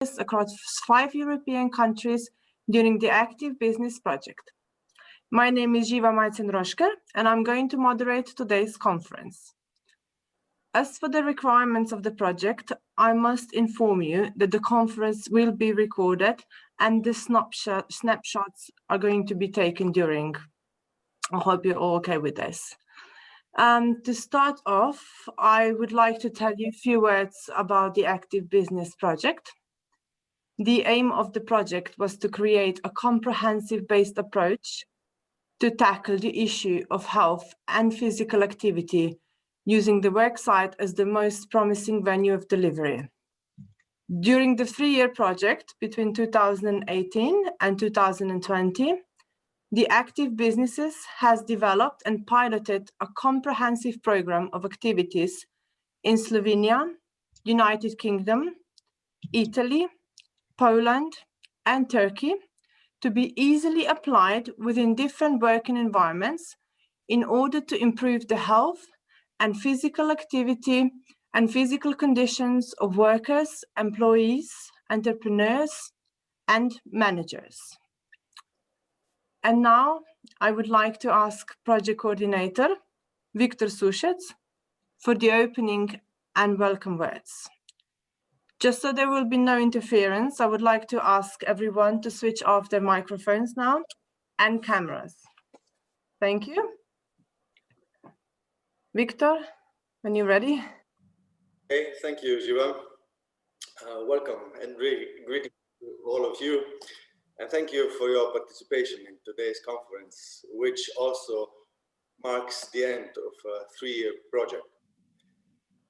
across 5 European countries during the Active Business Project. My name is Živa Majcen-Rošker, and I'm going to moderate today's conference. As for the requirements of the project, I must inform you that the conference will be recorded and the snapshots are going to be taken during. I hope you're all okay with this. To start off, I would like to tell you a few words about the Active Business Project. The aim of the project was to create a comprehensive-based approach to tackle the issue of health and physical activity, using the worksite as the most promising venue of delivery. During the 3-year project between 2018 and 2020, the Active Businesses has developed and piloted a comprehensive program of activities in Slovenia, United Kingdom, Italy, Poland, and Turkey to be easily applied within different working environments in order to improve the health and physical activity and physical conditions of workers, employees, entrepreneurs, and managers. And now I would like to ask Project Coordinator Viktor Sušec for the opening and welcome words. Just so there will be no interference, I would like to ask everyone to switch off their microphones now and cameras. Thank you. Viktor, when you're ready. Okay, thank you, Živa. Welcome and greetings to all of you. And thank you for your participation in today's conference, which also marks the end of a 3-year project.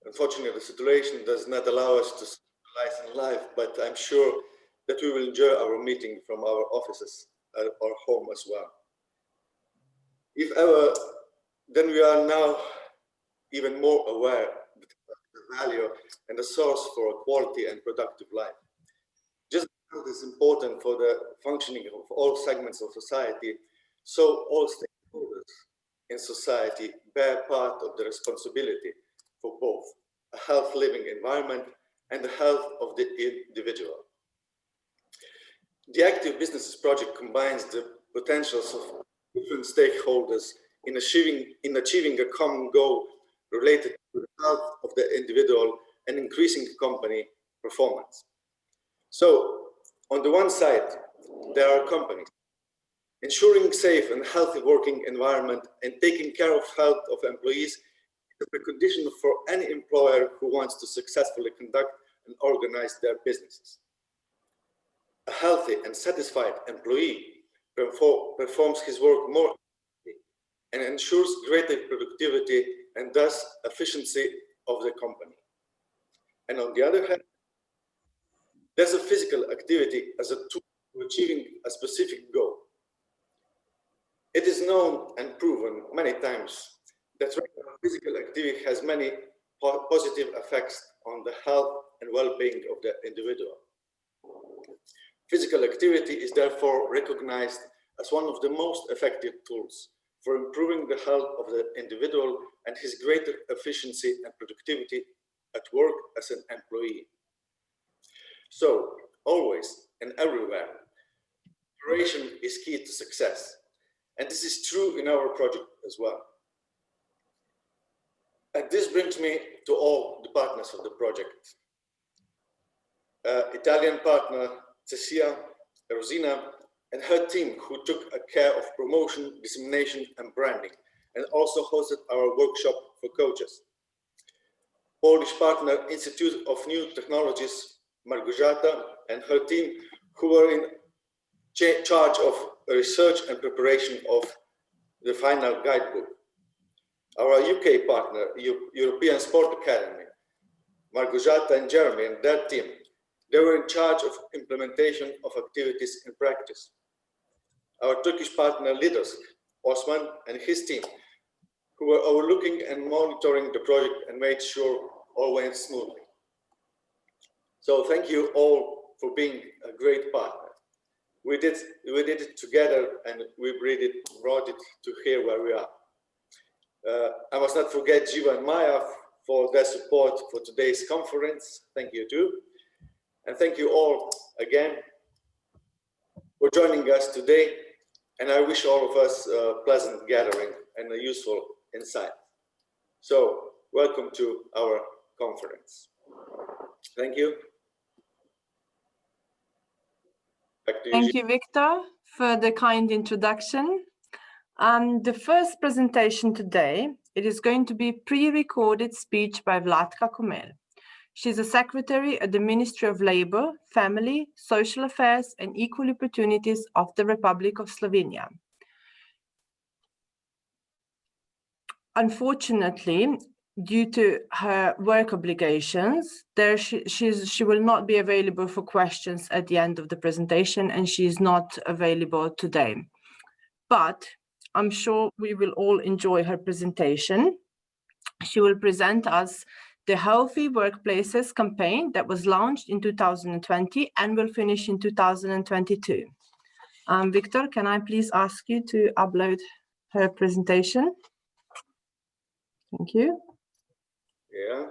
Unfortunately, the situation does not allow us to socialize in live, but I'm sure that we will enjoy our meeting from our offices or home as well. If ever, then we are now even more aware of the value and the source for a quality and productive life. Just because it's important for the functioning of all segments of society, so all stakeholders in society bear part of the responsibility for both a healthy living environment and the health of the individual. The Active Businesses Project combines the potentials of different stakeholders in achieving a common goal related to the health of the individual and increasing company performance. So, on the one side, there are companies. Ensuring safe and healthy working environment and taking care of health of employees is a precondition for any employer who wants to successfully conduct and organize their businesses. A healthy and satisfied employee performs his work more and ensures greater productivity and thus efficiency of the company. And on the other hand, there's a physical activity as a tool to achieving a specific goal. It is known and proven many times that regular physical activity has many positive effects on the health and well-being of the individual. Physical activity is therefore recognized as one of the most effective tools for improving the health of the individual and his greater efficiency and productivity at work as an employee. So, always and everywhere, preparation is key to success. And this is true in our project as well. And this brings me to all the partners of the project. Italian partner CESIE, Rosina, and her team who took care of promotion, dissemination, and branding, and also hosted our workshop for coaches. Polish partner Institute of New Technologies, Małgorzata, and her team who were in charge of research and preparation of the final guidebook. Our UK partner, European Sport Academy, Małgorzata and Jeremy and their team, they were in charge of implementation of activities in practice. Our Turkish partner, Lidosk, Osman and his team, who were overlooking and monitoring the project and made sure all went smoothly. So thank you all for being a great partner. We did it together and we brought it to here where we are. I must not forget Živa and Maya for their support for today's conference. Thank you too. And thank you all again for joining us today. And I wish all of us a pleasant gathering and a useful insight. So welcome to our conference. Thank you. Back to you. Thank you, Victor, for the kind introduction. The first presentation today, it is going to be pre-recorded speech by Vlatka Komel. She's a secretary at the Ministry of Labour, Family, Social Affairs and Equal Opportunities of the Republic of Slovenia. Unfortunately, due to her work obligations, she will not be available for questions at the end of the presentation, and she is not available today. But I'm sure we will all enjoy her presentation. She will present us the Healthy Workplaces campaign that was launched in 2020 and will finish in 2022. Victor, can I please ask you to upload her presentation? Thank you. Yeah.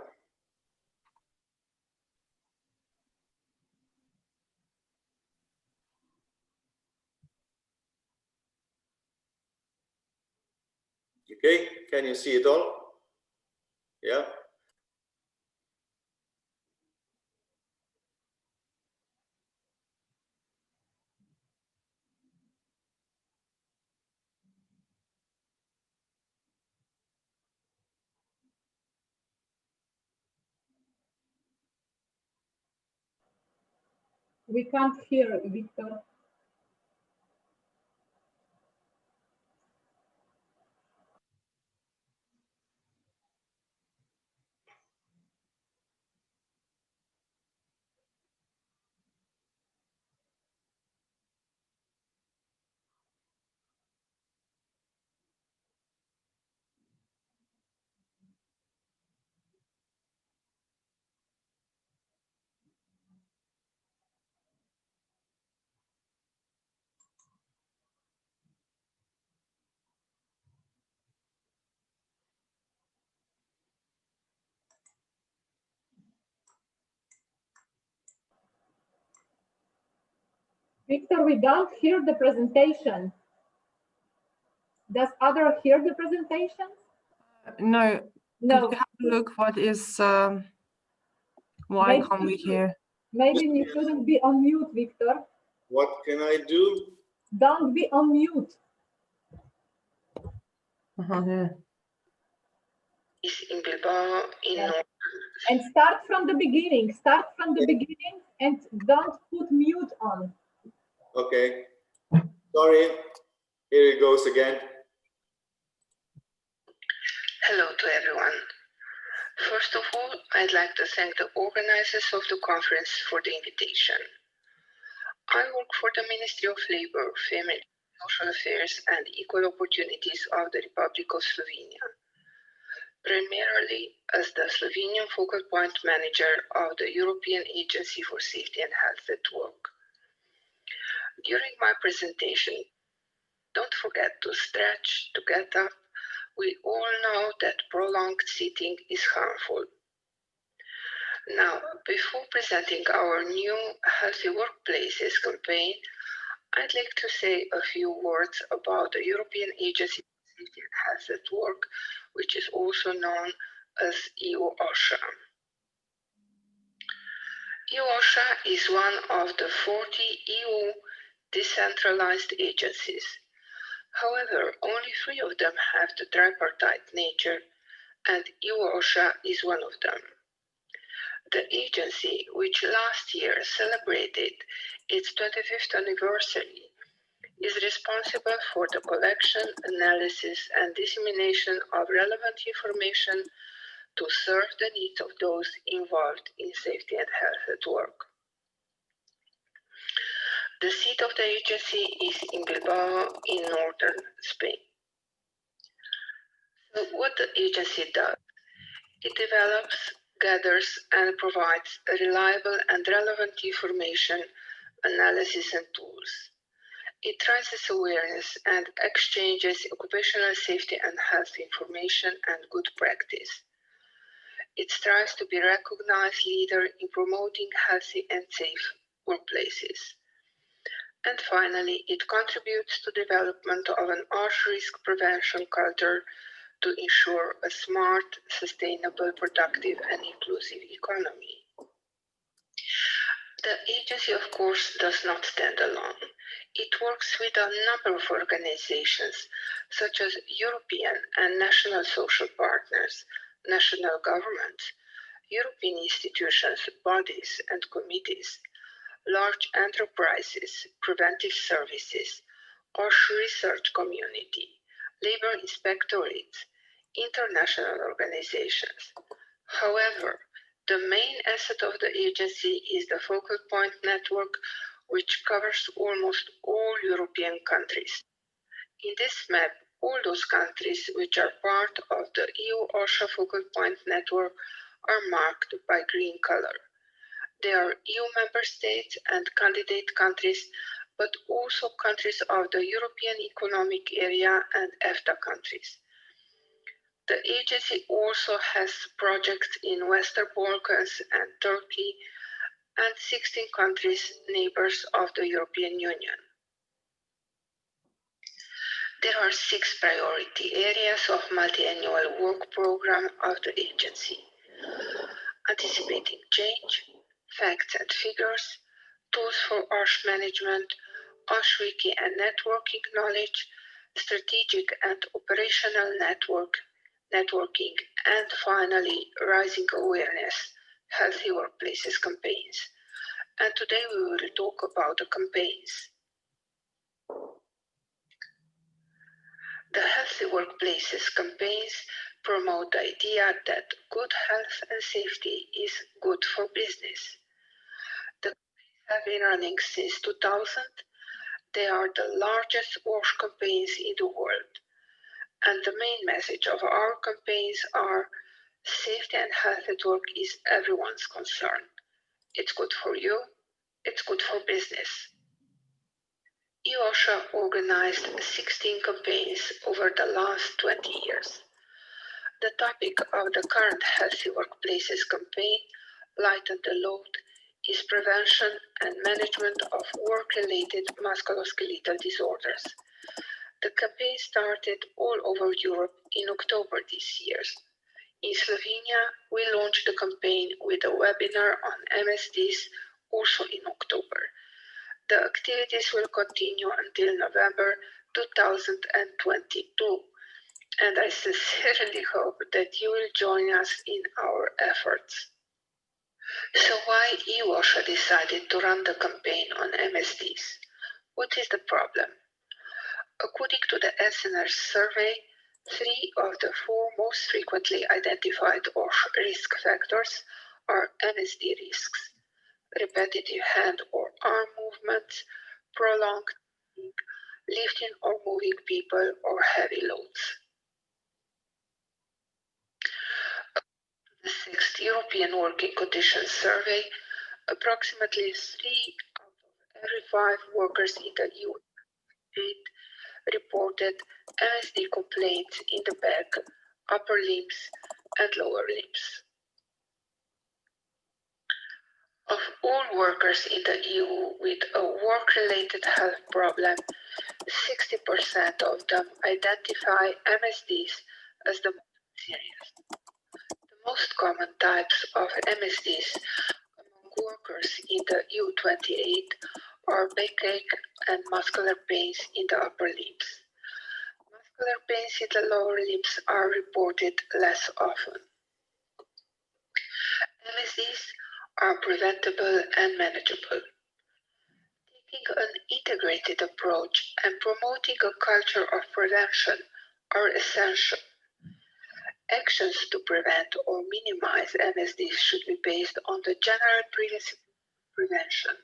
Okay, can you see it all? Yeah. We can't hear Victor. Victor, we don't hear the presentation. Does other hear the presentation? No. No. Could you have a look what is, why Maybe can't we hear? Maybe you shouldn't be on mute, Victor. What can I do? Don't be on mute. Yeah. In Bilbao, And start from the beginning. Start from the beginning and don't put mute on. Okay. Sorry. Here it goes again. Hello to everyone. First of all, I'd like to thank the organizers of the conference for the invitation. I work for the Ministry of Labour, Family, Social Affairs and Equal Opportunities of the Republic of Slovenia, primarily as the Slovenian focal point manager of the European Agency for Safety and Health at Work. During my presentation, don't forget to stretch, to get up. We all know that prolonged sitting is harmful. Now, before presenting our new Healthy Workplaces campaign, I'd like to say a few words about the European Agency for Safety and Health at Work, which is also known as EU OSHA. EU OSHA is one of the 40 EU decentralized agencies. However, only 3 of them have the tripartite nature, and EU OSHA is one of them. The agency, which last year celebrated its 25th anniversary, is responsible for the collection, analysis, and dissemination of relevant information to serve the needs of those involved in safety and health at work. The seat of the agency is in Bilbao in northern Spain. So what the agency does, it develops, gathers, and provides reliable and relevant information, analysis, and tools. It raises awareness and exchanges occupational safety and health information and good practice. It strives to be a recognized leader in promoting healthy and safe workplaces. And finally, it contributes to development of an harsh risk prevention culture to ensure a smart, sustainable, productive, and inclusive economy. The agency, of course, does not stand alone. It works with a number of organizations, such as European and national social partners, national governments, European institutions, bodies and committees, large enterprises, preventive services, harsh research community, labor inspectorates, international organizations. However, the main asset of the agency is the focal point network, which covers almost all European countries. In this map, all those countries which are part of the EU OSHA focal point network are marked by green color. They are EU member states and candidate countries, but also countries of the European Economic Area and EFTA countries. The agency also has projects in Western Balkans and Turkey and 16 countries neighbors of the European Union. There are 6 priority areas of multi-annual work program of the agency: anticipating change, facts and figures, tools for OSH management, OSH wiki and networking knowledge, strategic and operational networking, and finally, rising awareness, healthy workplaces campaigns. And today we will talk about the campaigns. The Healthy Workplaces campaigns promote the idea that good health and safety is good for business. The campaigns have been running since 2000. They are the largest WASH campaigns in the world. And the main message of our campaigns are: safety and health at work is everyone's concern. It's good for you, it's good for business. EOSHA organized 16 campaigns over the last 20 years. The topic of the current Healthy Workplaces campaign, Lighten the Load, is prevention and management of work-related musculoskeletal disorders. The campaign started all over Europe in October this year. In Slovenia, we launched the campaign with a webinar on MSDS also in October. The activities will continue until November 2022, and I sincerely hope that you will join us in our efforts. So why EOSHA decided to run the campaign on MSDs? What is the problem? According to the SNR survey, 3 of the 4 most frequently identified OSH risk factors are MSD risks: repetitive hand or arm movements, prolonged lifting or moving people, or heavy loads. The 6th European Working Conditions Survey, approximately 3 out of every 5 workers in the EU reported MSD complaints in the back, upper limbs, and lower limbs. Of all workers in the EU with a work-related health problem, 60% of them identify MSDs as the most serious. The most common types of MSDs among workers in the EU28 are backache and muscular pains in the upper limbs. Muscular pains in the lower limbs are reported less often. MSDs are preventable and manageable. Taking an integrated approach and promoting a culture of prevention are essential. Actions to prevent or minimize MSDs should be based on the general principles of prevention.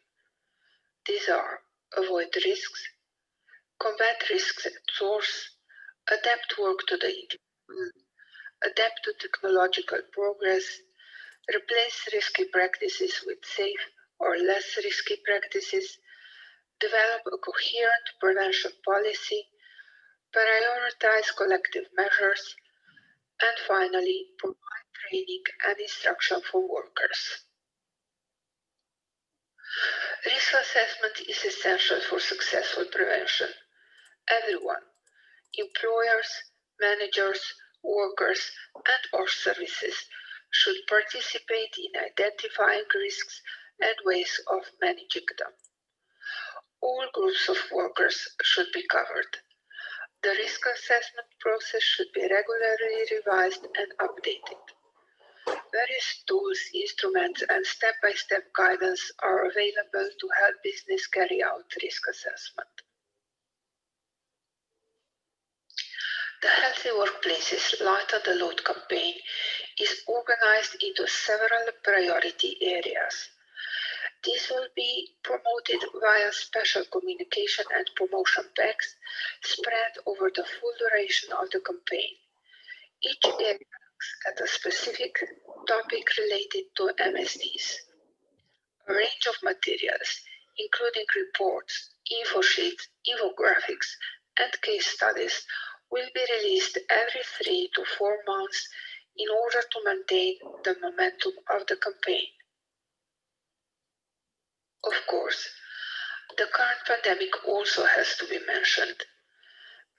These are: avoid risks, combat risks at source, adapt work to the individual, adapt to technological progress, replace risky practices with safe or less risky practices, develop a coherent prevention policy, prioritize collective measures, and finally, provide training and instruction for workers. Risk assessment is essential for successful prevention. Everyone, employers, managers, workers, and/or services should participate in identifying risks and ways of managing them. All groups of workers should be covered. The risk assessment process should be regularly revised and updated. Various tools, instruments, and step-by-step guidance are available to help business carry out risk assessment. The Healthy Workplaces Lighten the Load campaign is organized into several priority areas. This will be promoted via special communication and promotion packs spread over the full duration of the campaign. Each area looks at a specific topic related to MSDs. A range of materials, including reports, info sheets, infographics, and case studies, will be released every 3 to 4 months in order to maintain the momentum of the campaign. Of course, the current pandemic also has to be mentioned.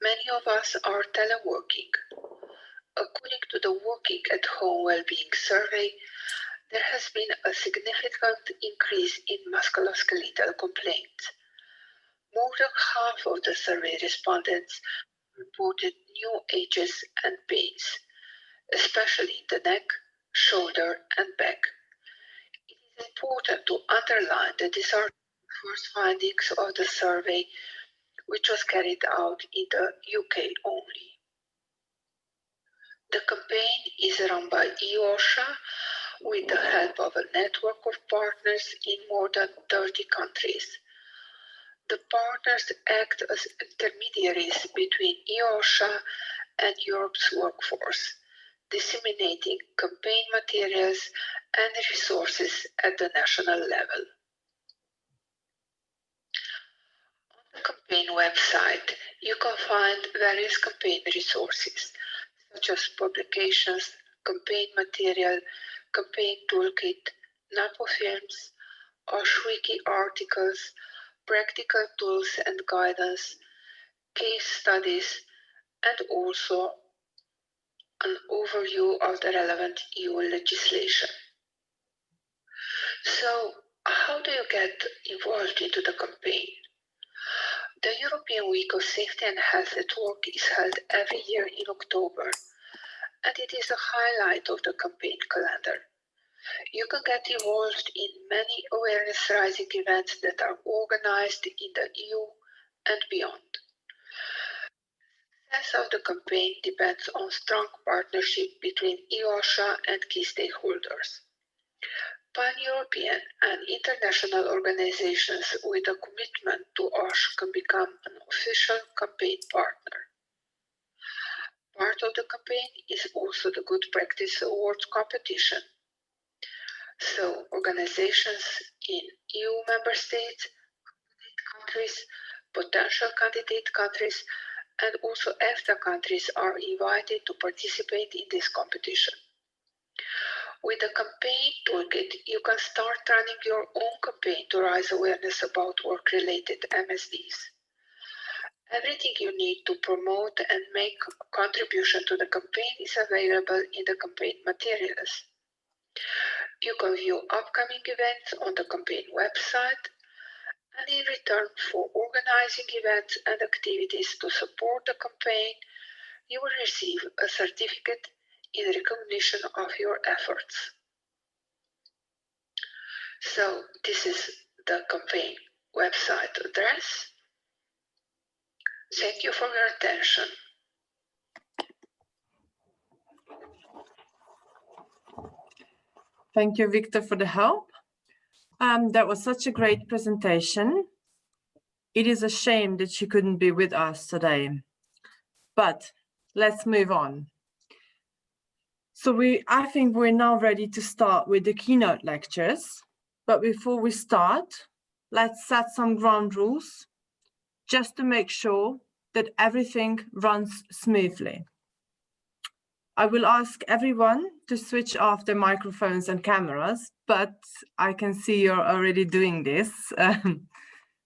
Many of us are teleworking. According to the Working at Home Wellbeing Survey, there has been a significant increase in musculoskeletal complaints. More than half of the survey respondents reported new aches and pains, especially in the neck, shoulder, and back. It is important to underline that these are the first findings of the survey, which was carried out in the UK only. The campaign is run by EOSHA with the help of a network of partners in more than 30 countries. The partners act as intermediaries between EOSHA and Europe's workforce, disseminating campaign materials and resources at the national level. On the campaign website, you can find various campaign resources, such as publications, campaign material, campaign toolkit, NAPO films, OSH-Wiki articles, practical tools and guidance, case studies, and also an overview of the relevant EU legislation. So, how do you get involved into the campaign? The European Week of Safety and Health at Work is held every year in October, and it is a highlight of the campaign calendar. You can get involved in many awareness-raising events that are organized in the EU and beyond. The success of the campaign depends on strong partnership between EOSHA and key stakeholders. Pan-European and international organizations with a commitment to OSH can become an official campaign partner. Part of the campaign is also the Good Practice Awards competition. So organizations in EU member states, countries, potential candidate countries, and also EFTA countries are invited to participate in this competition. With the campaign toolkit, you can start running your own campaign to raise awareness about work-related MSDs. Everything you need to promote and make a contribution to the campaign is available in the campaign materials. You can view upcoming events on the campaign website, and in return for organizing events and activities to support the campaign, you will receive a certificate in recognition of your efforts. So this is the campaign website address. Thank you for your attention. Thank you, Victor, for the help. That was such a great presentation. It is a shame that she couldn't be with us today, but let's move on. So I think we're now ready to start with the keynote lectures. But before we start, let's set some ground rules just to make sure that everything runs smoothly. I will ask everyone to switch off their microphones and cameras, but I can see you're already doing this.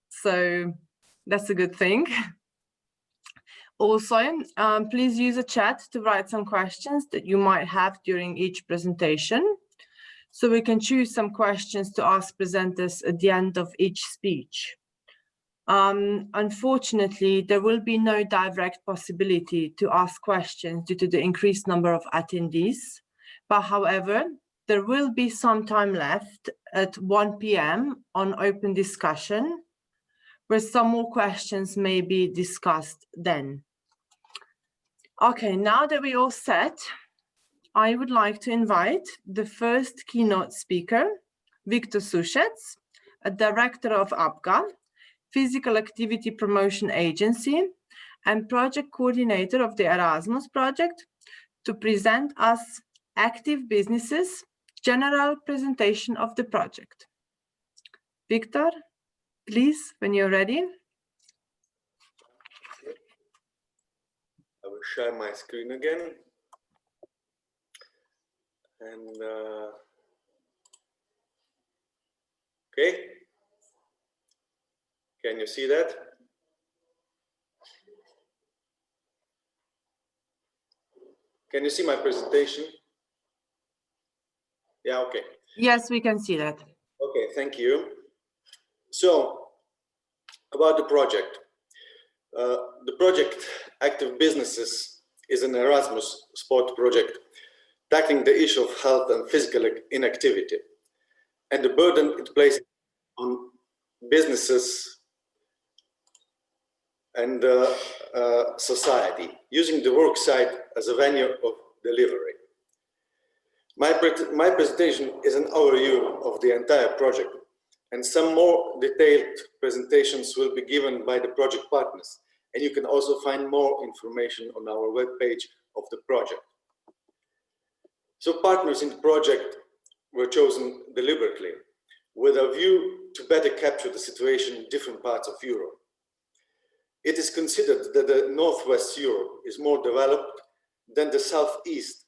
So that's a good thing. Also, please use a chat to write some questions that you might have during each presentation. So we can choose some questions to ask presenters at the end of each speech. Unfortunately, there will be no direct possibility to ask questions due to the increased number of attendees. But however, there will be some time left at 1 p.m. on open discussion, where some more questions may be discussed then. Okay, now that we're all set, I would like to invite the first keynote speaker, Viktor Sushec, a director of APGA, Physical Activity Promotion Agency, and project coordinator of the Erasmus project, to present us Active Businesses general presentation of the project. Viktor, please, when you're ready. I will share my screen again. And okay. Can you see that? Can you see my presentation? Yeah, okay. Yes, we can see that. Okay, thank you. So, about the project. The project Active Businesses is an Erasmus sport project tackling the issue of health and physical inactivity and the burden it places on businesses and society, using the worksite as a venue of delivery. My presentation is an overview of the entire project, and some more detailed presentations will be given by the project partners, and you can also find more information on our webpage of the project. So partners in the project were chosen deliberately with a view to better capture the situation in different parts of Europe. It is considered that the Northwest Europe is more developed than the Southeast,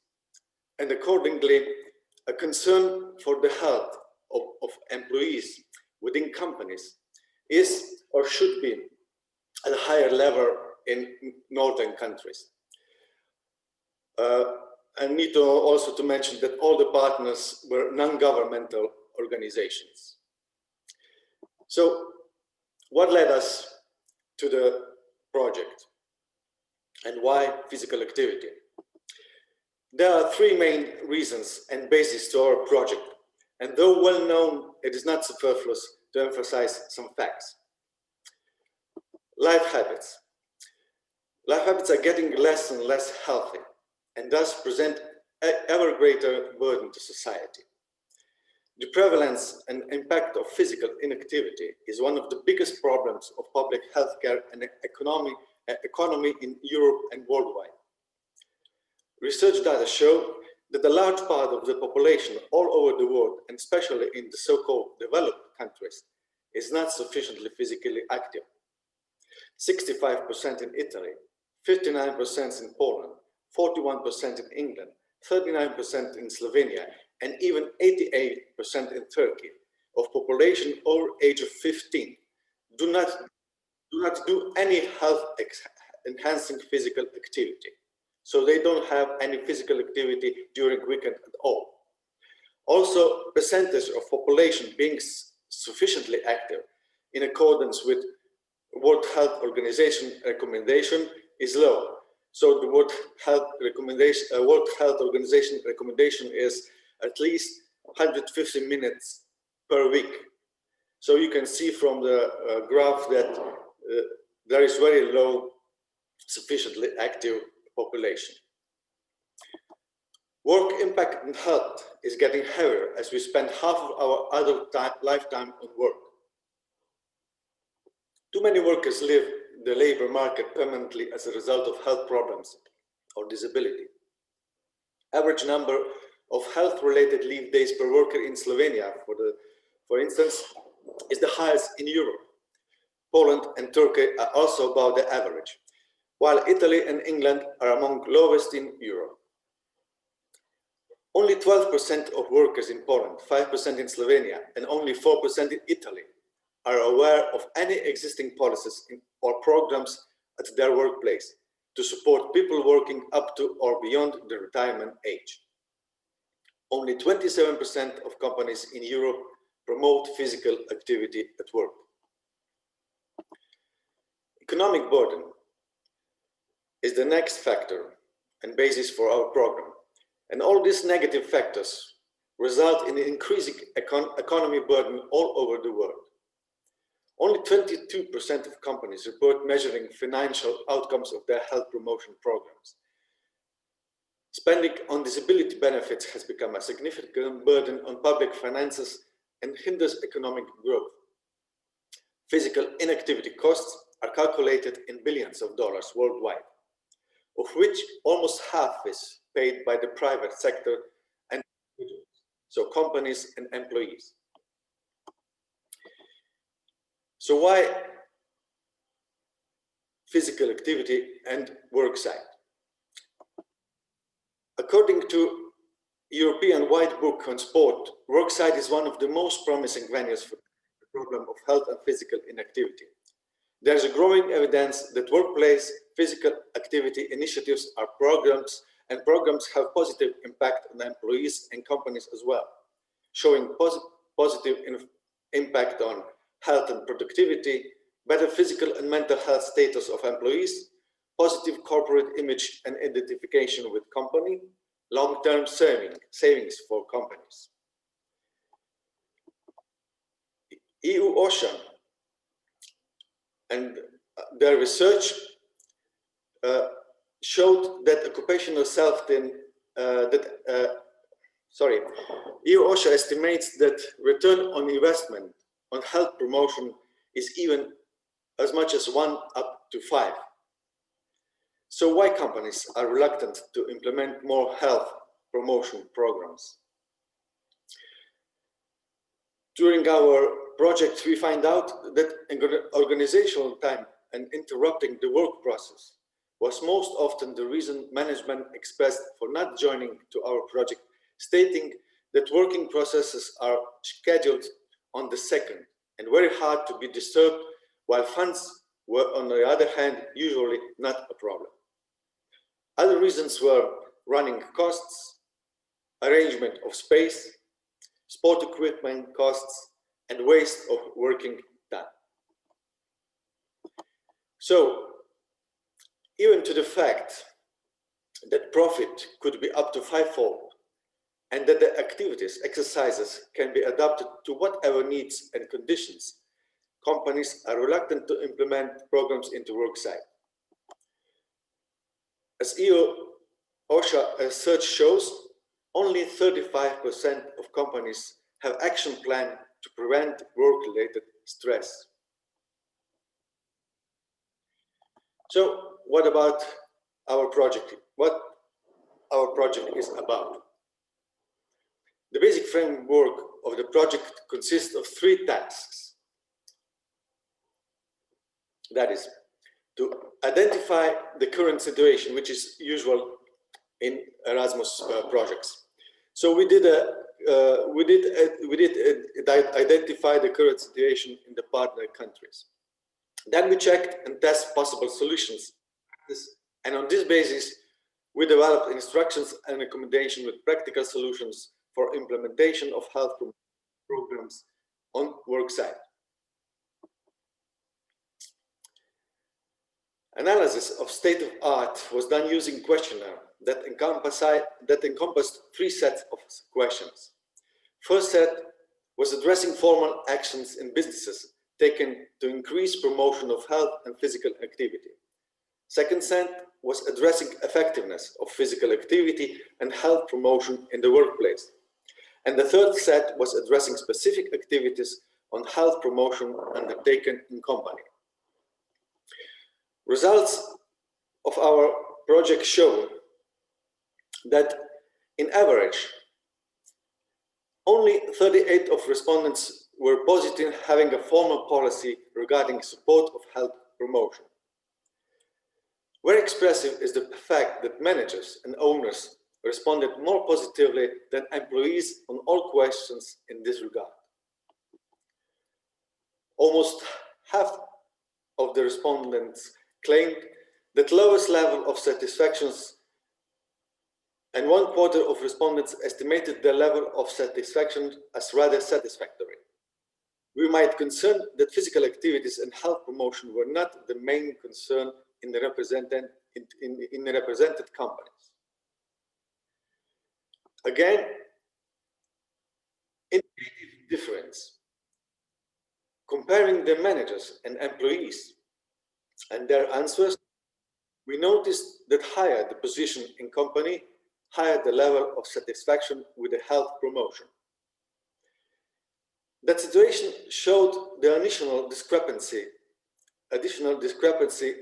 and accordingly, a concern for the health of employees within companies is or should be at a higher level in northern countries. I need to also to mention that all the partners were non-governmental organizations. So what led us to the project and why physical activity? There are three main reasons and bases to our project, and though well known, it is not superfluous to emphasize some facts. Life habits. Life habits are getting less and less healthy and thus present an ever greater burden to society. The prevalence and impact of physical inactivity is one of the biggest problems of public healthcare and economy in Europe and worldwide. Research data show that a large part of the population all over the world, and especially in the so-called developed countries, is not sufficiently physically active. 65% in Italy, 59% in Poland, 41% in England, 39% in Slovenia, and even 88% in Turkey of population over age of 15 do not do any health enhancing physical activity. So they don't have any physical activity during weekend at all. Also, percentage of population being sufficiently active in accordance with World Health Organization recommendation is low. So the World Health Organization recommendation is at least 150 minutes per week. So you can see from the graph that there is very low sufficiently active population. Work impact on health is getting heavier as we spend half of our adult lifetime on work. Too many workers leave the labor market permanently as a result of health problems or disability. Average number of health-related leave days per worker in Slovenia, for instance, is the highest in Europe. Poland and Turkey are also above the average, while Italy and England are among lowest in Europe. Only 12% of workers in Poland, 5% in Slovenia, and only 4% in Italy are aware of any existing policies or programs at their workplace to support people working up to or beyond the retirement age. Only 27% of companies in Europe promote physical activity at work. Economic burden is the next factor and basis for our program. And all these negative factors result in increasing economy burden all over the world. Only 22% of companies report measuring financial outcomes of their health promotion programs. Spending on disability benefits has become a significant burden on public finances and hinders economic growth. Physical inactivity costs are calculated in billions of dollars worldwide, of which almost half is paid by the private sector and so companies and employees. So why physical activity and worksite? According to European White Book on Sport, worksite is one of the most promising venues for the problem of health and physical inactivity. There's a growing evidence that workplace physical activity initiatives are programs, and programs have positive impact on employees and companies as well, showing positive impact on health and productivity, better physical and mental health status of employees, positive corporate image and identification with company, long-term savings for companies. EU OSHA and their research showed that occupational EU OSHA estimates that return on investment on health promotion is even as much as 1:5. So why companies are reluctant to implement more health promotion programs? During our project, we find out that organizational time and interrupting the work process was most often the reason management expressed for not joining to our project, stating that working processes are scheduled on the second and very hard to be disturbed, while funds were, on the other hand, usually not a problem. Other reasons were running costs, arrangement of space, sport equipment costs, and waste of working time. So, even to the fact that profit could be up to 5-fold, and that the activities, exercises can be adapted to whatever needs and conditions, companies are reluctant to implement programs into worksite. As EU OSHA research shows, only 35% of companies have action plan to prevent work-related stress. So what about our project? What our project is about? The basic framework of the project consists of 3 tasks. That is, to identify the current situation, which is usual in Erasmus projects. So we did identify the current situation in the partner countries. Then we checked and tested possible solutions. And on this basis, we developed instructions and recommendation with practical solutions for implementation of health programs on worksite. Analysis of state of art was done using questionnaire that encompassed 3 sets of questions. First set was addressing formal actions in businesses taken to increase promotion of health and physical activity. Second set was addressing effectiveness of physical activity and health promotion in the workplace. And the third set was addressing specific activities on health promotion undertaken in company. Results of our project show that, in average, only 38% of respondents were positive having a formal policy regarding support of health promotion. Very expressive is the fact that managers and owners responded more positively than employees on all questions in this regard. Almost half of the respondents claimed that lowest level of satisfactions, and 1/4 of respondents estimated the level of satisfaction as rather satisfactory. We might concern that physical activities and health promotion were not the main concern in the represented companies. Again, indicative difference. Comparing the managers and employees and their answers, we noticed that higher the position in company, higher the level of satisfaction with the health promotion. That situation showed the additional discrepancy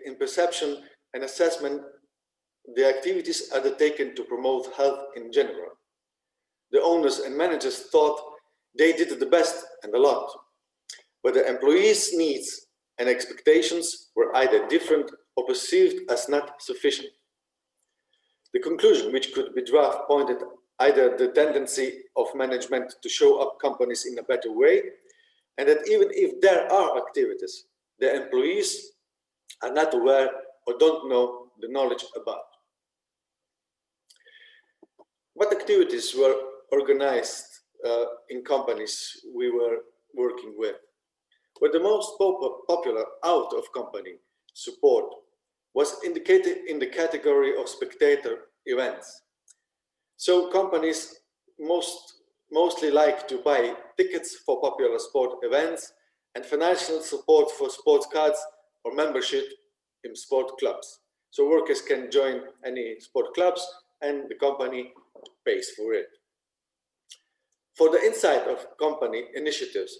in perception and assessment the activities undertaken to promote health in general. The owners and managers thought they did the best and a lot, but the employees' needs and expectations were either different or perceived as not sufficient. The conclusion which could be drawn pointed either the tendency of management to show up companies in a better way, and that even if there are activities, the employees are not aware or don't know the knowledge about. What activities were organized in companies we were working with? Well, the most popular out-of-company support was indicated in the category of spectator events. So companies mostly like to buy tickets for popular sport events and financial support for sports cards or membership in sport clubs. So workers can join any sport clubs and the company pays for it. For the inside of company initiatives,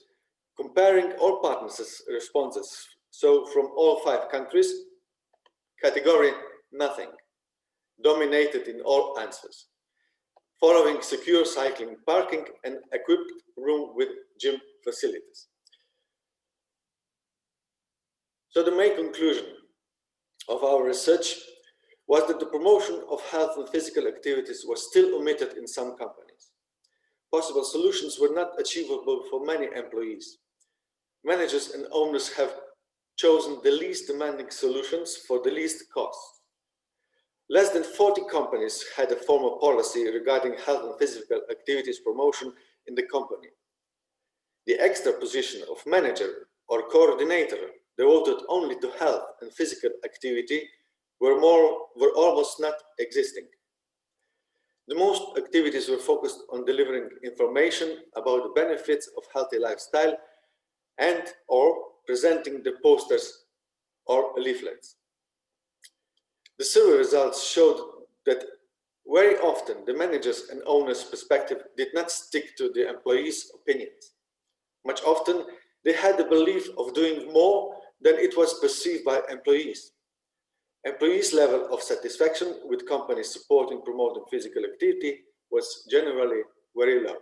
comparing all partners' responses, so from all 5 countries, category nothing, dominated in all answers, following secure cycling parking and equipped room with gym facilities. So the main conclusion of our research was that the promotion of health and physical activities was still omitted in some companies. Possible solutions were not achievable for many employees. Managers and owners have chosen the least demanding solutions for the least cost. Less than 40 companies had a formal policy regarding health and physical activities promotion in the company. The extra position of manager or coordinator devoted only to health and physical activity were almost not existing. The most activities were focused on delivering information about the benefits of healthy lifestyle and or presenting the posters or leaflets. The survey results showed that very often the managers' and owners' perspective did not stick to the employees' opinions. Much often, they had the belief of doing more than it was perceived by employees. Employees' level of satisfaction with companies supporting promoting physical activity was generally very low.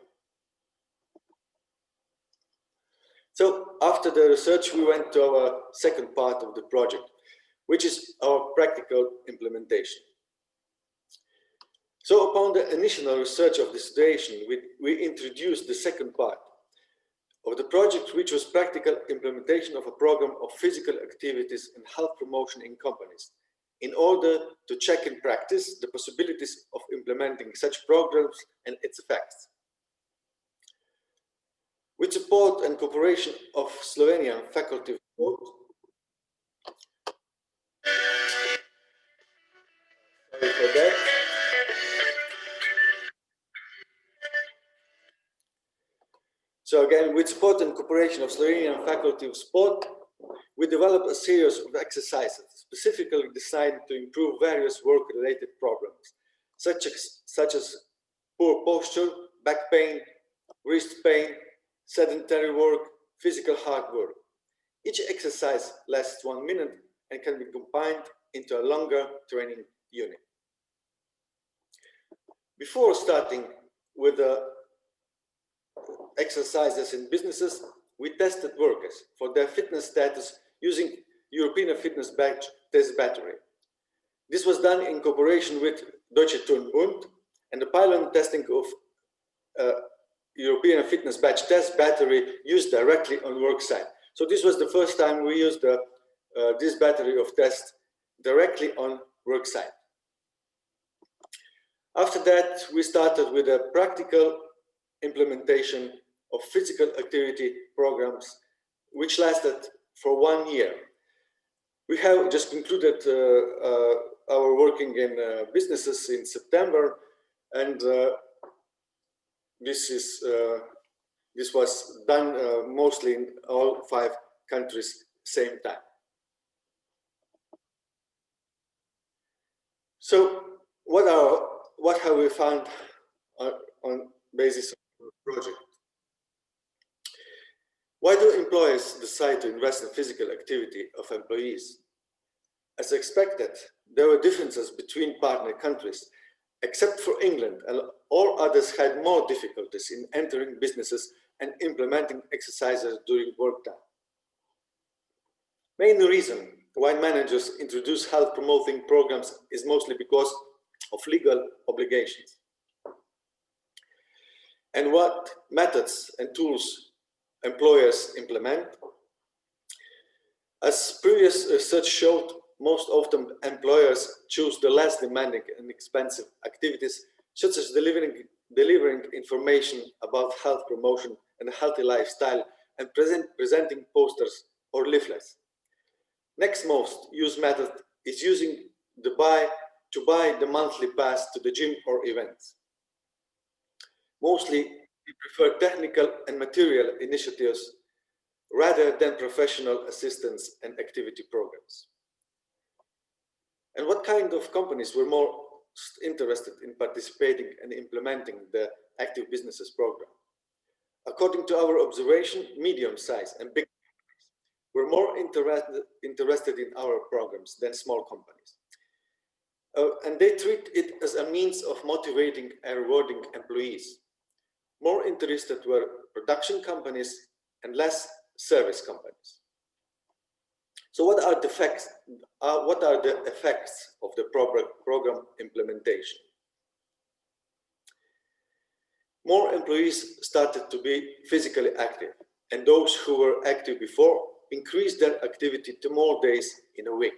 So after the research, we went to our second part of the project, which is our practical implementation. So upon the initial research of the situation, we introduced the second part of the project, which was practical implementation of a program of physical activities and health promotion in companies, in order to check in practice the possibilities of implementing such programs and its effects. With support and cooperation of Slovenian faculty of sport, sorry for that. So again, with support and cooperation of Slovenian faculty of sport, we developed a series of exercises specifically designed to improve various work-related problems, such as poor posture, back pain, wrist pain, sedentary work, physical hard work. Each exercise lasts 1 minute and can be combined into a longer training unit. Before starting with the exercises in businesses, we tested workers for their fitness status using European Fitness Badge Test Battery. This was done in cooperation with Deutsche Turnbund and the pilot testing of European fitness badge test battery used directly on worksite. So this was the first time we used this battery of test directly on worksite. After that, we started with a practical implementation of physical activity programs, which lasted for 1 year. We have just concluded our working in businesses in September, and this was done mostly in all 5 countries same time. So what have we found on basis of the project? Why do employers decide to invest in physical activity of employees? As expected, there were differences between partner countries. Except for England, and all others had more difficulties in entering businesses and implementing exercises during work time. Main reason why managers introduce health promoting programs is mostly because of legal obligations. And what methods and tools employers implement? As previous research showed, most often employers choose the less demanding and expensive activities, such as delivering information about health promotion and a healthy lifestyle, and presenting posters or leaflets. Next most used method is using to buy the monthly pass to the gym or events. Mostly, we prefer technical and material initiatives rather than professional assistance and activity programs. And what kind of companies were more interested in participating and implementing the Active Businesses program? According to our observation, medium-sized and big companies were more interested in our programs than small companies. And they treat it as a means of motivating and rewarding employees. More interested were production companies and less service companies. So what are the effects? What are the effects of the program implementation? More employees started to be physically active, and those who were active before increased their activity to more days in a week.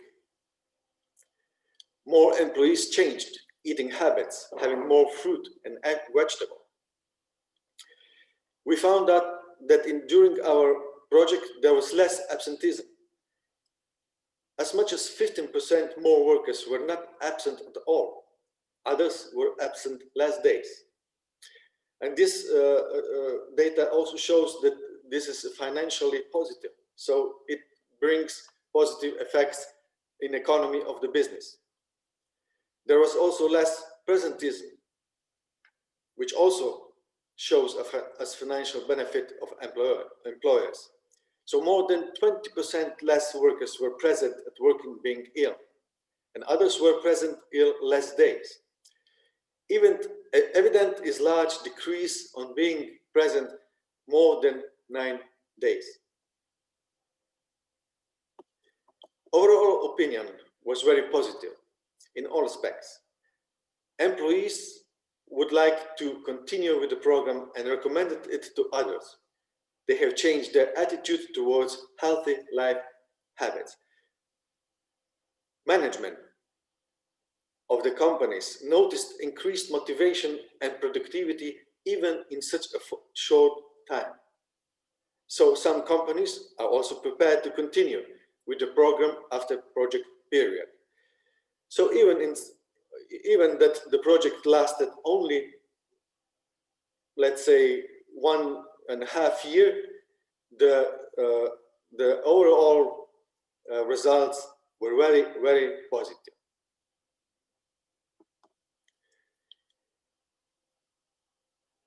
More employees changed eating habits, having more fruit and vegetable. We found out that during our project there was less absenteeism. As much as 15% more workers were not absent at all. Others were absent less days. And this data also shows that this is financially positive. So it brings positive effects in economy of the business. There was also less presenteeism, which also shows as financial benefit of employers. So more than 20% less workers were present at working being ill, and others were present ill less days. Even evident is large decrease on being present more than 9 days. Overall opinion was very positive in all aspects. Employees would like to continue with the program and recommended it to others. They have changed their attitude towards healthy life habits. Management of the companies noticed increased motivation and productivity even in such a short time. So some companies are also prepared to continue with the program after project period. So even that the project lasted only, let's say, 1.5 years, the overall results were very, very positive.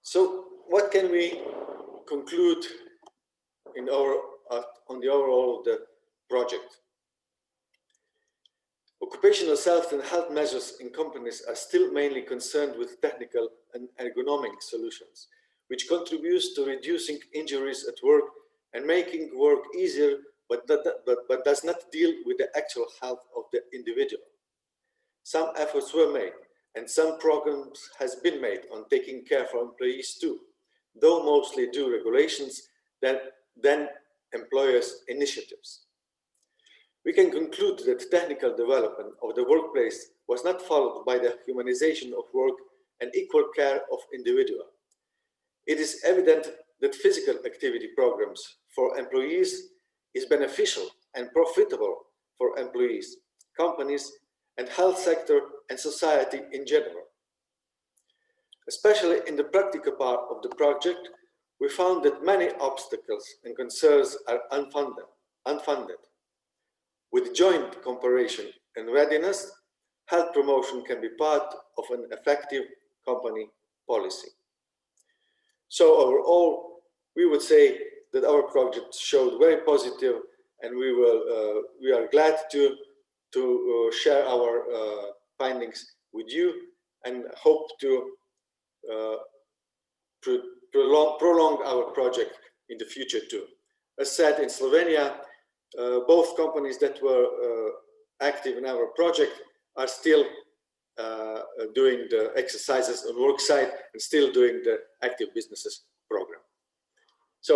So what can we conclude on the overall of the project? Occupational health and health measures in companies are still mainly concerned with technical and ergonomic solutions, which contributes to reducing injuries at work and making work easier, but does not deal with the actual health of the individual. Some efforts were made, and some progress has been made on taking care for employees too, though mostly due regulations than employers' initiatives. We can conclude that technical development of the workplace was not followed by the humanization of work and equal care of individual. It is evident that physical activity programs for employees is beneficial and profitable for employees, companies, and health sector and society in general. Especially in the practical part of the project, we found that many obstacles and concerns are unfunded. With joint cooperation and readiness, health promotion can be part of an effective company policy. So overall, we would say that our project showed very positive, and we are glad to share our findings with you, and hope to prolong our project in the future too. As said, in Slovenia, both companies that were active in our project are still doing the exercises on worksite and still doing the active businesses program. So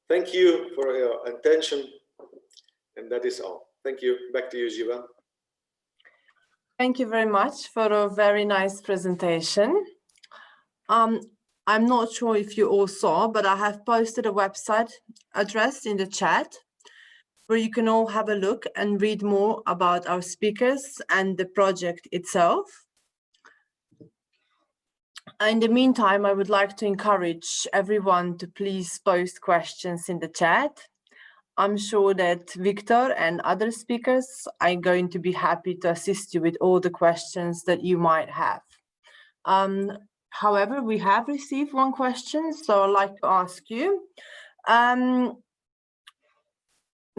thank you for your attention, and that is all. Thank you. Back to you, Živa. Thank you very much for a very nice presentation. I'm not sure if you all saw, but I have posted a website address in the chat where you can all have a look and read more about our speakers and the project itself. In the meantime, I would like to encourage everyone to please post questions in the chat. I'm sure that Victor and other speakers are going to be happy to assist you with all the questions that you might have. However, we have received one question, so I'd like to ask you.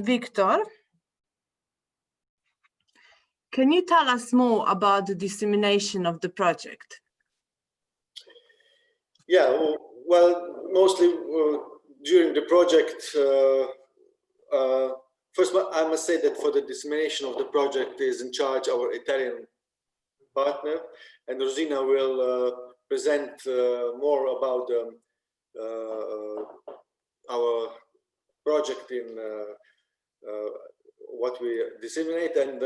Victor, can you tell us more about the dissemination of the project? Yeah, well, mostly during the project, first I must say that for the dissemination of the project is in charge our Italian partner, and Rosina will present more about our project in what we disseminate, and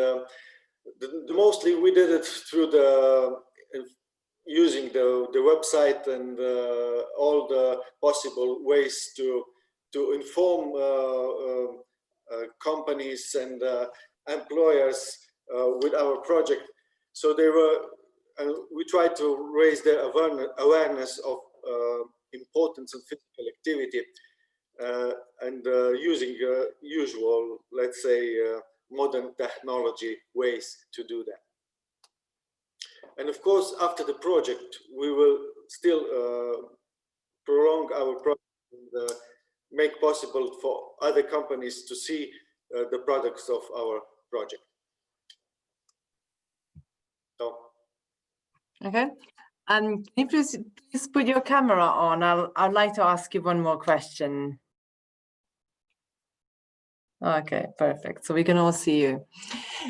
mostly we did it through using the website and all the possible ways to inform companies and employers with our project. So we tried to raise their awareness of importance of physical activity and using usual, let's say, modern technology ways to do that. And of course, after the project, we will still prolong our project and make possible for other companies to see the products of our project. So. Okay. Can you please put your camera on? I'd like to ask you one more question. Okay, perfect. So we can all see you.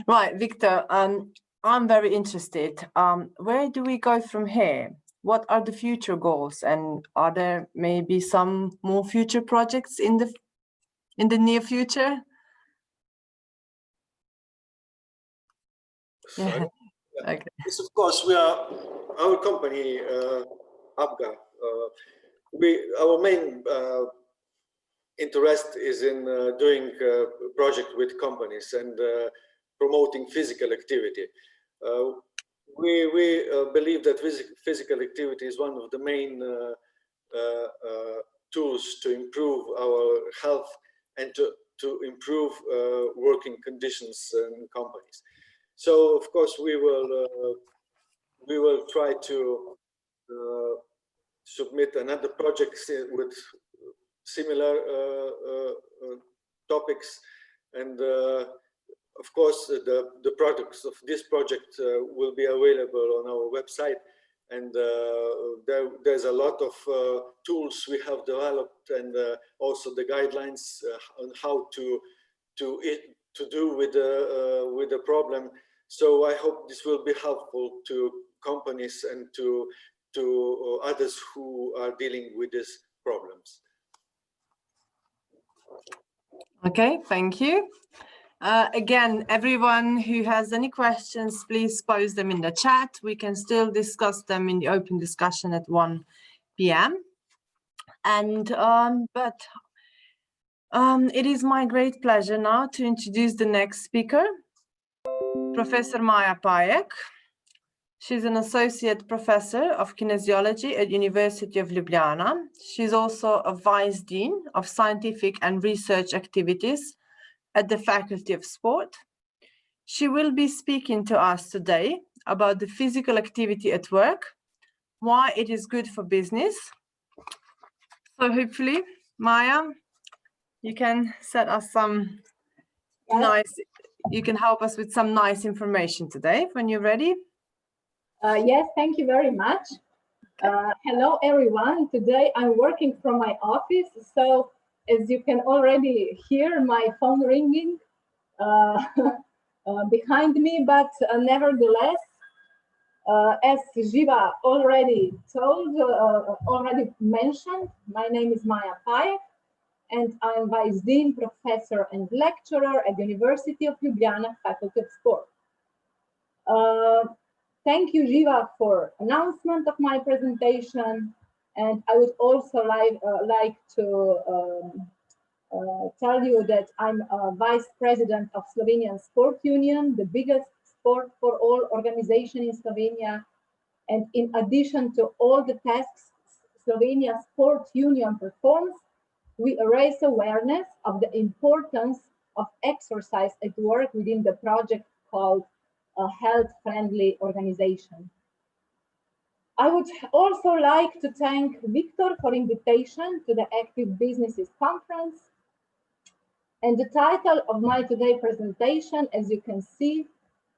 Right, Victor, I'm very interested. Where do we go from here? What are the future goals, and are there maybe some more future projects in the near future? Yeah. Okay. Yes, of course, our company, ABGA, our main interest is in doing a project with companies and promoting physical activity. We believe that physical activity is one of the main tools to improve our health and to improve working conditions in companies. So, of course, we will try to submit another project with similar topics, and of course the products of this project will be available on our website, and there's a lot of tools we have developed, and also the guidelines on how to do with the problem. So I hope this will be helpful to companies and to others who are dealing with these problems. Okay, thank you. Again, everyone who has any questions, please post them in the chat. We can still discuss them in the open discussion at 1 p.m. And it is my great pleasure now to introduce the next speaker, Professor Maja Pajek. She's an associate professor of kinesiology at University of Ljubljana. She's also a vice dean of scientific and research activities at the Faculty of Sport. She will be speaking to us today about the physical activity at work, why it is good for business. So hopefully, Maja, you can set us some you can help us with some nice information today when you're ready. Yes, thank you very much. Hello, everyone. Today I'm working from my office, so as you can already hear my phone ringing behind me, but nevertheless, as Živa already mentioned, my name is Maja Pajek, and I'm Vice Dean, Professor and Lecturer at University of Ljubljana, Faculty of Sport. Thank you, Živa, for announcement of my presentation, and I would also like to tell you that I'm Vice President of Slovenian Sport Union, the biggest sport for all organization in Slovenia. And in addition to all the tasks Slovenia Sport Union performs, we raise awareness of the importance of exercise at work within the project called a health-friendly organization. I would also like to thank Victor for invitation to the Active Businesses Conference. And the title of my today presentation, as you can see,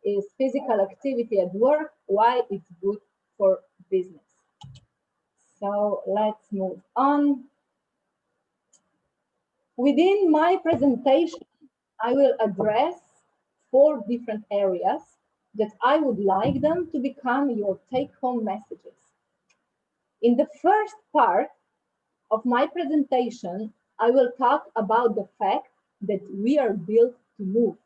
is Physical Activity at Work, Why It's Good for Business. So let's move on. Within my presentation, I will address 4 different areas that I would like them to become your take-home messages. In the first part of my presentation, I will talk about the fact that we are built to move.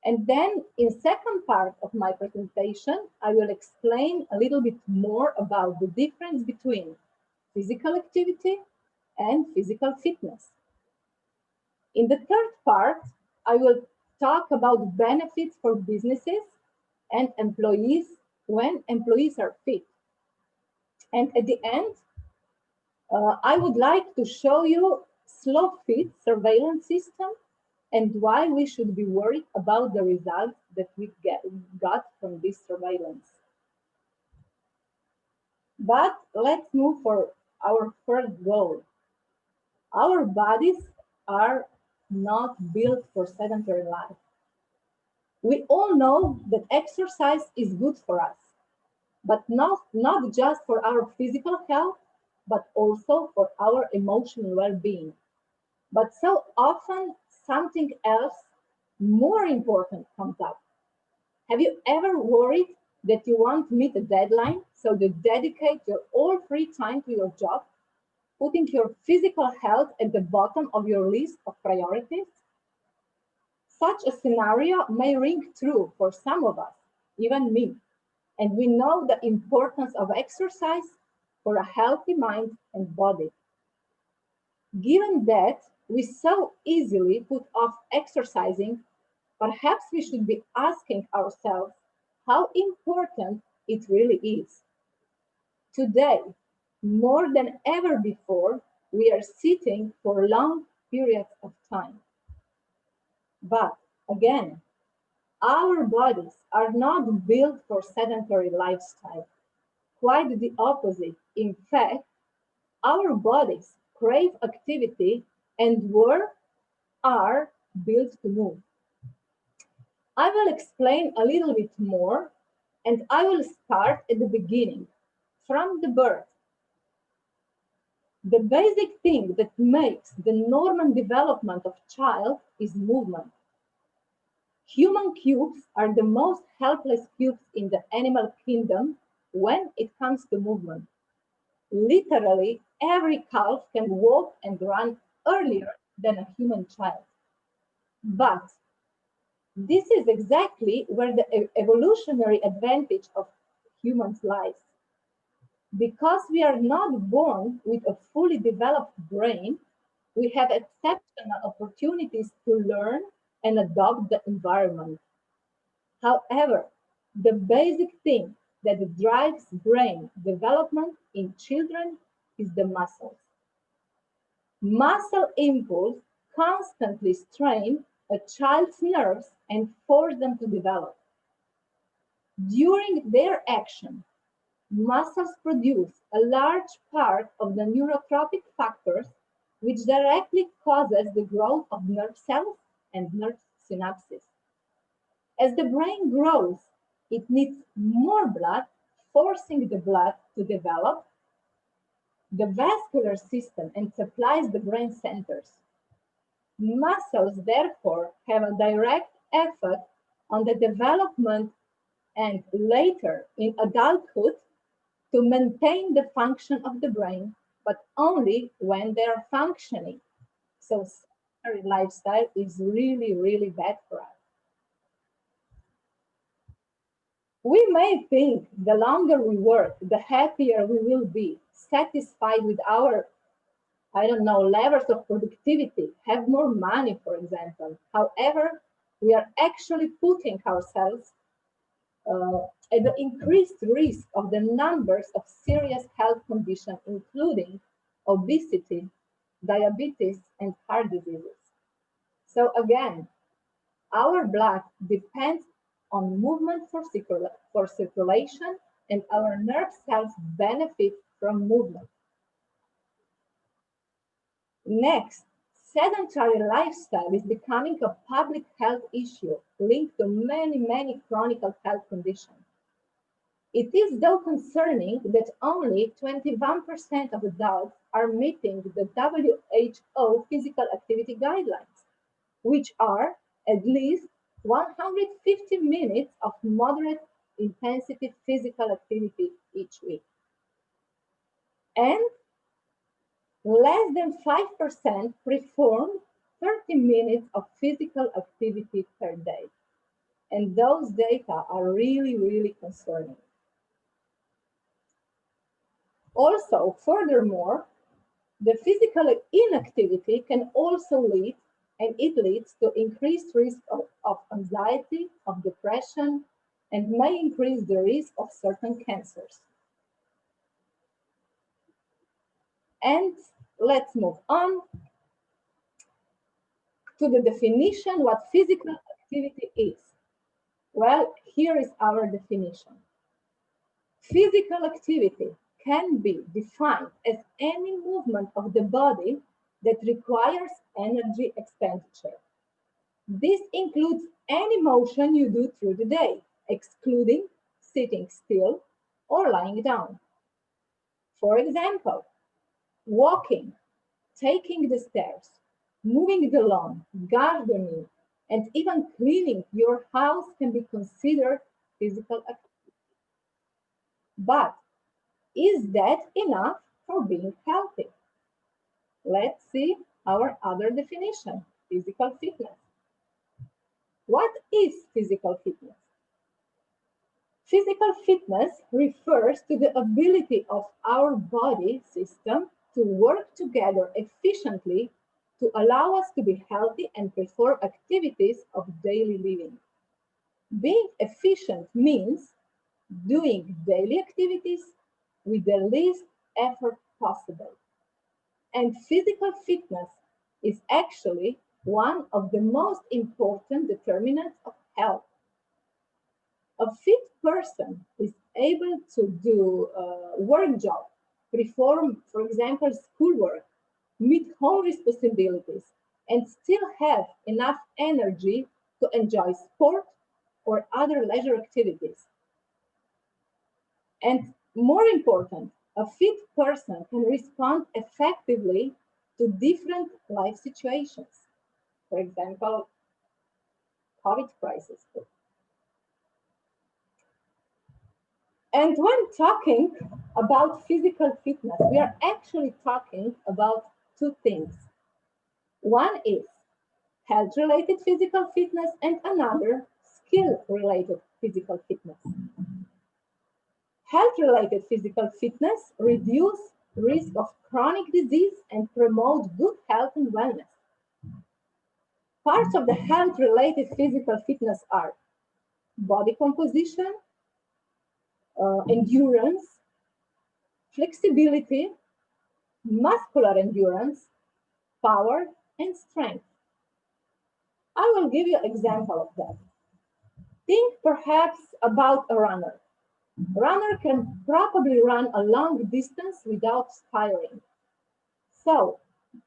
And then in second part of my presentation, I will explain a little bit more about the difference between physical activity and physical fitness. In the third part, I will talk about benefits for businesses and employees when employees are fit. And at the end, I would like to show you SlowFit surveillance system and why we should be worried about the results that we got from this surveillance. But let's move for our first goal. Our bodies are not built for sedentary life. We all know that exercise is good for us, but not just for our physical health, but also for our emotional well-being. But so often something else more important comes up. Have you ever worried that you want to meet a deadline, so you dedicate your all free time to your job, putting your physical health at the bottom of your list of priorities? Such a scenario may ring true for some of us, even me, and we know the importance of exercise for a healthy mind and body. Given that we so easily put off exercising, perhaps we should be asking ourselves how important it really is. Today, more than ever before, we are sitting for long periods of time. But again, our bodies are not built for sedentary lifestyle. Quite the opposite. In fact, our bodies crave activity and are built to move. I will explain a little bit more, and I will start at the beginning, from the birth. The basic thing that makes the normal development of child is movement. Human cubes are the most helpless cubes in the animal kingdom when it comes to movement. Literally, every calf can walk and run earlier than a human child. But this is exactly where the evolutionary advantage of humans lies. Because we are not born with a fully developed brain, we have exceptional opportunities to learn and adopt the environment. However, the basic thing that drives brain development in children is the muscles. Muscle impulse constantly strain a child's nerves and force them to develop. During their action, muscles produce a large part of the neurotrophic factors which directly causes the growth of nerve cells and nerve synapses. As the brain grows, it needs more blood, forcing the blood to develop the vascular system and supplies the brain centers. Muscles, therefore, have a direct effect on the development and later in adulthood to maintain the function of the brain, but only when they are functioning. So sedentary lifestyle is really, really bad for us. We may think the longer we work, the happier we will be, satisfied with our, levels of productivity, have more money, for example. However, we are actually putting ourselves at the increased risk of the numbers of serious health conditions, including obesity, diabetes, and heart diseases. So again, our blood depends on movement for circulation, and our nerve cells benefit from movement. Next, sedentary lifestyle is becoming a public health issue linked to many, many chronic health conditions. It is though concerning that only 21% of adults are meeting the WHO physical activity guidelines, which are at least 150 minutes of moderate intensity physical activity each week. And less than 5% perform 30 minutes of physical activity per day. And those data are really, really concerning. Also, furthermore, the physical inactivity can also lead, and it leads to increased risk of anxiety, of depression, and may increase the risk of certain cancers. And let's move on to the definition what physical activity is. Well, here is our definition. Physical activity can be defined as any movement of the body that requires energy expenditure. This includes any motion you do through the day, excluding sitting still or lying down. For example, walking, taking the stairs, moving the lawn, gardening, and even cleaning your house can be considered physical activity. But is that enough for being healthy? Let's see our other definition, physical fitness. What is physical fitness? Physical fitness refers to the ability of our body system to work together efficiently to allow us to be healthy and perform activities of daily living. Being efficient means doing daily activities with the least effort possible. And physical fitness is actually one of the most important determinants of health. A fit person is able to do a work job, perform, for example, schoolwork, meet home responsibilities, and still have enough energy to enjoy sport or other leisure activities. And more important, a fit person can respond effectively to different life situations. For example, COVID crisis. And when talking about physical fitness, we are actually talking about two things. One is health-related physical fitness and another skill-related physical fitness. Health-related physical fitness reduce risk of chronic disease and promote good health and wellness. Parts of the health-related physical fitness are body composition, endurance, flexibility, muscular endurance, power, and strength. I will give you an example of that. Think perhaps about a runner. A runner can probably run a long distance without tiring. So,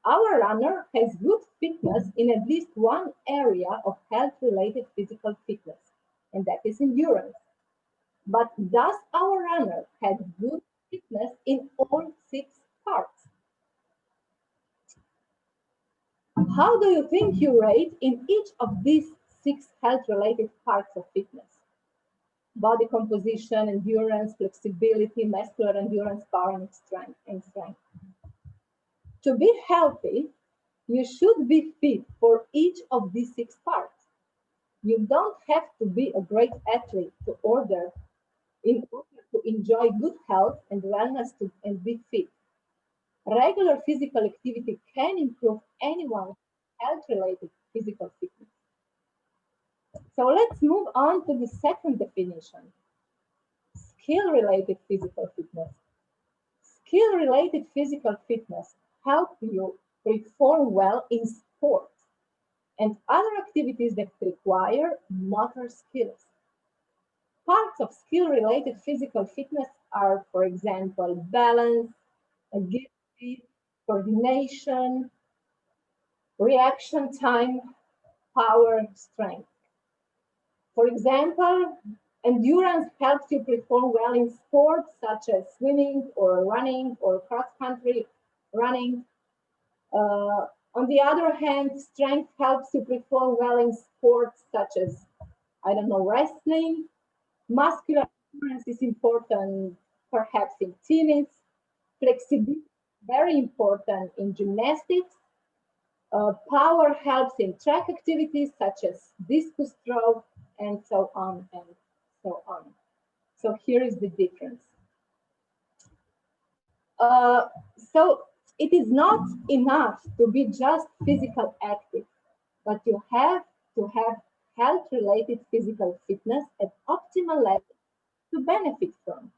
our runner has good fitness in at least one area of health-related physical fitness, and that is endurance. But does our runner have good fitness in all 6 parts? How do you think you rate in each of these 6 health-related parts of fitness? Body composition, endurance, flexibility, muscular endurance, power, and strength. To be healthy, you should be fit for each of these 6 parts. You don't have to be a great athlete in order to enjoy good health and wellness and be fit. Regular physical activity can improve anyone's health-related physical fitness. So let's move on to the second definition, skill-related physical fitness. Skill-related physical fitness help you perform well in sports and other activities that require motor skills. Parts of skill-related physical fitness are, for example, balance, agility, coordination, reaction time, power, strength. For example, endurance helps you perform well in sports such as swimming or running or cross-country running. On the other hand, strength helps you perform well in sports such as, wrestling. Muscular endurance is important, perhaps in tennis. Flexibility, very important in gymnastics. Power helps in track activities such as discus throw, and so on and so on. So here is the difference. So it is not enough to be just physical active, but you have to have health-related physical fitness at optimal level to benefit from.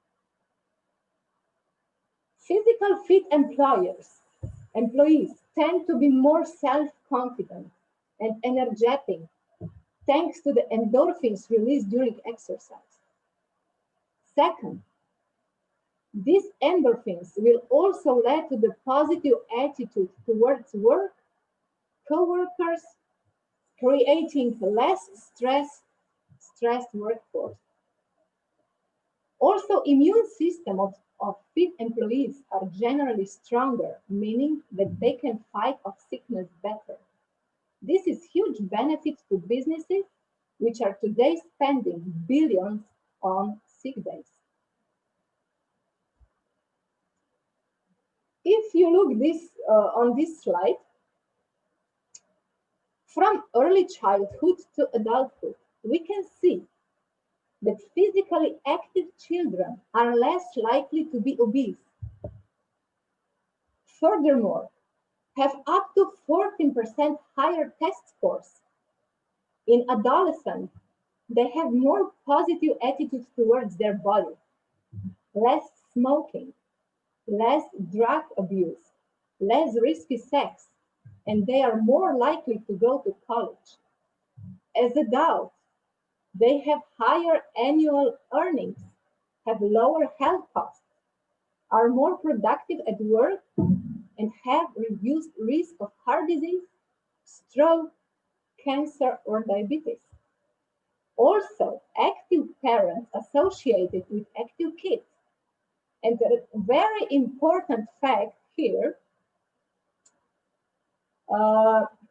Physical fit employees tend to be more self-confident and energetic thanks to the endorphins released during exercise. Second, these endorphins will also lead to the positive attitude towards work, co-workers, creating less stressed workforce. Also, immune system of fit employees are generally stronger, meaning that they can fight off sickness better. This is huge benefit to businesses, which are today spending billions on sick days. If you look on this slide, from early childhood to adulthood, we can see that physically active children are less likely to be obese. Furthermore, have up to 14% higher test scores. In adolescents, they have more positive attitudes towards their body, less smoking, less drug abuse, less risky sex, and they are more likely to go to college. As adults, they have higher annual earnings, have lower health costs, are more productive at work, and have reduced risk of heart disease, stroke, cancer, or diabetes. Also, active parents associated with active kids. And a very important fact here,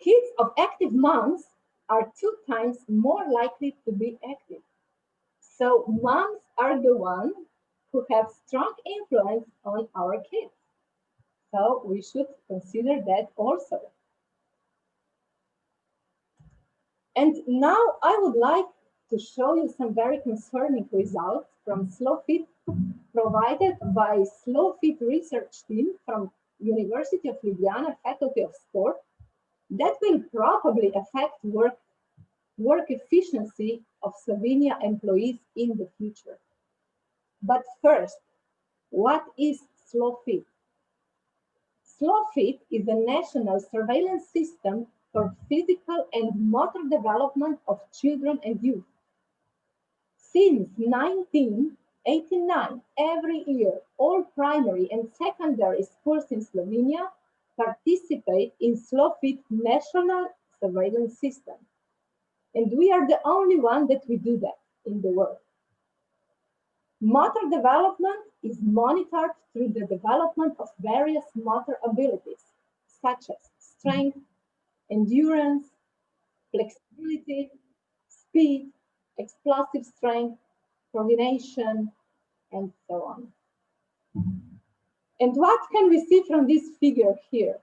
kids of active moms are 2 times more likely to be active. So moms are the ones who have strong influence on our kids. So we should consider that also. And now I would like to show you some very concerning results from SlowFit provided by SlowFit research team from University of Ljubljana Faculty of Sport that will probably affect work efficiency of Slovenia employees in the future. But first, what is SlowFit? SlowFit is a national surveillance system for physical and motor development of children and youth. Since 1989, every year, all primary and secondary schools in Slovenia participate in SlowFit national surveillance system. And we are the only one that we do that in the world. Motor development is monitored through the development of various motor abilities, such as strength, endurance, flexibility, speed, explosive strength, coordination, and so on. And what can we see from this figure here?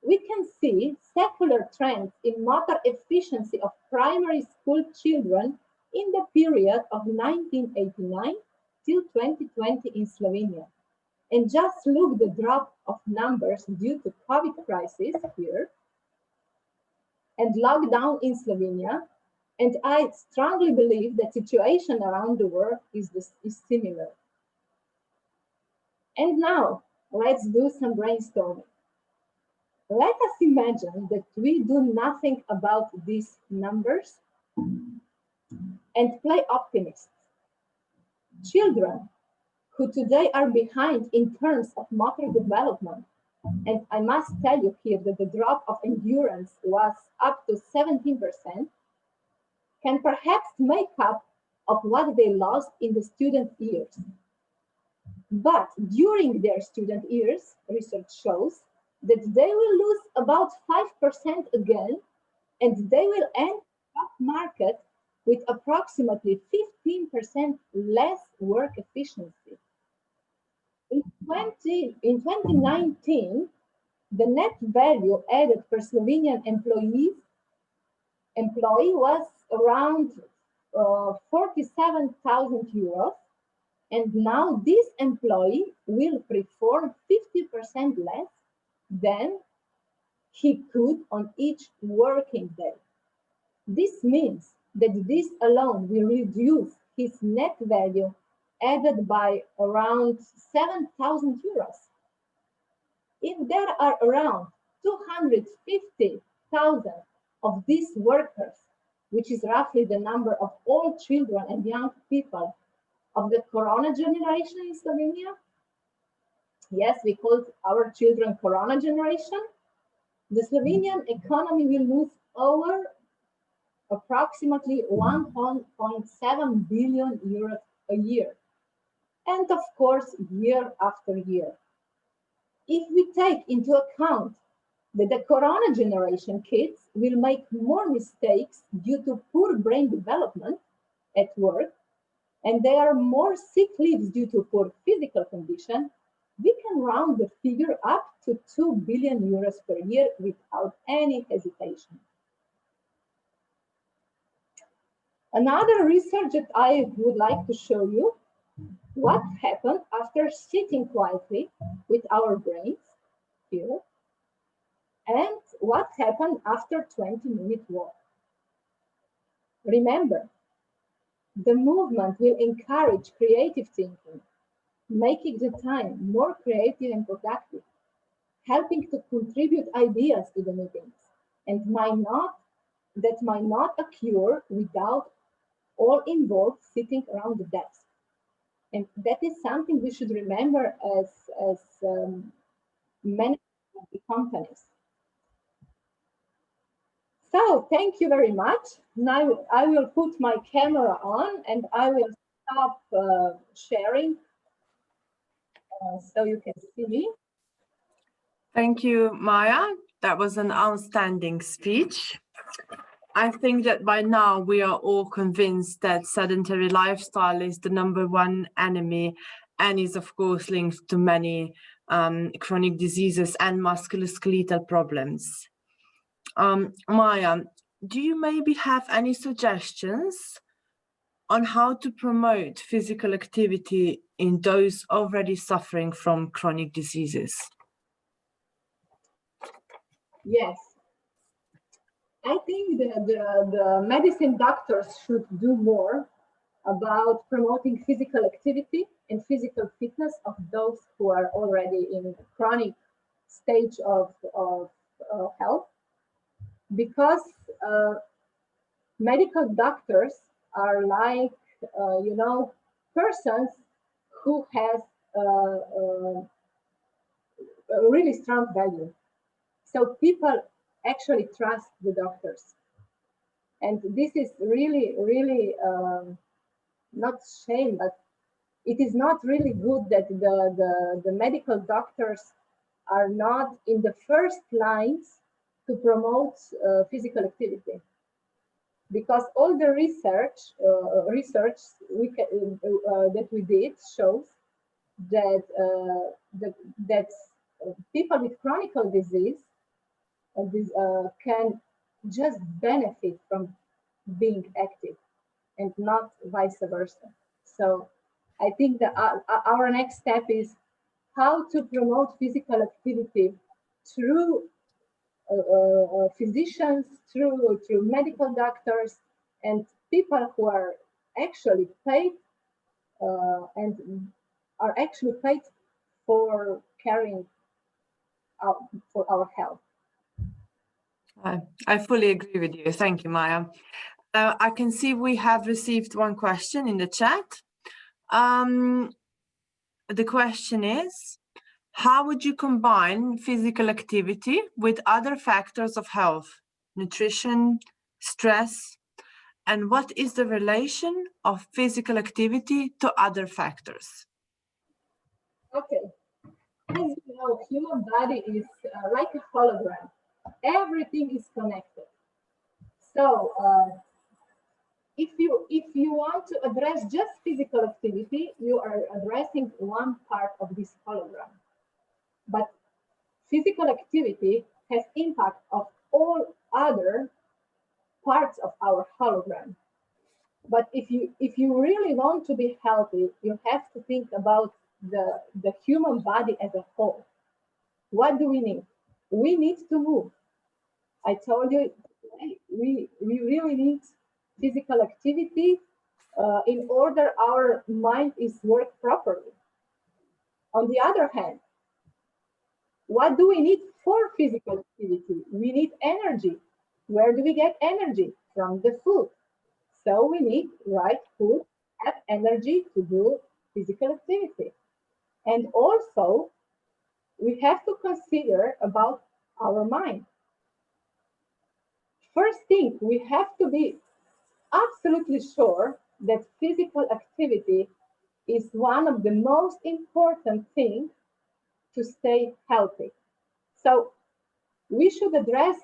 We can see secular trends in motor efficiency of primary school children in the period of 1989 till 2020 in Slovenia. And just look the drop of numbers due to COVID crisis here and lockdown in Slovenia. And I strongly believe that situation around the world is similar. And now let's do some brainstorming. Let us imagine that we do nothing about these numbers and play optimists. Children who today are behind in terms of motor development, and I must tell you here that the drop of endurance was up to 17%, can perhaps make up of what they lost in the student years. But during their student years, research shows that they will lose about 5% again, and they will enter the job market with approximately 15% less work efficiency. In 2019, the net value added per Slovenian employee was around 47,000 euros, and now this employee will perform 50% less than he could on each working day. This means that this alone will reduce his net value added by around 7,000 euros. If there are around 250,000 of these workers, which is roughly the number of all children and young people of the Corona generation in Slovenia, yes, we call our children Corona generation, the Slovenian economy will lose over approximately 1.7 billion euros a year. And of course, year after year. If we take into account that the Corona generation kids will make more mistakes due to poor brain development at work, and there are more sick leaves due to poor physical condition, we can round the figure up to 2 billion euros per year without any hesitation. Another research that I would like to show you, what happened after sitting quietly with our brains here, and what happened after 20-minute walk. Remember, the movement will encourage creative thinking, making the time more creative and productive, helping to contribute ideas to the meetings, and might not occur without all involved sitting around the desk. And that is something we should remember as management of the companies. So thank you very much. Now I will put my camera on and I will stop sharing so you can see me. Thank you, Maya. That was an outstanding speech. I think that by now we are all convinced that sedentary lifestyle is the #1 enemy and is of course linked to many chronic diseases and musculoskeletal problems. Maya, do you maybe have any suggestions on how to promote physical activity in those already suffering from chronic diseases? Yes. I think the medicine doctors should do more about promoting physical activity and physical fitness of those who are already in chronic stage of health, because medical doctors are like, persons who has a really strong value. So people actually trust the doctors. And this is really, really not shame, but it is not really good that the medical doctors are not in the first lines to promote physical activity. Because all the research that we did shows that that people with chronic disease can just benefit from being active and not vice versa. So I think that our next step is how to promote physical activity through physicians, through medical doctors, and people who are actually paid and are actually paid for caring for our health. I fully agree with you. Thank you, Maya. I can see we have received one question in the chat. The question is, how would you combine physical activity with other factors of health, nutrition, stress, and what is the relation of physical activity to other factors? Okay. As you know, human body is like a hologram. Everything is connected. So if you want to address just physical activity, you are addressing one part of this hologram. But physical activity has impact of all other parts of our hologram. But if you really want to be healthy, you have to think about the human body as a whole. What do we need? We need to move. I told you we really need physical activity in order our mind is work properly. On the other hand, what do we need for physical activity? We need energy. Where do we get energy? From the food. So we need right food, have energy to do physical activity. And also, we have to consider about our mind. First thing, we have to be absolutely sure that physical activity is one of the most important things to stay healthy. So we should address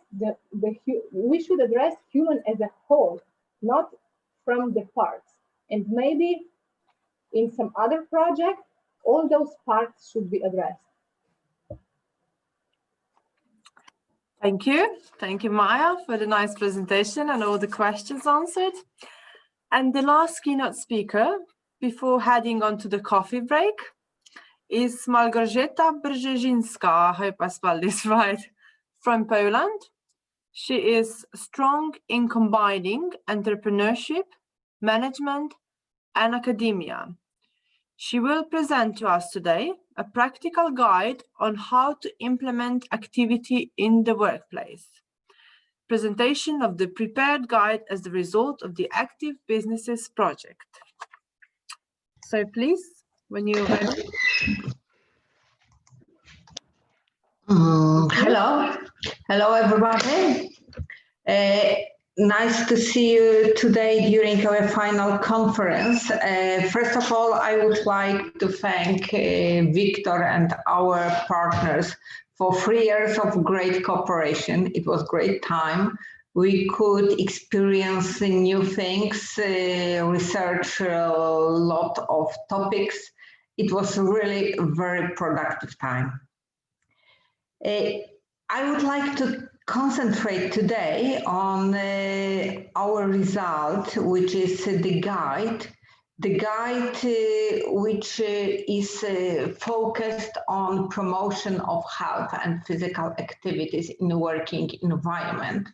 human as a whole, not from the parts. And maybe in some other project, all those parts should be addressed. Thank you, Maya, for the nice presentation and all the questions answered. And the last keynote speaker before heading on to the coffee break is Małgorzata Brzezińska, I hope I spelled this right, from Poland. She is strong in combining entrepreneurship, management, and academia. She will present to us today a practical guide on how to implement activity in the workplace. Presentation of the prepared guide as the result of the Active Businesses project. So please, when you're ready. Hello everybody. Nice to see you today during our final conference. First of all, I would like to thank Victor and our partners for 3 years of great cooperation. It was great time. We could experience new things, research a lot of topics. It was really a very productive time. I would like to concentrate today on our result, which is the guide. The guide which is focused on promotion of health and physical activities in a working environment.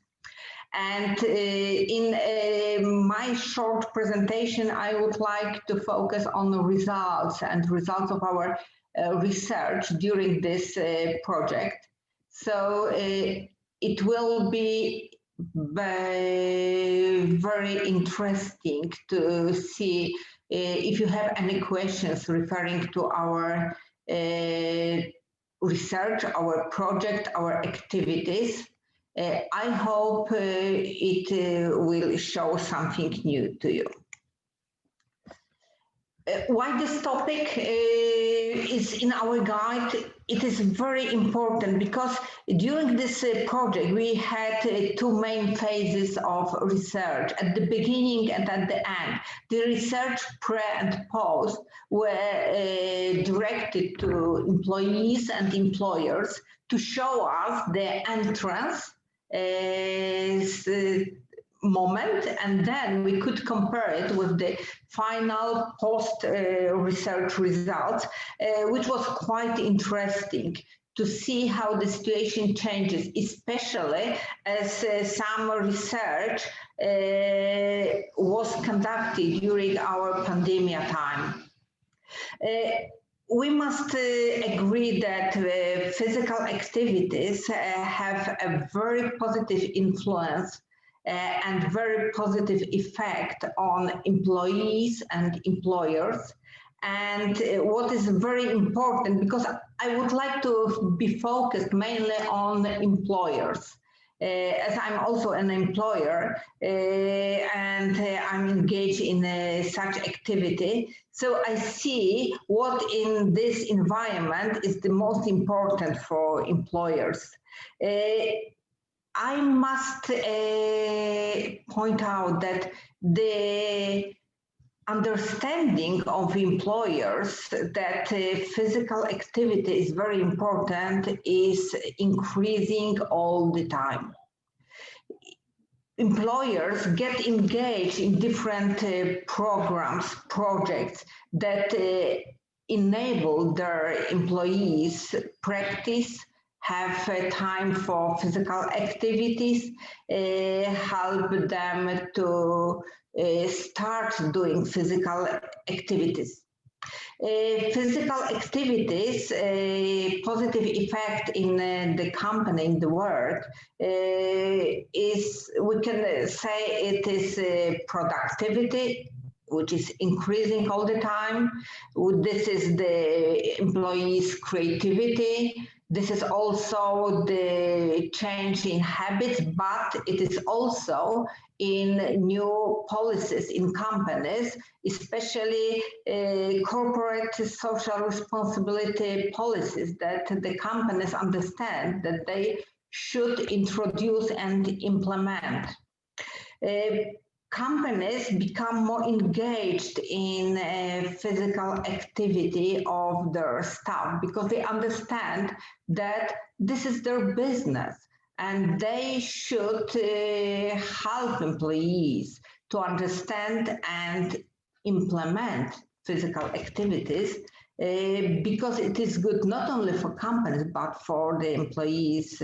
And in my short presentation, I would like to focus on the results and results of our research during this project. So it will be very interesting to see if you have any questions referring to our research, our project, our activities. I hope it will show something new to you. Why this topic is in our guide? It is very important because during this project we had two main phases of research, at the beginning and at the end. The research pre and post were directed to employees and employers to show us the entrance moment, and then we could compare it with the final post-research results, which was quite interesting to see how the situation changes, especially as some research was conducted during our pandemic time. We must agree that physical activities have a very positive influence and very positive effect on employees and employers. And what is very important, because I would like to be focused mainly on employers, as I'm also an employer and I'm engaged in such activity. So I see what in this environment is the most important for employers. I must point out that the understanding of employers that physical activity is very important is increasing all the time. Employers get engaged in different programs, projects that enable their employees practice, have time for physical activities, help them to start doing physical activities. Physical activities, positive effect in the company, in the work, is, we can say it is productivity, which is increasing all the time. This is the employees' creativity. This is also the change in habits, but it is also in new policies in companies, especially corporate social responsibility policies that the companies understand that they should introduce and implement. Companies become more engaged in physical activity of their staff because they understand that this is their business and they should help employees to understand and implement physical activities because it is good not only for companies but for the employees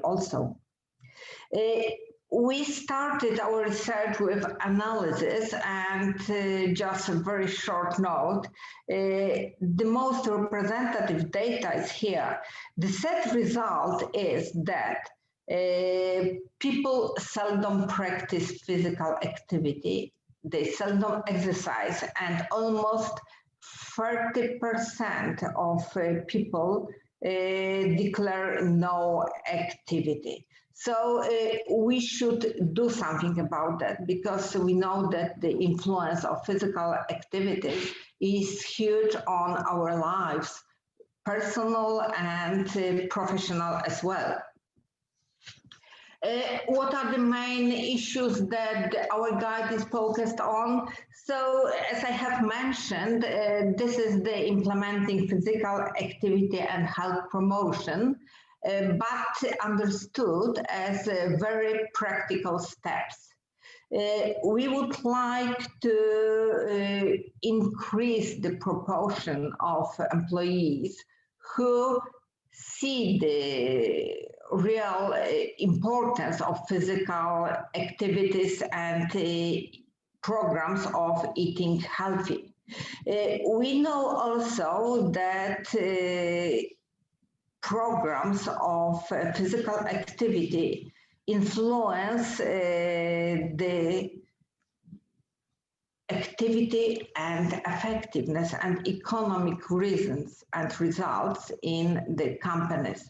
also. We started our research with analysis and just a very short note. The most representative data is here. The set result is that people seldom practice physical activity. They seldom exercise, and almost 30% of people declare no activity. So we should do something about that because we know that the influence of physical activities is huge on our lives, personal and professional as well. What are the main issues that our guide is focused on? So, as I have mentioned, this is the implementing physical activity and health promotion, but understood as very practical steps. We would like to increase the proportion of employees who see the real importance of physical activities and programs of eating healthy. We know also that programs of physical activity influence the activity and effectiveness and economic reasons and results in the companies.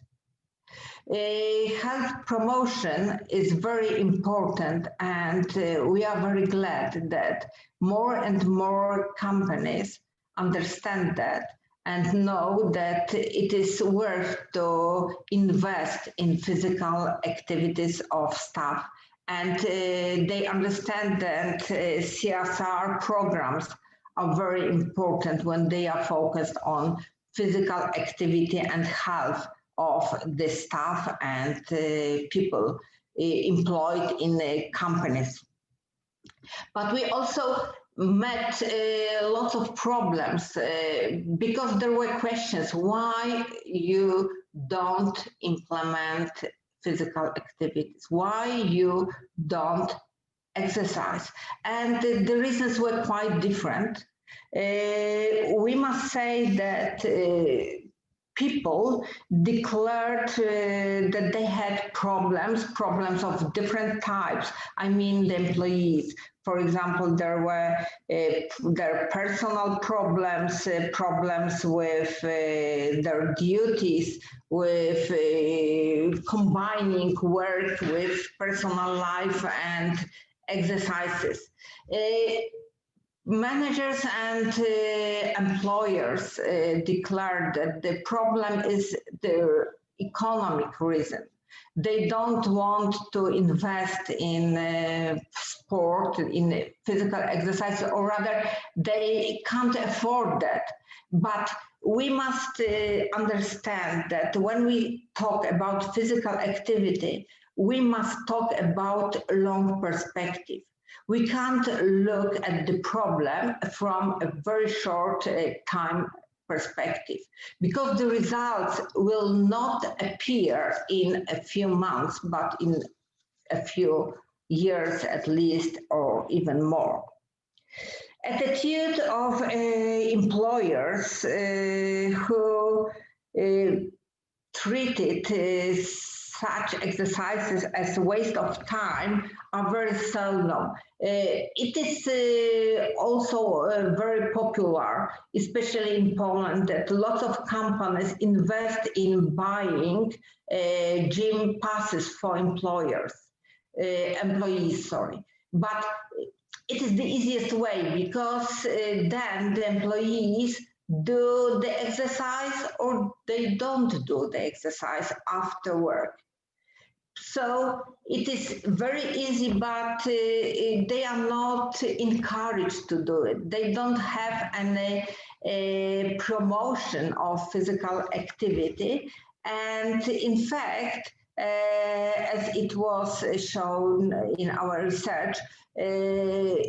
Health promotion is very important, and we are very glad that more and more companies understand that and know that it is worth to invest in physical activities of staff. And they understand that CSR programs are very important when they are focused on physical activity and health of the staff and people employed in the companies. But we also met lots of problems because there were questions why you don't implement physical activities, why you don't exercise. And the reasons were quite different. We must say that people declared that they had problems of different types. I mean, the employees. For example, there were their personal problems, problems with their duties, with combining work with personal life and exercises. Managers and employers declared that the problem is the economic reason. They don't want to invest in sport, in physical exercise, or rather they can't afford that. But we must understand that when we talk about physical activity, we must talk about long perspective. We can't look at the problem from a very short time perspective, because the results will not appear in a few months, but in a few years at least, or even more. Attitude of employers who treated such exercises as a waste of time are very seldom. It is also very popular, especially in Poland, that lots of companies invest in buying gym passes for employees. But it is the easiest way, because then the employees do the exercise or they don't do the exercise after work. So it is very easy, but they are not encouraged to do it. They don't have any promotion of physical activity. And in fact, as it was shown in our research,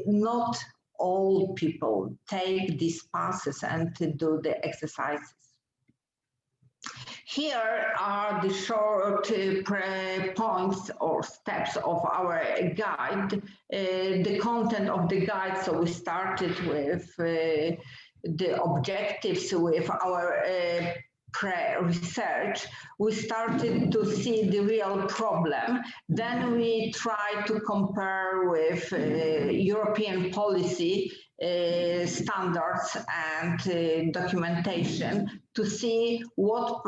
not all people take these passes and to do the exercises. Here are the short points or steps of our guide, the content of the guide. So we started with the objectives with our pre-research. We started to see the real problem. Then we tried to compare with European policy standards and documentation to see what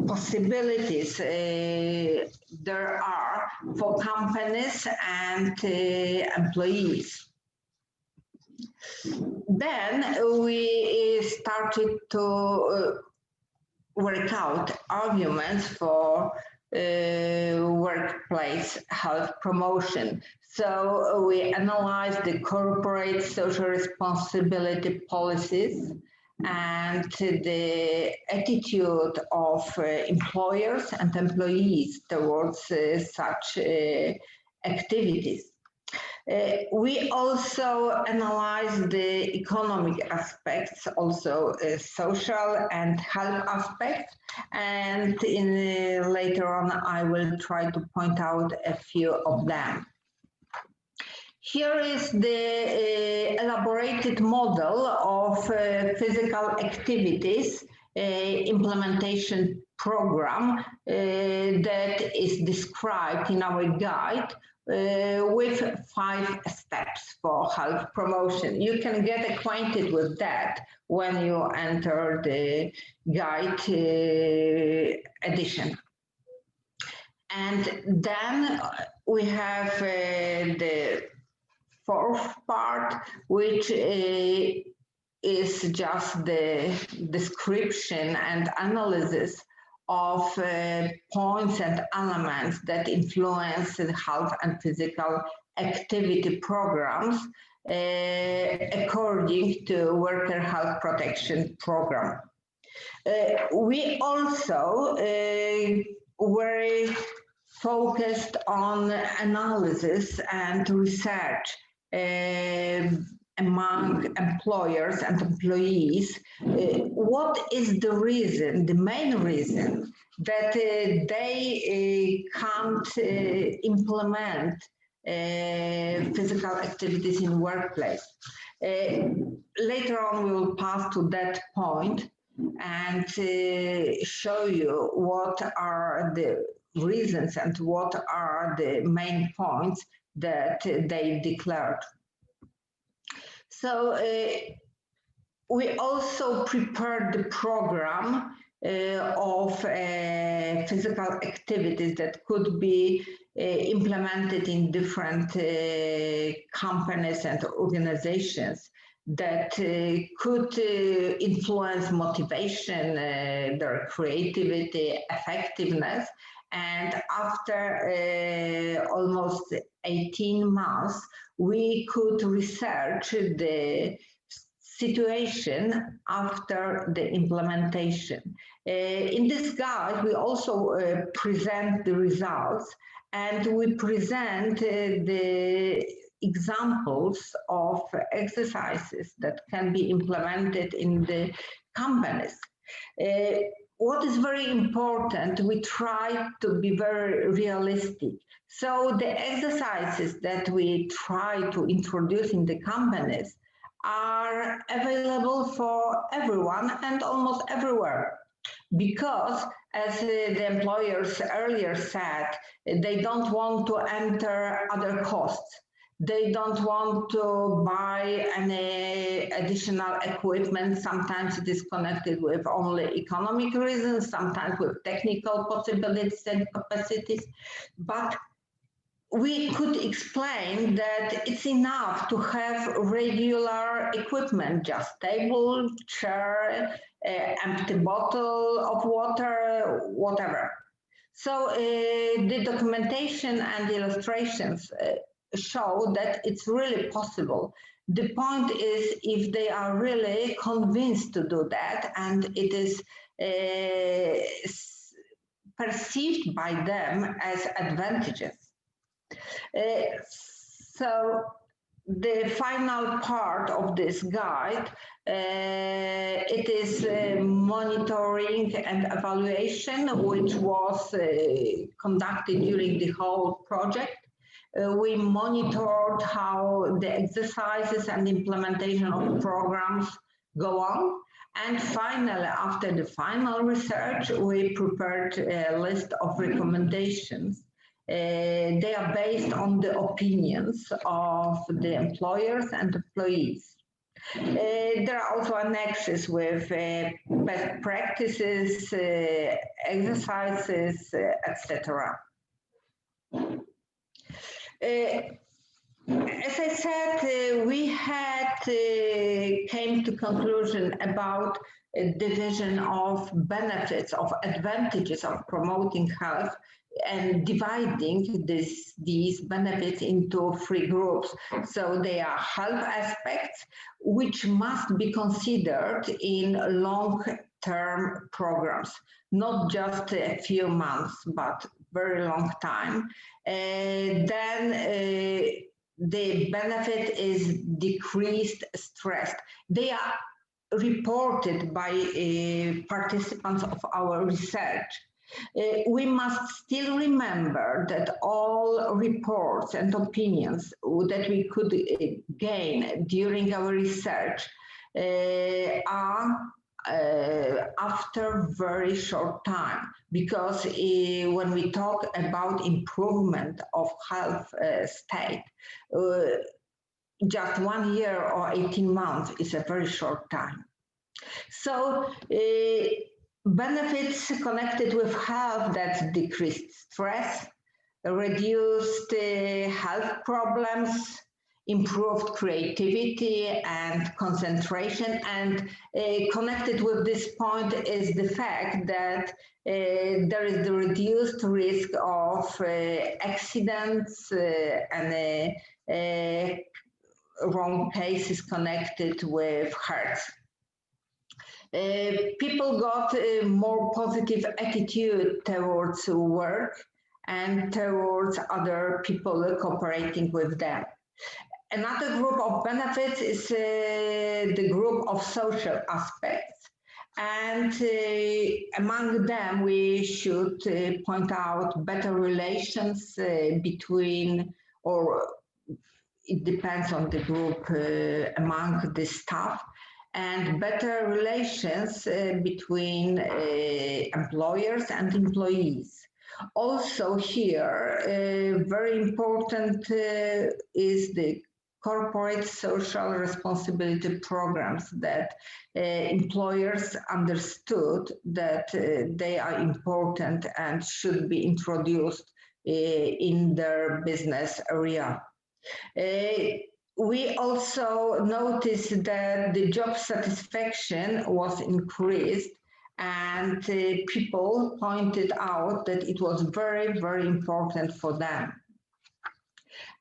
possibilities there are for companies and employees. Then we started to work out arguments for workplace health promotion. So we analyzed the corporate social responsibility policies and the attitude of employers and employees towards such activities. We also analyzed the economic aspects, also social and health aspects, and later on I will try to point out a few of them. Here is the elaborated model of physical activities implementation program that is described in our guide with 5 steps for health promotion. You can get acquainted with that when you enter the guide edition. And then we have the 4th part, which is just the description and analysis of points and elements that influence the health and physical activity programs according to Worker Health Protection Program. We also were focused on analysis and research among employers and employees. What is the reason, the main reason that they can't implement physical activities in workplace? Later on we will pass to that point and show you what are the reasons and what are the main points that they declared. So we also prepared the program of physical activities that could be implemented in different companies and organizations that could influence motivation, their creativity, effectiveness. And after almost 18 months, we could research the situation after the implementation. In this guide, we also present the results, and we present the examples of exercises that can be implemented in the companies. What is very important, we try to be very realistic. So the exercises that we try to introduce in the companies are available for everyone and almost everywhere. Because, as the employers earlier said, they don't want to enter other costs. They don't want to buy any additional equipment. Sometimes it is connected with only economic reasons, sometimes with technical possibilities and capacities. But we could explain that it's enough to have regular equipment, just table, chair, empty bottle of water, whatever. So the documentation and illustrations show that it's really possible. The point is if they are really convinced to do that and it is perceived by them as advantages. So the final part of this guide, it is monitoring and evaluation, which was conducted during the whole project. We monitored how the exercises and implementation of programs go on. And finally, after the final research, we prepared a list of recommendations. They are based on the opinions of the employers and employees. There are also annexes with best practices, exercises, etc. As I said, we had came to conclusion about division of benefits, of advantages of promoting health, and dividing these benefits into three groups. So they are health aspects, which must be considered in long-term programs, not just a few months, but very long time. Then the benefit is decreased stress. They are reported by participants of our research. We must still remember that all reports and opinions that we could gain during our research are after very short time, because when we talk about improvement of health state, just 1 year or 18 months is a very short time. So benefits connected with health, that's decreased stress, reduced health problems, improved creativity and concentration, and connected with this point is the fact that there is the reduced risk of accidents and wrong cases connected with hearts. People got a more positive attitude towards work and towards other people cooperating with them. Another group of benefits is the group of social aspects. And among them, we should point out better relations between, or it depends on the group among the staff, and better relations between employers and employees. Also here, very important is the corporate social responsibility programs that employers understood that they are important and should be introduced in their business area. We also noticed that the job satisfaction was increased, and people pointed out that it was very, very important for them.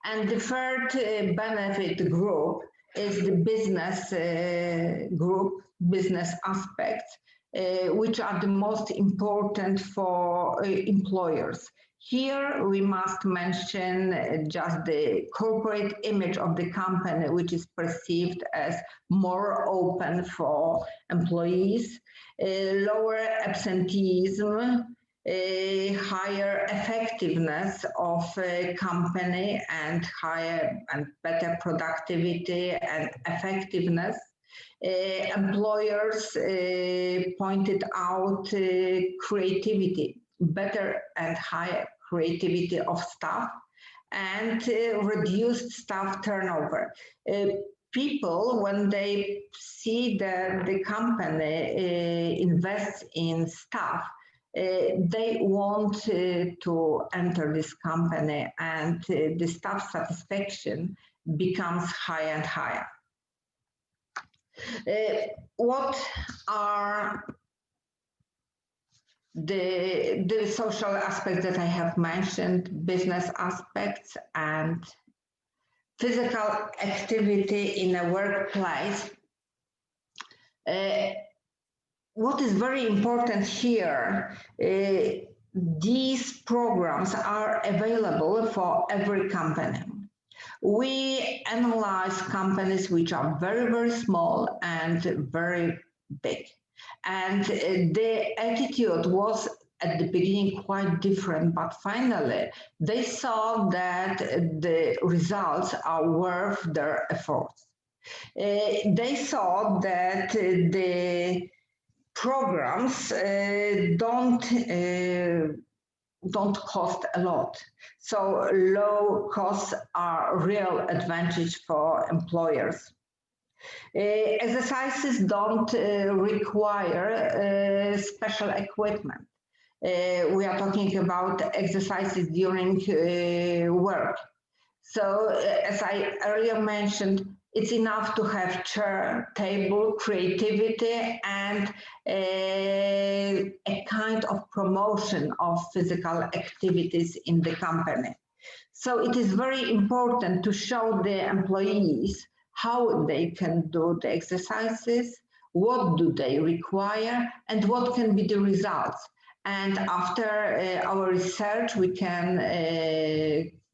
And the third benefit group is the business group, business aspects, which are the most important for employers. Here we must mention just the corporate image of the company, which is perceived as more open for employees, lower absenteeism, higher effectiveness of a company, and higher and better productivity and effectiveness. Employers pointed out creativity, better and higher creativity of staff, and reduced staff turnover. People, when they see that the company invests in staff, they want to enter this company, and the staff satisfaction becomes higher and higher. What are the social aspects that I have mentioned? Business aspects and physical activity in a workplace. What is very important here, these programs are available for every company. We analyze companies which are very, very small and very big. And the attitude was at the beginning quite different, but finally they saw that the results are worth their efforts. They saw that the programs don't cost a lot. So low costs are a real advantage for employers. Exercises don't require special equipment. We are talking about exercises during work. So as I earlier mentioned, It's enough to have chair, table, creativity, and a kind of promotion of physical activities in the company. So it is very important to show the employees how they can do the exercises, what do they require, and what can be the results. And after our research, we can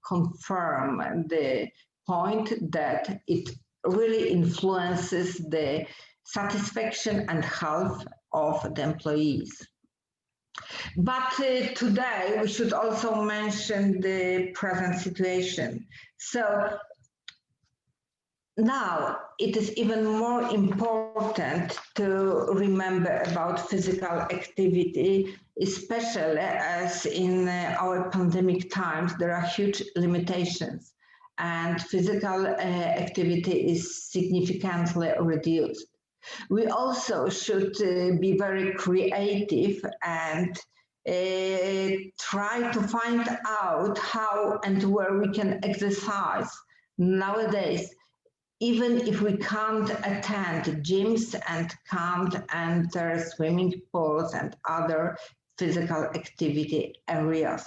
confirm the point that it really influences the satisfaction and health of the employees. But today we should also mention the present situation. So now it is even more important to remember about physical activity, especially as in our pandemic times there are huge limitations and physical activity is significantly reduced. We also should be very creative and try to find out how and where we can exercise nowadays, even if we can't attend gyms and can't enter swimming pools and other physical activity areas.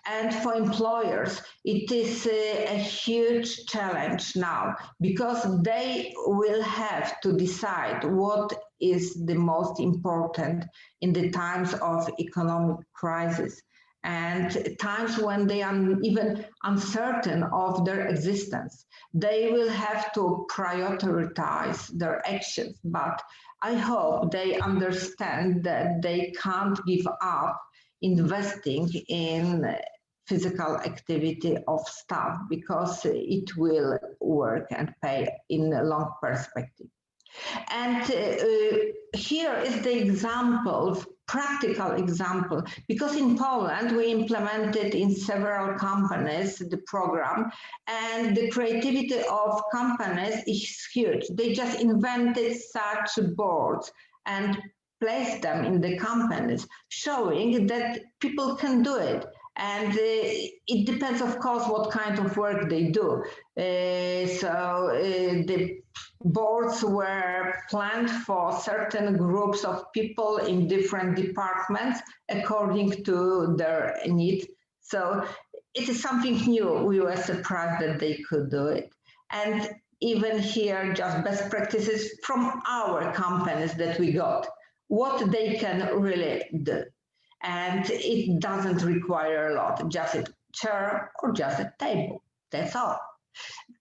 And for employers, it is a huge challenge now because they will have to decide what is the most important in the times of economic crisis and times when they are even uncertain of their existence. They will have to prioritize their actions, but I hope they understand that they can't give up investing in physical activity of staff because it will work and pay in a long perspective. And here is the example, practical example, because in Poland we implemented in several companies the program, and the creativity of companies is huge. They just invented such boards and place them in the companies, showing that people can do it. And it depends, of course, what kind of work they do. The boards were planned for certain groups of people in different departments according to their need. So it is something new. We were surprised that they could do it. And even here, just best practices from our companies that we got, what they can really do. And it doesn't require a lot, just a chair or just a table. That's all.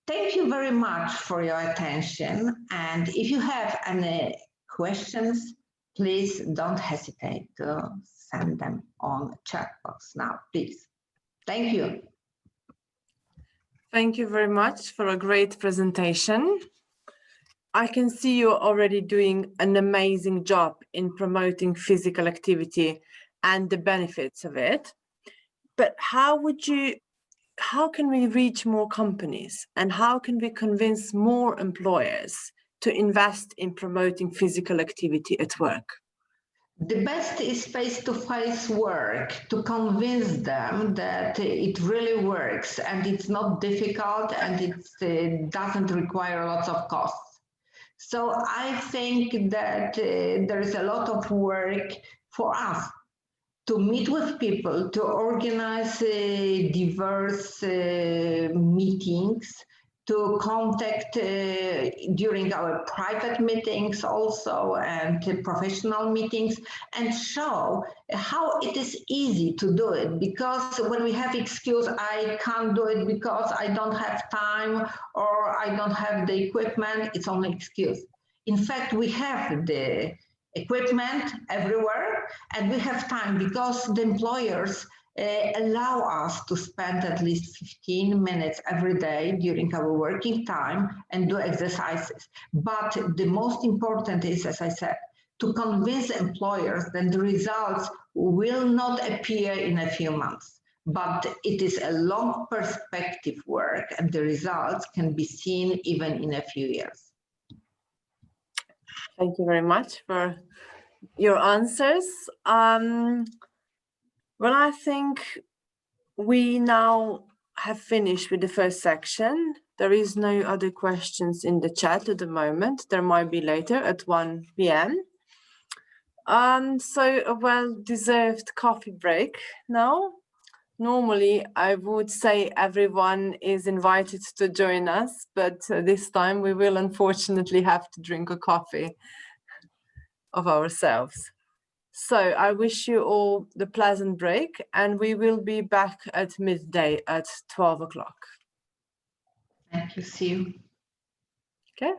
Thank you very much for your attention. And if you have any questions, please don't hesitate to send them on the chat box now, please. Thank you. Thank you very much for a great presentation. I can see you're already doing an amazing job in promoting physical activity and the benefits of it. But how can we reach more companies, and how can we convince more employers to invest in promoting physical activity at work? The best is face-to-face work to convince them that it really works and it's not difficult and it doesn't require lots of costs. So I think that there is a lot of work for us to meet with people, to organize diverse meetings, to contact during our private meetings also and professional meetings, and show how it is easy to do it. Because when we have excuse, I can't do it because I don't have time or I don't have the equipment, it's only excuse. In fact, we have the equipment everywhere and we have time because the employers allow us to spend at least 15 minutes every day during our working time and do exercises. But the most important is, as I said, to convince employers that the results will not appear in a few months, but it is a long perspective work and the results can be seen even in a few years. Thank you very much for your answers. Well, I think we now have finished with the first section, There is no other questions in the chat at the moment. There might be later at 1 p.m. So a well-deserved coffee break now. Normally, I would say everyone is invited to join us, but this time we will unfortunately have to drink a coffee of ourselves. So I wish you all the pleasant break, and we will be back at midday at 12 o'clock. Thank you. See you. Okay.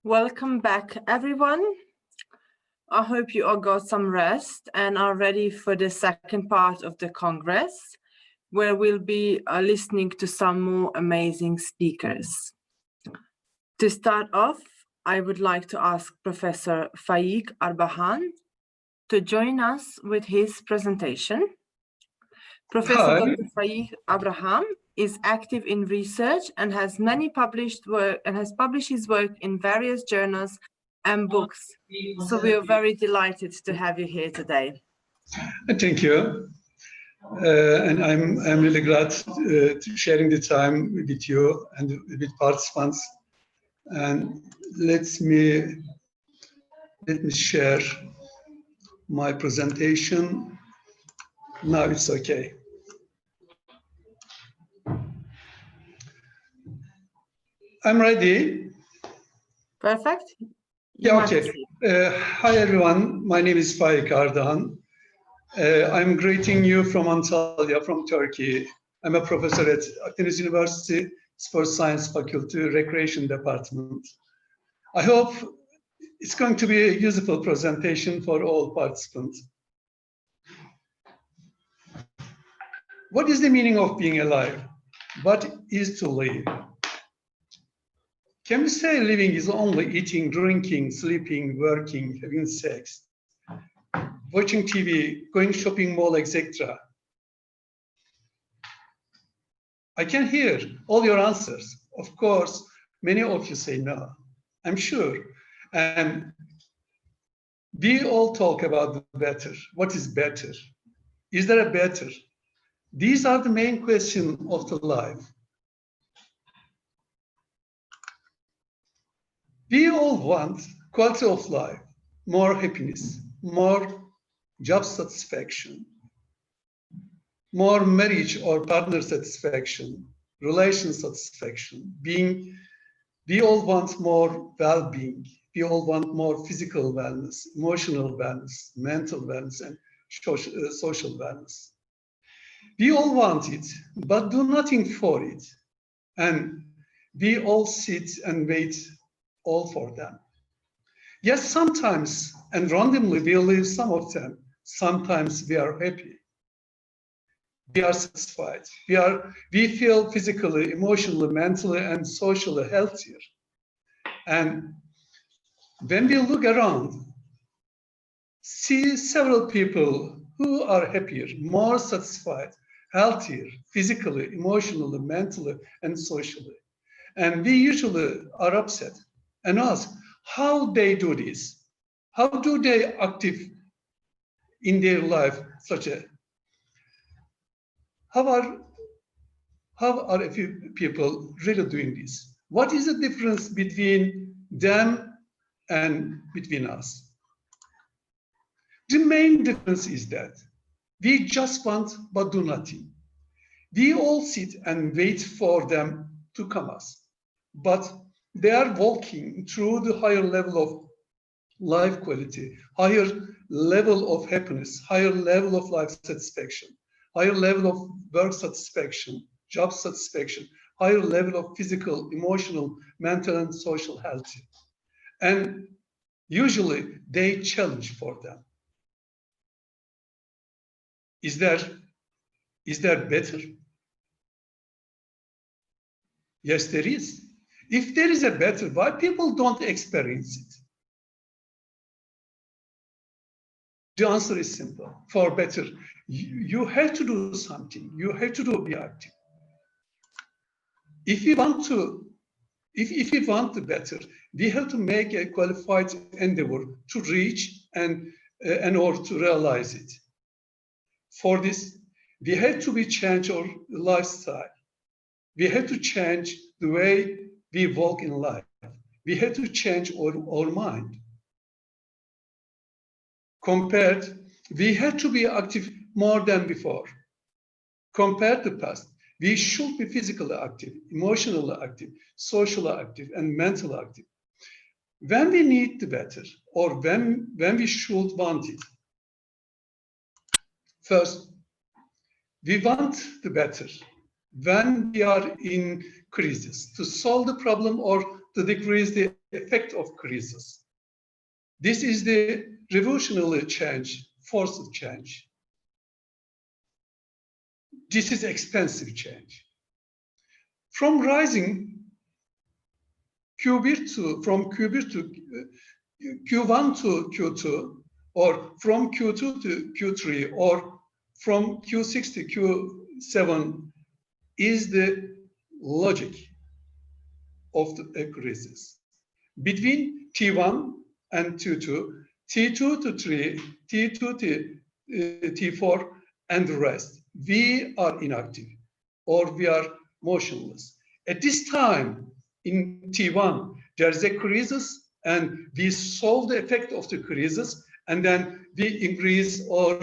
Welcome back, everyone. I hope you all got some rest and are ready for the second part of the Congress, where we'll be listening to some more amazing speakers. To start off, I would like to ask Professor Faik Arbahan to join us with his presentation. Professor Dr. Faik Abraham is active in research and has many published work and has published his work in various journals and books. So we are very delighted to have you here today. Thank you. And I'm really glad to sharing the time with you and with participants. And let me share my presentation. Now it's okay. I'm ready. Perfect. Yeah, okay. Hi, everyone. My name is Faik Ardahan. I'm greeting you from Antalya, from Turkey. I'm a professor at Akdeniz University Sports Science Faculty, Recreation Department. I hope it's going to be a useful presentation for all participants. What is the meaning of being alive? What is to live? Can we say living is only eating, drinking, sleeping, working, having sex, watching TV, going shopping mall, etc.? I can hear all your answers. Of course, many of you say no, I'm sure. And we all talk about the better. What is better? Is there a better? These are the main questions of the life. We all want quality of life, more happiness, more job satisfaction, more marriage or partner satisfaction, relation satisfaction. We all want more well-being. We all want more physical wellness, emotional wellness, mental wellness, and social wellness. We all want it, but do nothing for it. And we all sit and wait all for them. Yes, sometimes and randomly we live some of them. Sometimes we are happy. We are satisfied. We feel physically, emotionally, mentally, and socially healthier. And when we look around, see several people who are happier, more satisfied, healthier, physically, emotionally, mentally, and socially. And we usually are upset and ask how they do this. How do they active in their life such a how are a few people really doing this? What is the difference between them and between us? The main difference is that we just want but do nothing. We all sit and wait for them to come us, but they are walking through the higher level of life quality, higher level of happiness, higher level of life satisfaction, higher level of work satisfaction, job satisfaction, higher level of physical, emotional, mental, and social health. And usually they challenge for them. Is there better? Yes, there is. If there is a better, why people don't experience it? The answer is simple. For better, you have to do something. You have to be active. If we want the better, we have to make a qualified endeavor to reach and or to realize it. For this, we have to change our lifestyle. We have to change the way we walk in life. We have to change our mind. We have to be active more than before. Compared to the past, we should be physically active, emotionally active, socially active, and mentally active. When we need the better, or when we should want it, first, we want the better when we are in crisis to solve the problem or to decrease the effect of crisis. This is the revolutionary change, forced change. This is expensive change. From rising Q1 to Q2, or from Q2 to Q3, or from Q6 to Q7 is the logic of the crisis. Between T1 and T2, T2 to 3, T2 to T4, and the rest, we are inactive or we are motionless. At this time in T1, there is a crisis and we solve the effect of the crisis, and then we increase our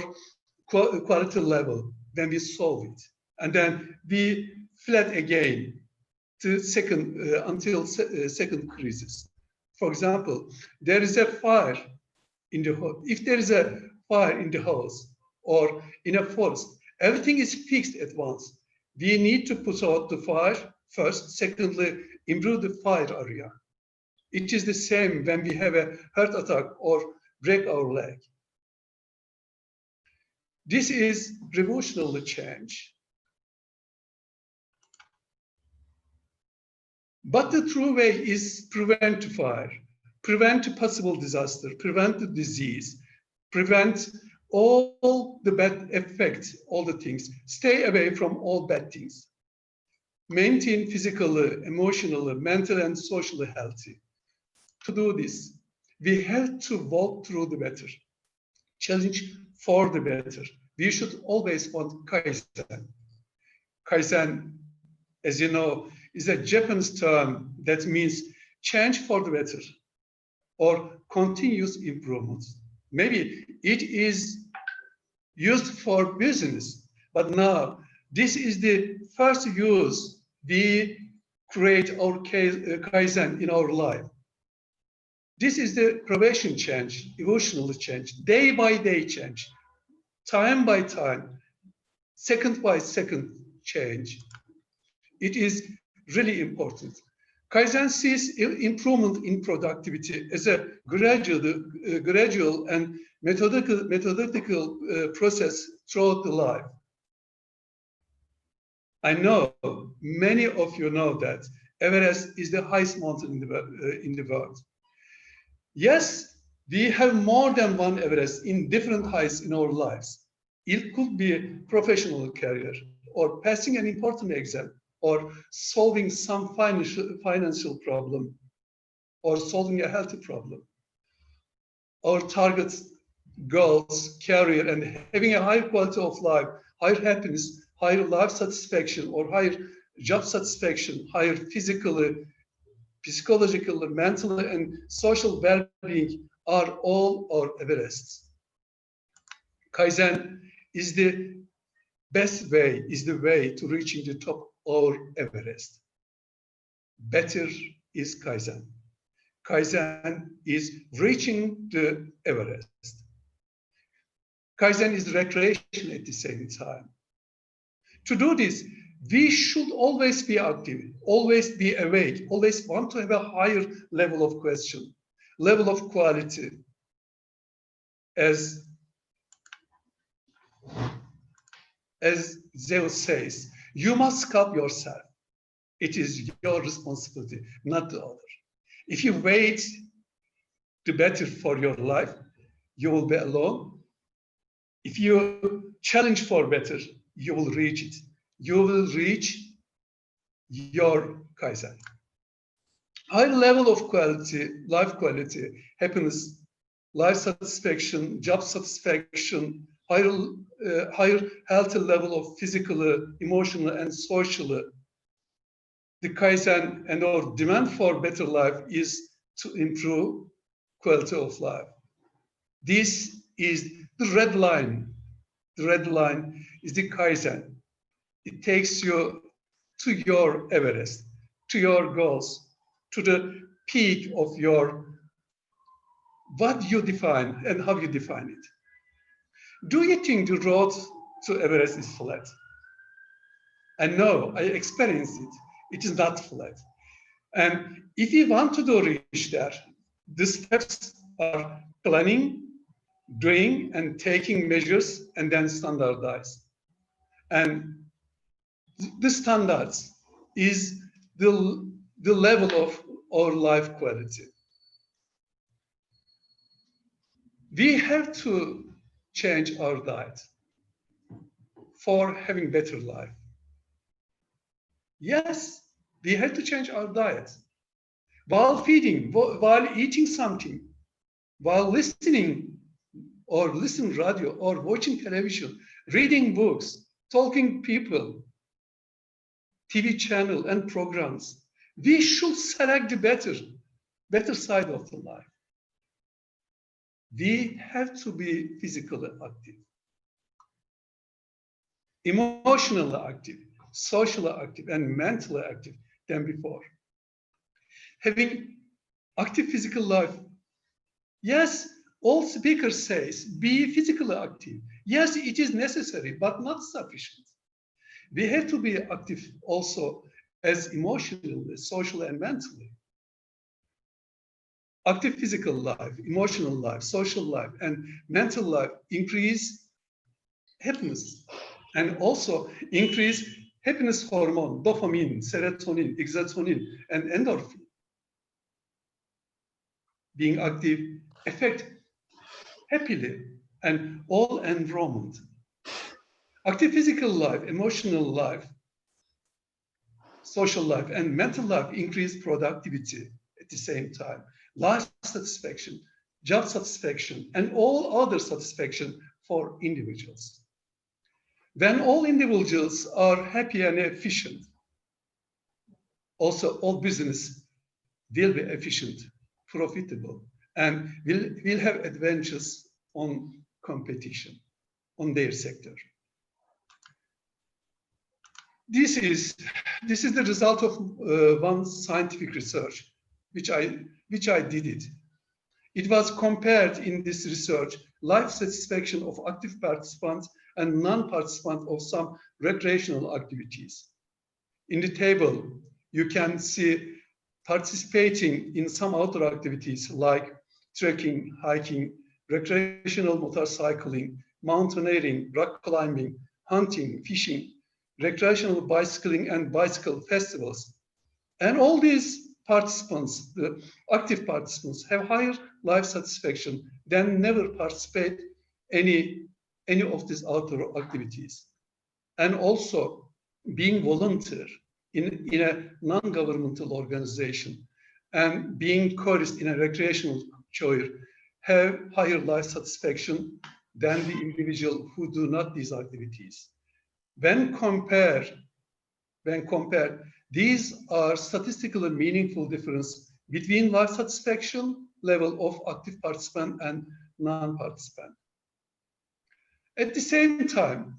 quality level, then we solve it. And then we flat again to until second crisis. For example, there is a fire in the house. If there is a fire in the house or in a forest, everything is fixed at once. We need to put out the fire first. Secondly, improve the fire area. It is the same when we have a heart attack or break our leg. This is revolutionary change. But the true way is prevent fire, prevent possible disaster, prevent the disease, prevent all the bad effects, all the things. Stay away from all bad things. Maintain physically, emotionally, mentally, and socially healthy. To do this, we have to walk through the better, challenge for the better. We should always want Kaizen. Kaizen, as you know, is a Japanese term that means change for the better or continuous improvements. Maybe it is used for business, but now this is the first use we create our Kaizen in our life. This is the probation change, evolutionary change, day by day change, time by time, second by second change. It is really important. Kaizen sees improvement in productivity as a gradual and methodical process throughout the life. I know many of you know that Everest is the highest mountain in the world. Yes, we have more than one Everest in different heights in our lives. It could be a professional career or passing an important exam, or solving some financial problem, or solving a healthy problem. Our targets, goals, career, and having a higher quality of life, higher happiness, higher life satisfaction, or higher job satisfaction, higher physically, psychologically, mentally, and social well-being are all our Everests. Kaizen is the best way, is the way to reaching the top or Everest. Better is Kaizen. Kaizen is reaching the Everest. Kaizen is recreation at the same time. To do this, we should always be active, always be awake, always want to have a higher level of question, level of quality. As Zeus says, you must sculpt yourself. It is your responsibility, not the other. If you wait to better for your life, you will be alone. If you challenge for better, you will reach it. You will reach your Kaizen. Higher level of quality, life quality, happiness, life satisfaction, job satisfaction, higher healthy level of physical, emotional, and social. The Kaizen and our demand for better life is to improve quality of life. This is the red line. The red line is the Kaizen. It takes you to your Everest, to your goals, to the peak of your, what you define and how you define it. Do you think the road to Everest is flat? And no, I experienced it. It is not flat. And if we want to reach there, the steps are planning, doing, and taking measures, and then standardize. And the standards is the level of our life quality. We have to change our diet for having better life. Yes, we have to change our diet. While feeding, while eating something, while listening or listening radio or watching television, reading books, talking people, TV channel and programs, we should select the better side of the life. We have to be physically active, emotionally active, socially active, and mentally active than before. Having active physical life, yes, all speakers says be physically active. Yes, it is necessary, but not sufficient. We have to be active also as emotionally, socially, and mentally. Active physical life, emotional life, social life, and mental life increase happiness and also increase happiness hormone, dopamine, serotonin, exotonin, and endorphin. Being active affect happily and all environment. Active physical life, emotional life, social life, and mental life increase productivity at the same time. Life satisfaction, job satisfaction, and all other satisfaction for individuals. When all individuals are happy and efficient, also all business will be efficient, profitable, and will have advantages on competition, on their sector. This is the result of one scientific research, which I did it. It was compared in this research life satisfaction of active participants and non-participants of some recreational activities. In the table, you can see participating in some outdoor activities like trekking, hiking, recreational motorcycling, mountaineering, rock climbing, hunting, fishing, recreational bicycling, and bicycle festivals. And all these participants, the active participants, have higher life satisfaction than never participate any of these outdoor activities. And also being volunteer in a non-governmental organization and being chorist in a recreational choir have higher life satisfaction than the individual who do not these activities. When compared, these are statistically meaningful difference between life satisfaction level of active participant and non-participant. At the same time,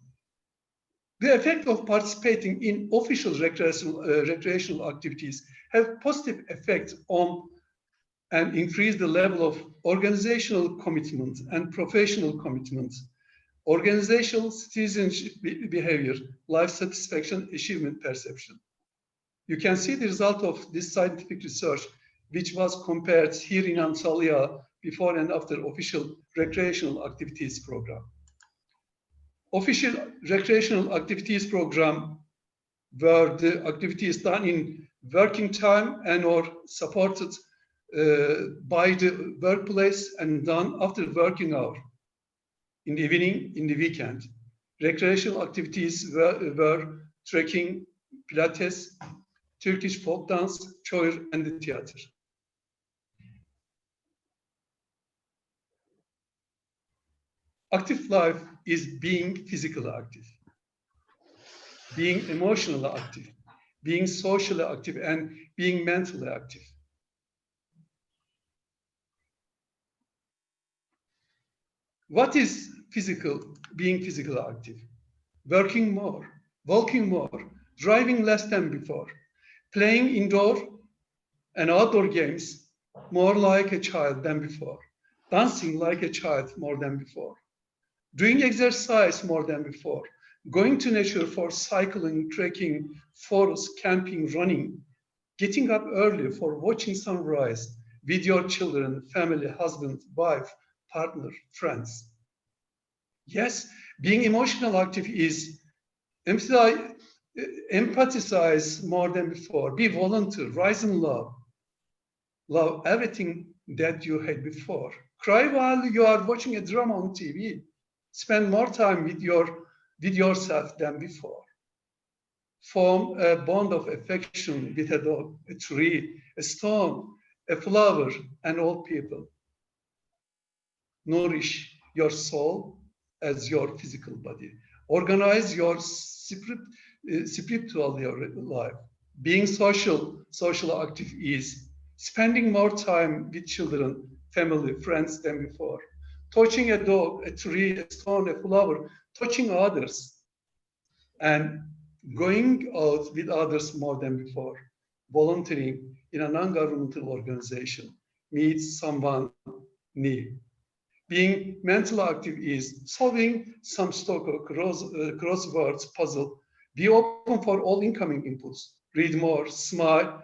the effect of participating in official recreational activities have positive effect on and increase the level of organizational commitment and professional commitment, organizational citizenship behavior, life satisfaction, achievement perception. You can see the result of this scientific research, which was compared here in Antalya before and after official recreational activities program. Official recreational activities program where the activities done in working time and or supported by the workplace and done after working hour, in the evening, in the weekend. Recreational activities were trekking, Pilates, Turkish folk dance, choir, and the theater. Active life is being physically active, being emotionally active, being socially active, and being mentally active. What is being physically active? Working more, walking more, driving less than before, playing indoor and outdoor games more like a child than before, dancing like a child more than before, doing exercise more than before, going to nature for cycling, trekking, forest, camping, running, getting up early for watching sunrise with your children, family, husband, wife, partner, friends. Yes, being emotional active is empathize more than before, be volunteer, rise in love, love everything that you had before. Cry while you are watching a drama on TV. Spend more time with yourself than before. Form a bond of affection with a dog, a tree, a stone, a flower, and all people. Nourish your soul as your physical body. Organize your spiritual life. Being social active is spending more time with children, family, friends than before. Touching a dog, a tree, a stone, a flower, touching others, and going out with others more than before. Volunteering in a non-governmental organization, meet someone new. Being mentally active is solving some crosswords puzzle. Be open for all incoming inputs. Read more, smile,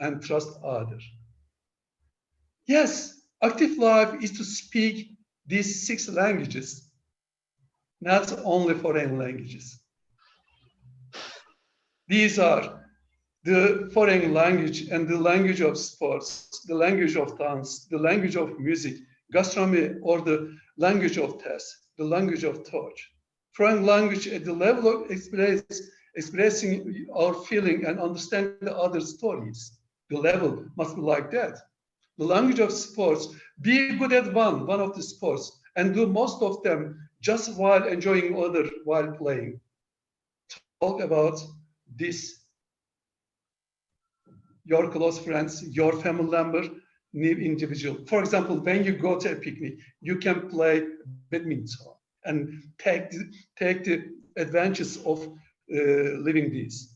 and trust others. Yes, active life is to speak these 6 languages, not only foreign languages. These are the foreign language and the language of sports, the language of dance, the language of music, gastronomy, or the language of taste, the language of touch. Foreign language at the level of expressing our feeling and understanding the other stories. The level must be like that. The language of sports, be good at one of the sports and do most of them just while enjoying other while playing. Talk about this. Your close friends, your family member, new individual. For example, when you go to a picnic, you can play badminton and take the advantages of living this.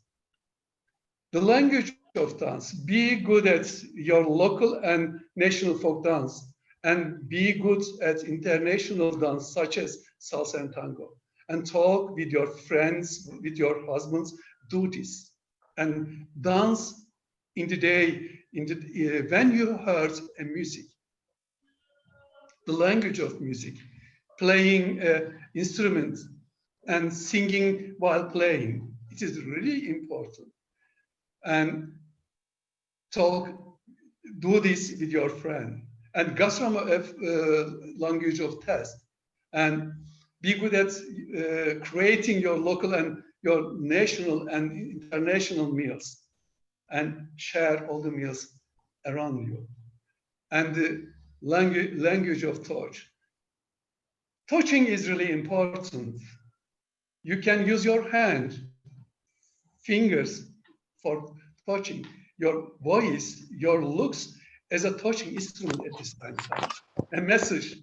The language of dance, be good at your local and national folk dance, and be good at international dance such as salsa and tango. And talk with your friends, with your husbands, do this. And dance in the day, when you heard a music, the language of music, playing an instrument and singing while playing, it is really important. And do this with your friend. And gastronomy, language of taste. And be good at creating your local and your national and international meals. And share all the meals around you. And the language of touch. Touching is really important. You can use your hand, fingers for touching, your voice, your looks as a touching instrument at this time. A message,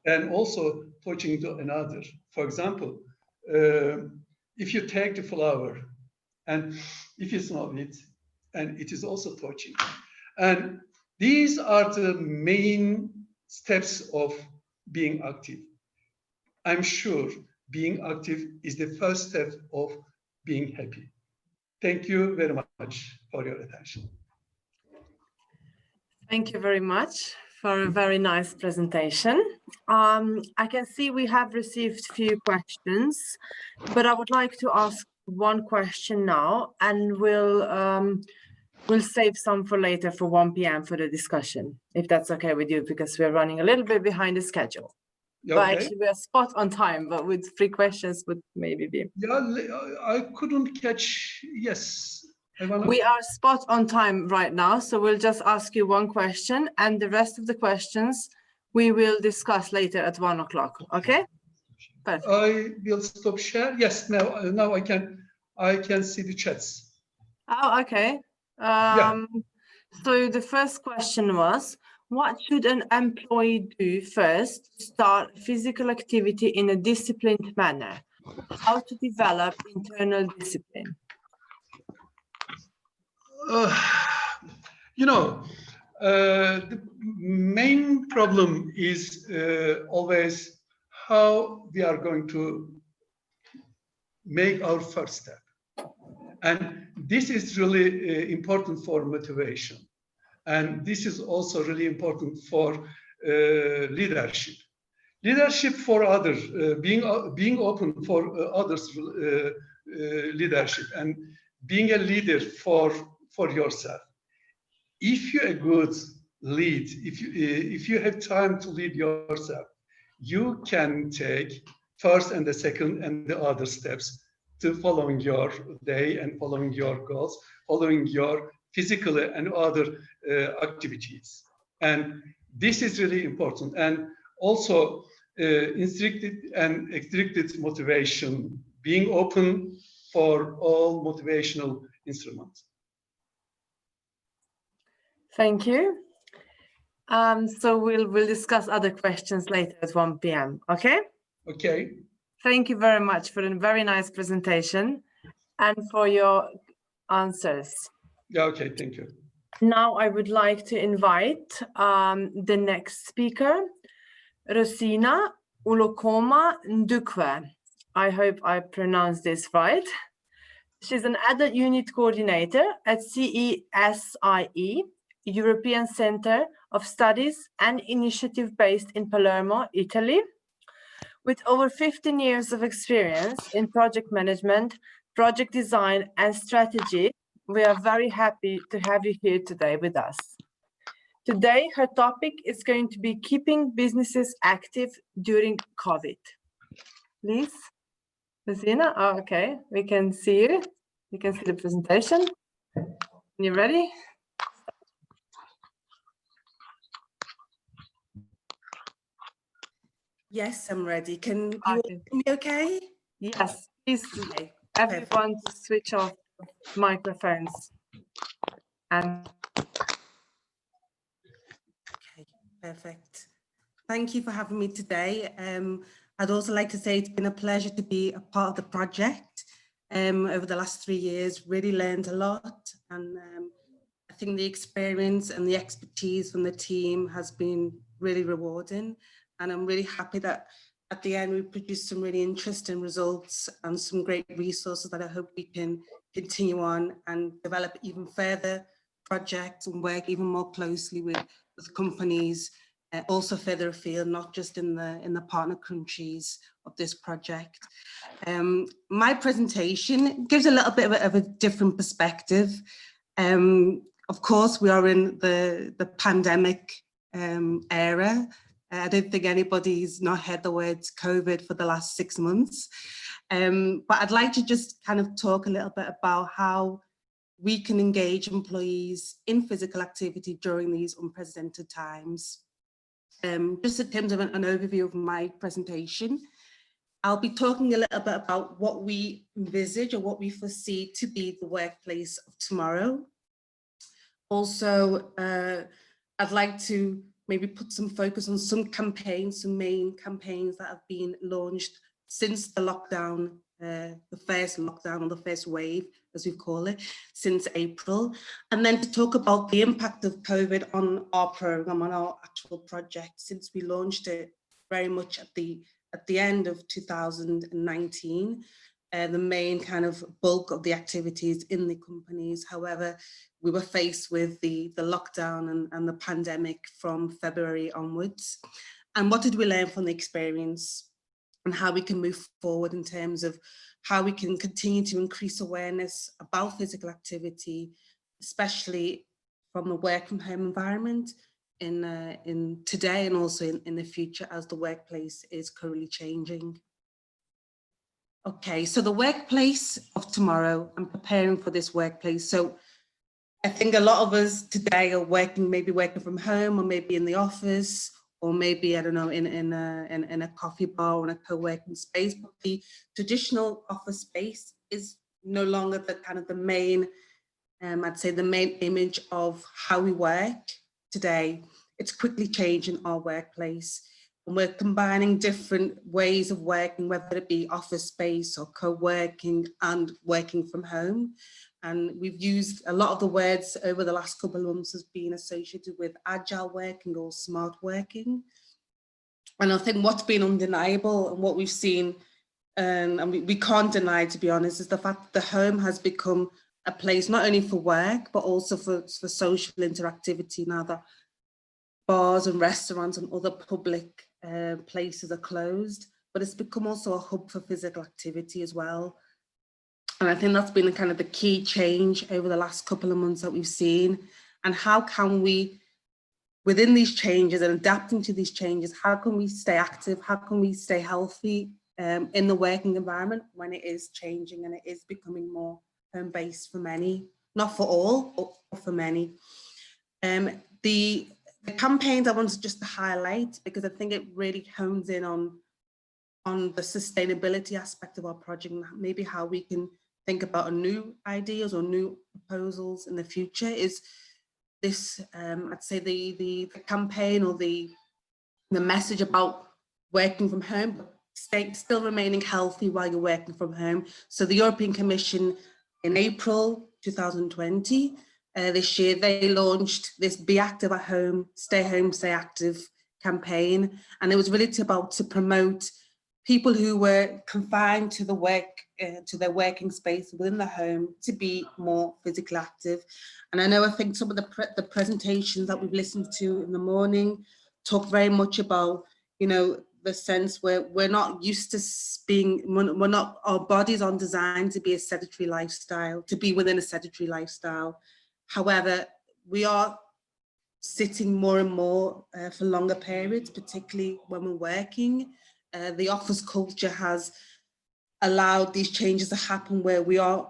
and also touching to another. For example, if you take the flower, and if you smell it, and it is also touching. And these are the main steps of being active. I'm sure being active is the first step of being happy. Thank you very much for your attention. Thank you very much for a very nice presentation. I can see we have received a few questions, but I would like to ask one question now, and we'll save some for later for 1 p.m. for the discussion, if that's okay with you, because we're running a little bit behind the schedule. Okay. But actually we are spot on time, but with 3 questions would maybe be. Yeah, I couldn't catch, yes. We are spot on time right now, so we'll just ask you 1 question, and the rest of the questions we will discuss later at 1 o'clock, okay? Perfect. I will stop share. Yes, now I can see the chats. Oh, okay. So the first question was, what should an employee do first to start physical activity in a disciplined manner? How to develop internal discipline? The main problem is always how we are going to make our first step. And this is really important for motivation. And this is also really important for leadership. Leadership for others, being open for others' leadership, and being a leader for yourself. If you're a good lead, if you have time to lead yourself, you can take first and the second and the other steps to following your day and following your goals, following your physical and other activities. And this is really important. And also restricted and restricted motivation, being open for all motivational instruments. Thank you. So we'll discuss other questions later at 1 p.m. Okay? Okay. Thank you very much for a very nice presentation and for your answers. Yeah, okay, thank you. Now I would like to invite the next speaker, Rosina Ulokoma Ndukwe. I hope I pronounced this right. She's an adult unit coordinator at CESIE, European Center of Studies and Initiative based in Palermo, Italy. With over 15 years of experience in project management, project design, and strategy, we are very happy to have you here today with us. Today, her topic is going to be keeping businesses active during COVID. Please, Rosina. Oh, okay, we can see you. You can see the presentation. You ready? Yes, I'm ready. Can you all hear me okay? Yes, please. Everyone to switch off microphones. And Okay, perfect. Thank you for having me today. I'd also like to say it's been a pleasure to be a part of the project over the last 3 years. Really learned a lot, and I think the experience and the expertise from the team has been really rewarding. And I'm really happy that at the end we produced some really interesting results and some great resources that I hope we can continue on and develop even further projects and work even more closely with companies, also further afield, not just in the partner countries of this project. My presentation gives a little bit of a different perspective. Of course, we are in the pandemic era. I don't think anybody's not heard the words COVID for the last 6 months. But I'd like to just kind of talk a little bit about how we can engage employees in physical activity during these unprecedented times. Just in terms of an overview of my presentation, I'll be talking a little bit about what we envisage or what we foresee to be the workplace of tomorrow. Also, I'd like to maybe put some focus on some campaigns, some main campaigns that have been launched since the lockdown, the first lockdown or the first wave, as we call it, since April. And then to talk about the impact of COVID on our program, on our actual project, since we launched it very much at the end of 2019. The main kind of bulk of the activities in the companies. However, we were faced with the lockdown and the pandemic from February onwards. And what did we learn from the experience, and how we can move forward in terms of how we can continue to increase awareness about physical activity, especially from the work from home environment in today and also in the future as the workplace is currently changing. Okay, so the workplace of tomorrow, I'm preparing for this workplace. So I think a lot of us today are maybe working from home, or maybe in the office, or maybe, I don't know, in a coffee bar or in a co-working space. But the traditional office space is no longer the kind of the main, I'd say the main image of how we work today. It's quickly changing our workplace. And we're combining different ways of working, whether it be office space or co-working and working from home. And we've used a lot of the words over the last couple of months as being associated with agile working or smart working. And I think what's been undeniable and what we've seen and we can't deny, to be honest, is the fact that the home has become a place not only for work, but also for social interactivity now that bars and restaurants and other public places are closed, but it's become also a hub for physical activity as well. And I think that's been kind of the key change over the last couple of months that we've seen. And how can we, within these changes and adapting to these changes, how can we stay active? How can we stay healthy in the working environment when it is changing and it is becoming more home-based for many, not for all, but for many. The campaigns I wanted just to highlight, because I think it really hones in on the sustainability aspect of our project, and maybe how we can think about new ideas or new proposals in the future, is this, I'd say the campaign or the message about working from home, but still remaining healthy while you're working from home. So the European Commission in April 2020, this year, they launched this Be Active at Home, Stay Active campaign. And it was really to promote people who were confined to their working space within the home to be more physically active. And I think some of the presentations that we've listened to in the morning talk very much about, you know, the sense where we're not used to our bodies aren't designed to be a sedentary lifestyle, to be within a sedentary lifestyle. However, we are sitting more and more for longer periods, particularly when we're working. The office culture has allowed these changes to happen where we are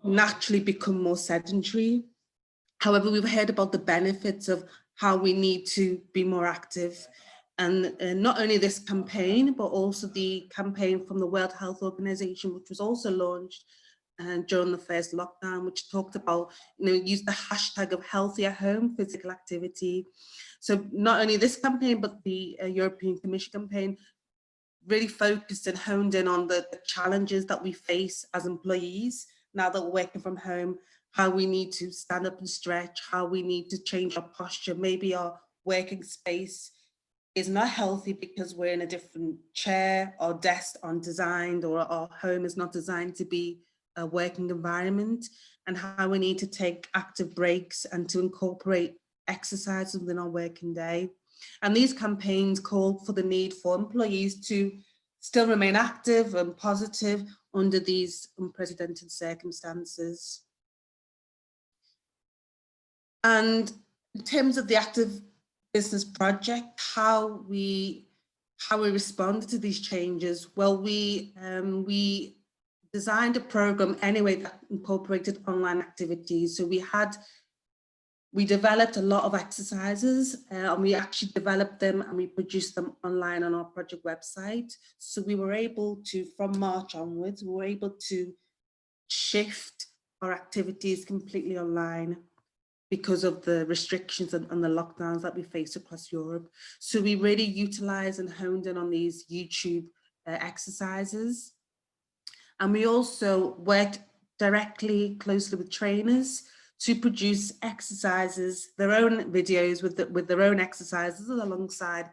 naturally become more sedentary. However, we've heard about the benefits of how we need to be more active. And not only this campaign, but also the campaign from the World Health Organization, which was also launched during the first lockdown, which talked about, you know, use the hashtag of healthy at home, physical activity. So not only this campaign, but the European Commission campaign really focused and honed in on the challenges that we face as employees now that we're working from home, how we need to stand up and stretch, how we need to change our posture. Maybe our working space is not healthy because we're in a different chair, or desk aren't designed, or our home is not designed to be a working environment, and how we need to take active breaks and to incorporate exercise within our working day. And these campaigns call for the need for employees to still remain active and positive under these unprecedented circumstances. And in terms of the Active Business Project, how we responded to these changes, well, we designed a program anyway that incorporated online activities. So we developed a lot of exercises, and we actually developed them and we produced them online on our project website. So we were able to, from March onwards, we were able to shift our activities completely online because of the restrictions and the lockdowns that we face across Europe. So we really utilized and honed in on these YouTube exercises. And we also worked directly, closely with trainers to produce exercises, their own videos with their own exercises alongside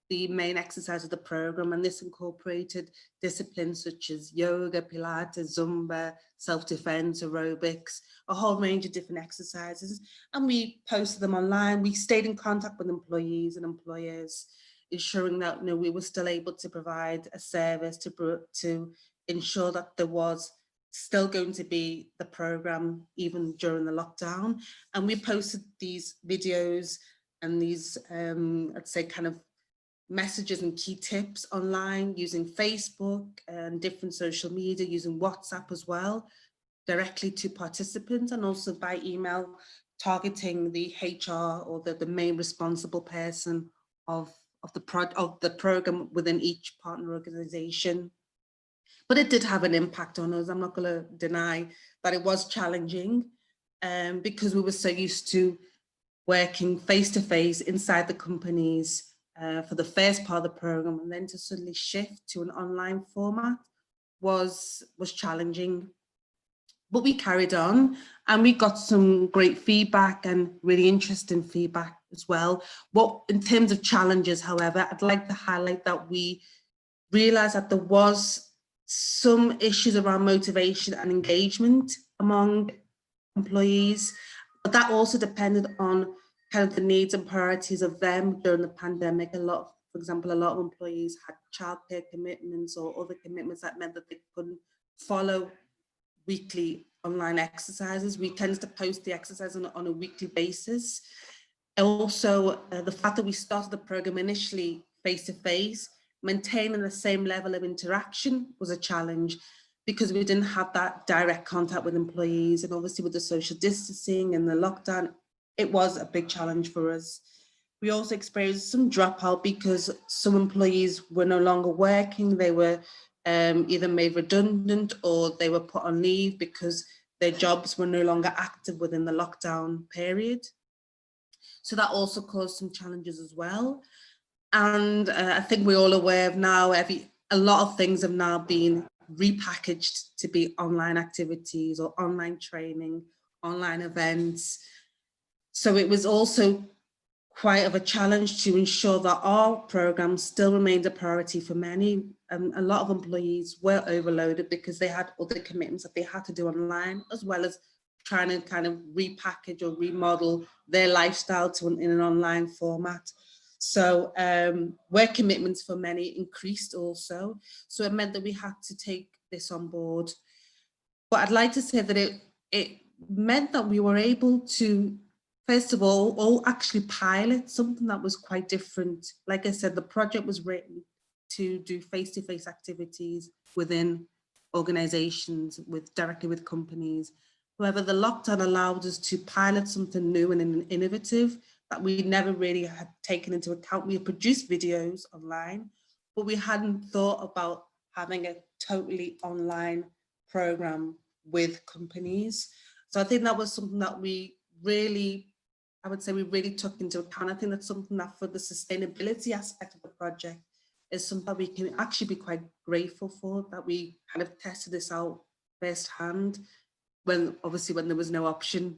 the main exercise of the program. And this incorporated disciplines such as yoga, Pilates, Zumba, self-defense, aerobics, a whole range of different exercises. And we posted them online. We stayed in contact with employees and employers, ensuring that, you know, we were still able to provide a service to ensure that there was still going to be the program even during the lockdown. And we posted these videos and these, I'd say, kind of messages and key tips online using Facebook and different social media, using WhatsApp as well, directly to participants, and also by email, targeting the HR or the main responsible person of the program within each partner organization. But it did have an impact on us. I'm not going to deny that it was challenging because we were so used to working face-to-face inside the companies for the first part of the program, and then to suddenly shift to an online format was challenging. But we carried on and we got some great feedback and really interesting feedback as well. In terms of challenges, however, I'd like to highlight that we realized that there was some issues around motivation and engagement among employees, but that also depended on kind of the needs and priorities of them during the pandemic. For example, a lot of employees had childcare commitments or other commitments that meant that they couldn't follow weekly online exercises. We tend to post the exercise on a weekly basis. Also, the fact that we started the program initially face-to-face, maintaining the same level of interaction was a challenge because we didn't have that direct contact with employees. And obviously with the social distancing and the lockdown, it was a big challenge for us. We also experienced some dropout because some employees were no longer working. They were either made redundant or they were put on leave because their jobs were no longer active within the lockdown period. So that also caused some challenges as well. And I think we're all aware of now, a lot of things have now been repackaged to be online activities or online training, online events. So it was also quite of a challenge to ensure that our program still remained a priority for many. A lot of employees were overloaded because they had other commitments that they had to do online, as well as trying to kind of repackage or remodel their lifestyle in an online format. So work commitments for many increased also. So it meant that we had to take this on board. But I'd like to say that it meant that we were able to, first of all actually pilot something that was quite different. Like I said, the project was written to do face-to-face activities within organizations, directly with companies. However, the lockdown allowed us to pilot something new and innovative that we never really had taken into account. We had produced videos online, but we hadn't thought about having a totally online program with companies. So I think that was something that we really took into account. I think that's something that for the sustainability aspect of the project is something that we can actually be quite grateful for, that we kind of tested this out firsthand when there was no option.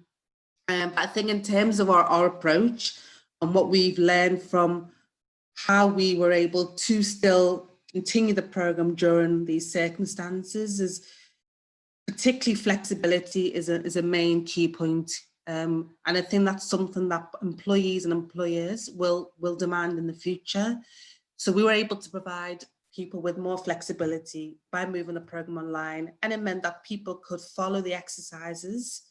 But I think in terms of our approach and what we've learned from how we were able to still continue the program during these circumstances is particularly flexibility is a main key point. And I think that's something that employees and employers will demand in the future. So we were able to provide people with more flexibility by moving the program online, and it meant that people could follow the exercises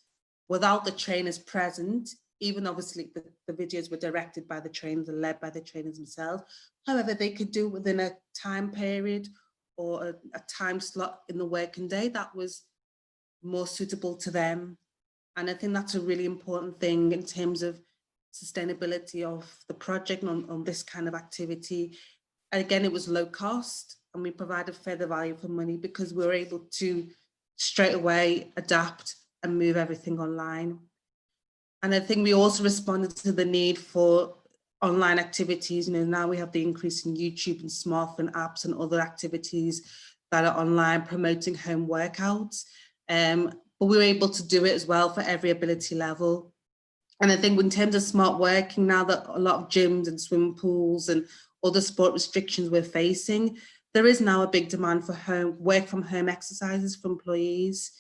without the trainers present. Even obviously the videos were directed by the trainers and led by the trainers themselves. However, they could do it within a time period or a time slot in the working day that was more suitable to them. And I think that's a really important thing in terms of sustainability of the project on this kind of activity. And again, it was low cost and we provided further value for money because we were able to straight away adapt and move everything online. And I think we also responded to the need for online activities. Now we have the increase in YouTube and smartphone apps and other activities that are online promoting home workouts. But we were able to do it as well for every ability level. And I think in terms of smart working, now that a lot of gyms and swimming pools and other sport restrictions we're facing, there is now a big demand for work from home exercises for employees.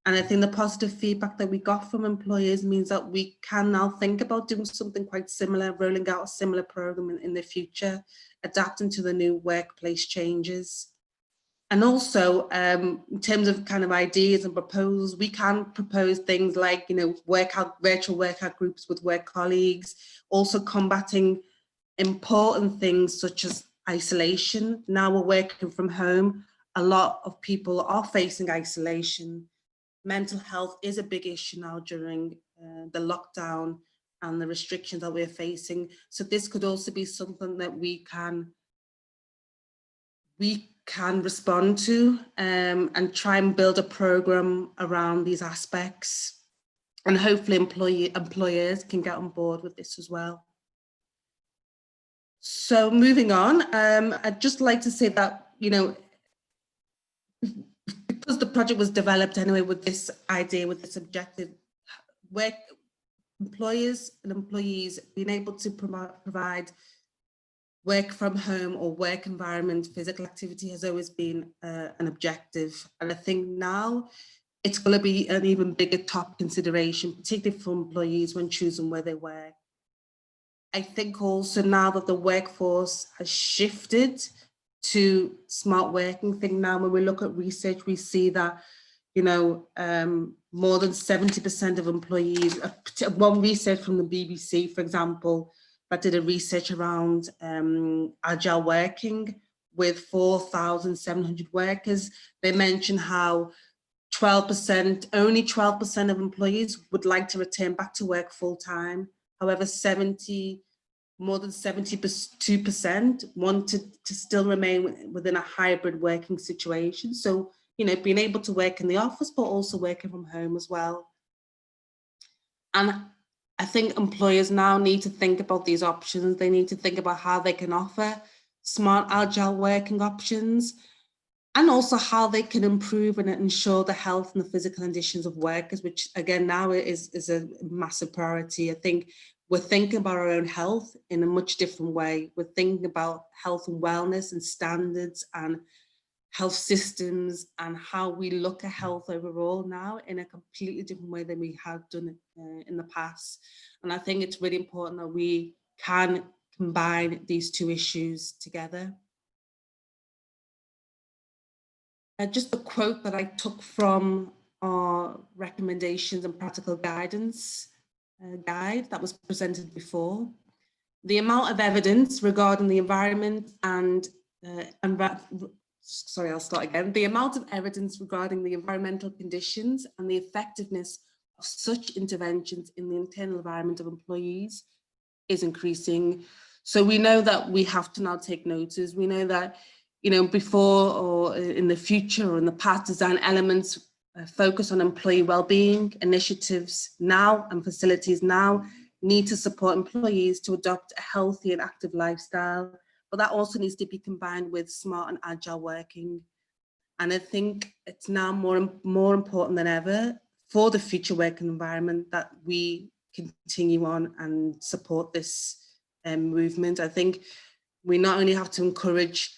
And I think the positive feedback that we got from employers means that we can now think about doing something quite similar, rolling out a similar program in the future, adapting to the new workplace changes. And also, in terms of kind of ideas and proposals, we can propose things like, virtual workout groups with work colleagues, also combating important things such as isolation. Now we're working from home. A lot of people are facing isolation. Mental health is a big issue now during the lockdown and the restrictions that we're facing. So this could also be something that we can respond to and try and build a program around these aspects. And hopefully employers can get on board with this as well. So moving on, I'd just like to say that, because the project was developed anyway with this idea, with this objective, employers and employees being able to provide work from home or work environment, physical activity has always been an objective. And I think now it's going to be an even bigger top consideration, particularly for employees when choosing where they work. I think also now that the workforce has shifted to smart working, I think now when we look at research, we see that, you know, more than 70% of employees, one research from the BBC, for example, that did a research around agile working with 4,700 workers. They mentioned how 12%, only 12% of employees would like to return back to work full time. However, more than 72% wanted to still remain within a hybrid working situation. So, you know, being able to work in the office, but also working from home as well. And I think employers now need to think about these options. They need to think about how they can offer smart, agile working options, and also how they can improve and ensure the health and the physical conditions of workers, which again now is a massive priority. I think we're thinking about our own health in a much different way. We're thinking about health and wellness and standards and health systems and how we look at health overall now in a completely different way than we have done it in the past. And I think it's really important that we can combine these two issues together. Just a quote that I took from our recommendations and practical guidance guide that was presented before. The amount of evidence regarding the environment sorry, I'll start again. The amount of evidence regarding the environmental conditions and the effectiveness of such interventions in the internal environment of employees is increasing. So we know that we have to now take notice. We know that, you know, before or in the future or in the past, design elements focus on employee well-being. Initiatives now and facilities now need to support employees to adopt a healthy and active lifestyle, but that also needs to be combined with smart and agile working. And I think it's now more important than ever for the future working environment that we continue on and support this movement. I think we not only have to encourage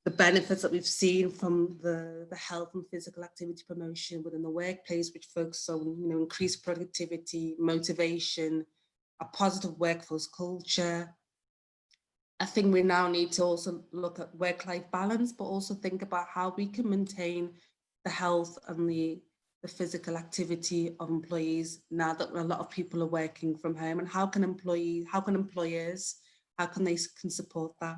the benefits that we've seen from the health and physical activity promotion within the workplace, which focuses on, you know, increased productivity, motivation, a positive workforce culture. I think we now need to also look at work-life balance, but also think about how we can maintain the health and the physical activity of employees now that a lot of people are working from home, and how can employers support that.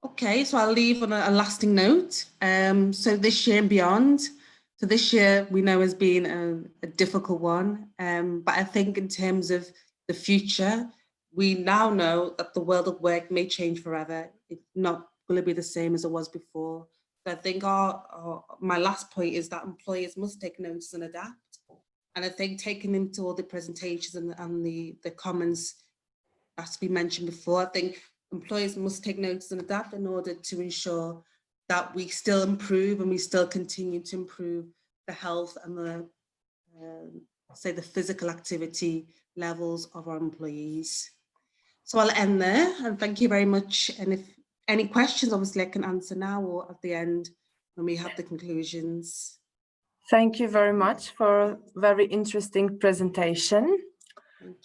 Okay, so I'll leave on a lasting note. So this year and beyond, so this year we know has been a difficult one, but I think in terms of the future, we now know that the world of work may change forever. It's not going to be the same as it was before. So I think my last point is that employers must take notice and adapt. And I think taking into all the presentations and the comments that's been mentioned before, I think employers must take notice and adapt in order to ensure that we still improve and we still continue to improve the health and the physical activity levels of our employees. So I'll end there and thank you very much. And if any questions, obviously I can answer now or at the end when we have the conclusions. Thank you very much for a very interesting presentation.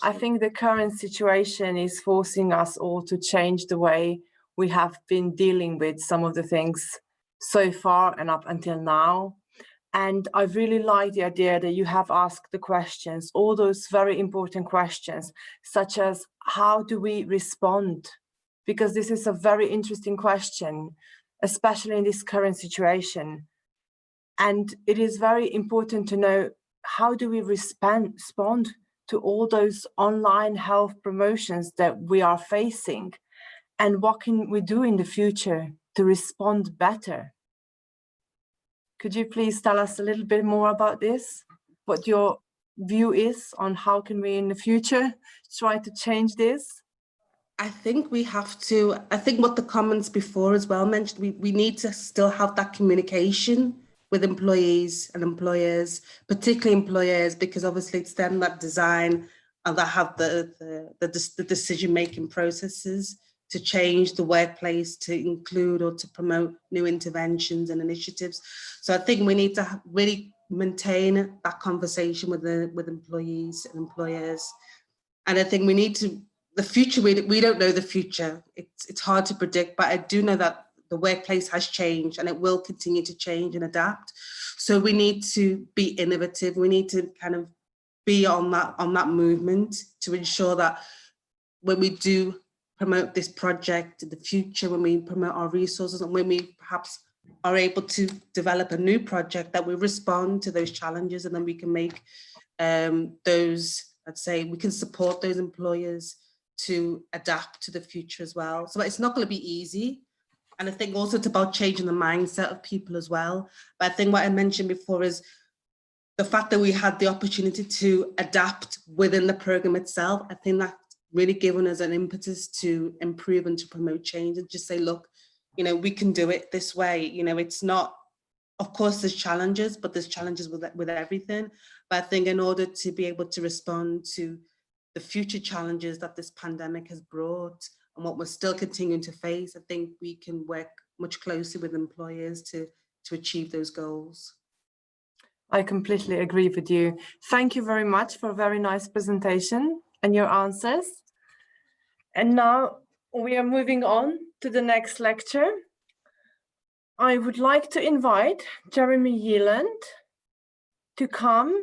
I think the current situation is forcing us all to change the way we have been dealing with some of the things so far and up until now. And I really like the idea that you have asked the questions, all those very important questions, such as how do we respond? Because this is a very interesting question, especially in this current situation. And it is very important to know, how do we respond to all those online health promotions that we are facing? And what can we do in the future to respond better? Could you please tell us a little bit more about this? What your view is on how can we in the future try to change this? I think we have to, I think what the comments before as well mentioned, we need to still have that communication with employees and employers, particularly employers, because obviously it's them that design and that have the decision-making processes to change the workplace, to include or to promote new interventions and initiatives. So I think we need to really maintain that conversation with employees and employers. And I think we need to, the future, we don't know the future. It's hard to predict, but I do know that the workplace has changed and it will continue to change and adapt. So we need to be innovative. We need to kind of be on that movement to ensure that when we do promote this project in the future, when we promote our resources, and when we perhaps are able to develop a new project, that we respond to those challenges, and then we can make those, let's say, we can support those employers to adapt to the future as well. So it's not going to be easy. And I think also it's about changing the mindset of people as well. But I think what I mentioned before is the fact that we had the opportunity to adapt within the program itself. I think that's really given us an impetus to improve and to promote change and just say, look, you know, we can do it this way. You know, it's not, of course, there's challenges, but there's challenges with everything. But I think in order to be able to respond to the future challenges that this pandemic has brought and what we're still continuing to face, I think we can work much closer with employers to achieve those goals. I completely agree with you. Thank you very much for a very nice presentation and your answers. And now we are moving on to the next lecture. I would like to invite Jeremy Yeland to come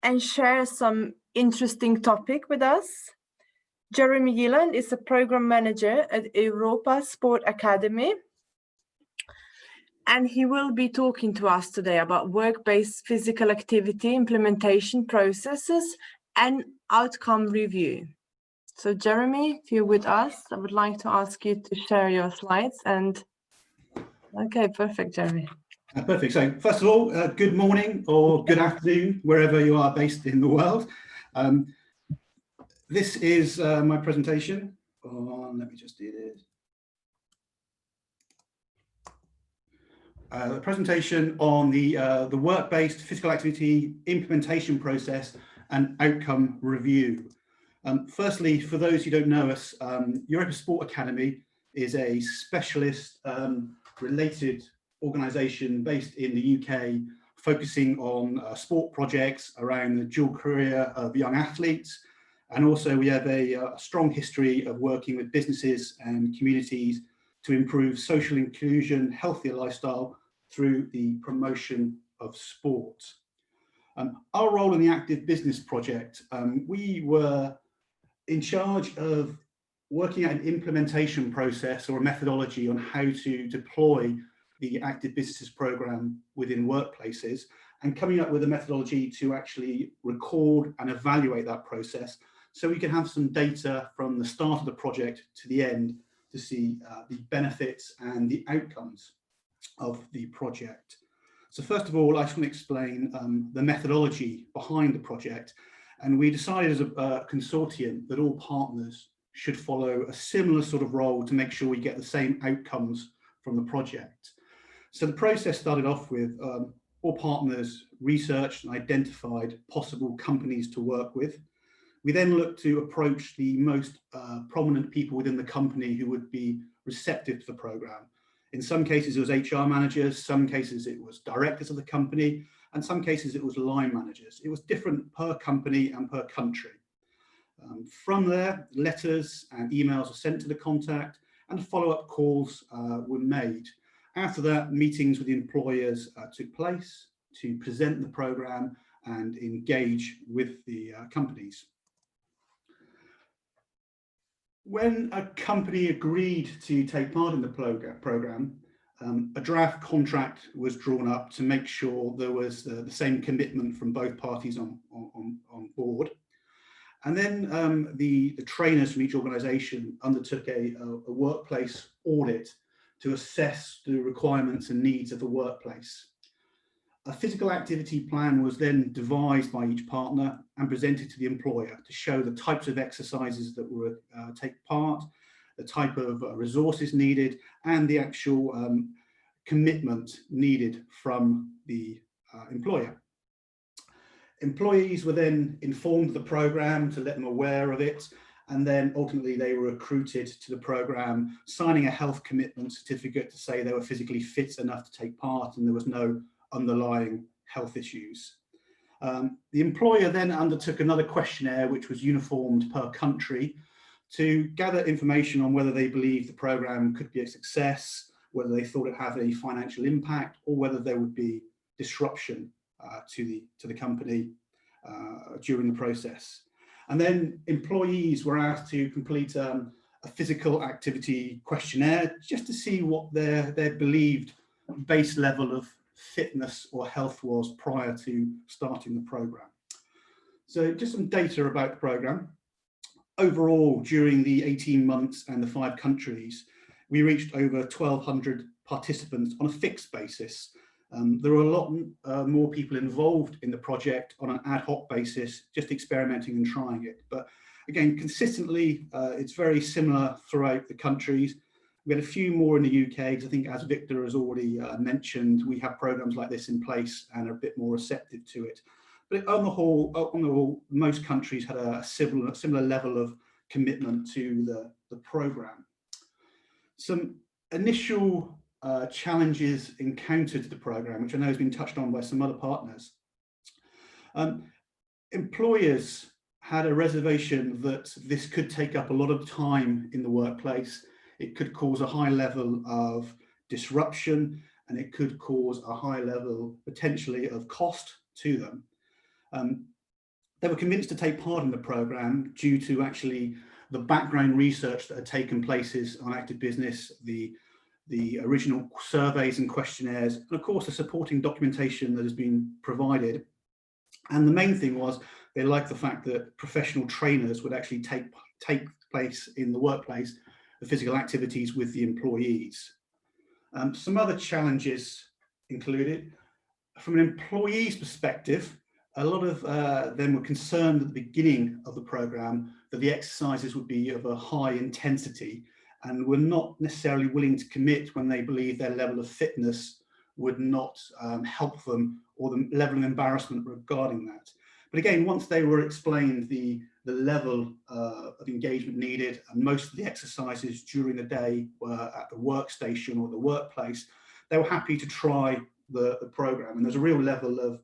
and share some interesting topic with us. Jeremy Yeland is a program manager at Europa Sport Academy, and he will be talking to us today about work-based physical activity implementation processes and outcome review. So Jeremy, if you're with us, I would like to ask you to share your slides. And okay, perfect, Jeremy. Perfect. So first of all, good morning or good afternoon, wherever you are based in the world. This is my presentation on, let me just do this. The presentation on the work-based physical activity implementation process and outcome review. Firstly, for those who don't know us, Europa Sport Academy is a specialist related organisation based in the UK, focusing on sport projects around the dual career of young athletes. And also we have a strong history of working with businesses and communities to improve social inclusion, healthier lifestyle through the promotion of sport. Our role in the Active Business Project, we were in charge of working out an implementation process or a methodology on how to deploy the Active Businesses Programme within workplaces, and coming up with a methodology to actually record and evaluate that process so we can have some data from the start of the project to the end to see the benefits and the outcomes of the project. So first of all, I just want to explain the methodology behind the project. And we decided as a consortium that all partners should follow a similar sort of role to make sure we get the same outcomes from the project. So the process started off with all partners researched and identified possible companies to work with. We then looked to approach the most prominent people within the company who would be receptive to the programme. In some cases, it was HR managers, some cases it was directors of the company, and some cases it was line managers. It was different per company and per country. From there, letters and emails were sent to the contact and follow-up calls were made. After that, meetings with the employers took place to present the programme and engage with the companies. When a company agreed to take part in the programme, a draft contract was drawn up to make sure there was the same commitment from both parties on board. And then the trainers from each organisation undertook a workplace audit to assess the requirements and needs of the workplace. A physical activity plan was then devised by each partner and presented to the employer to show the types of exercises that were take part, the type of resources needed, and the actual commitment needed from the employer. Employees were then informed of the program to let them aware of it, and then ultimately they were recruited to the program, signing a health commitment certificate to say they were physically fit enough to take part and there was no underlying health issues. The employer then undertook another questionnaire, which was uniformed per country, to gather information on whether they believed the program could be a success, whether they thought it had any financial impact, or whether there would be disruption to the company during the process. And then employees were asked to complete a physical activity questionnaire just to see what their believed base level of fitness or health was prior to starting the program. So just some data about the program. Overall, during the 18 months and the 5 countries, we reached over 1,200 participants on a fixed basis. There were a lot more people involved in the project on an ad hoc basis, just experimenting and trying it. But again, consistently, it's very similar throughout the countries. We had a few more in the UK, because I think, as Victor has already mentioned, we have programs like this in place and are a bit more receptive to it. But on the whole, most countries had a similar level of commitment to the program. Some initial challenges encountered the program, which I know has been touched on by some other partners. Employers had a reservation that this could take up a lot of time in the workplace. It could cause a high level of disruption, and it could cause a high level, potentially, of cost to them. They were convinced to take part in the program due to actually the background research that had taken places on active business, the original surveys and questionnaires, and of course the supporting documentation that has been provided. And the main thing was they liked the fact that professional trainers would actually take place in the workplace, the physical activities with the employees. Some other challenges included, from an employee's perspective, a lot of them were concerned at the beginning of the program that the exercises would be of a high intensity, and were not necessarily willing to commit when they believed their level of fitness would not help them, or the level of embarrassment regarding that. But again, once they were explained the level of engagement needed, and most of the exercises during the day were at the workstation or the workplace, they were happy to try the program, and there's a real level of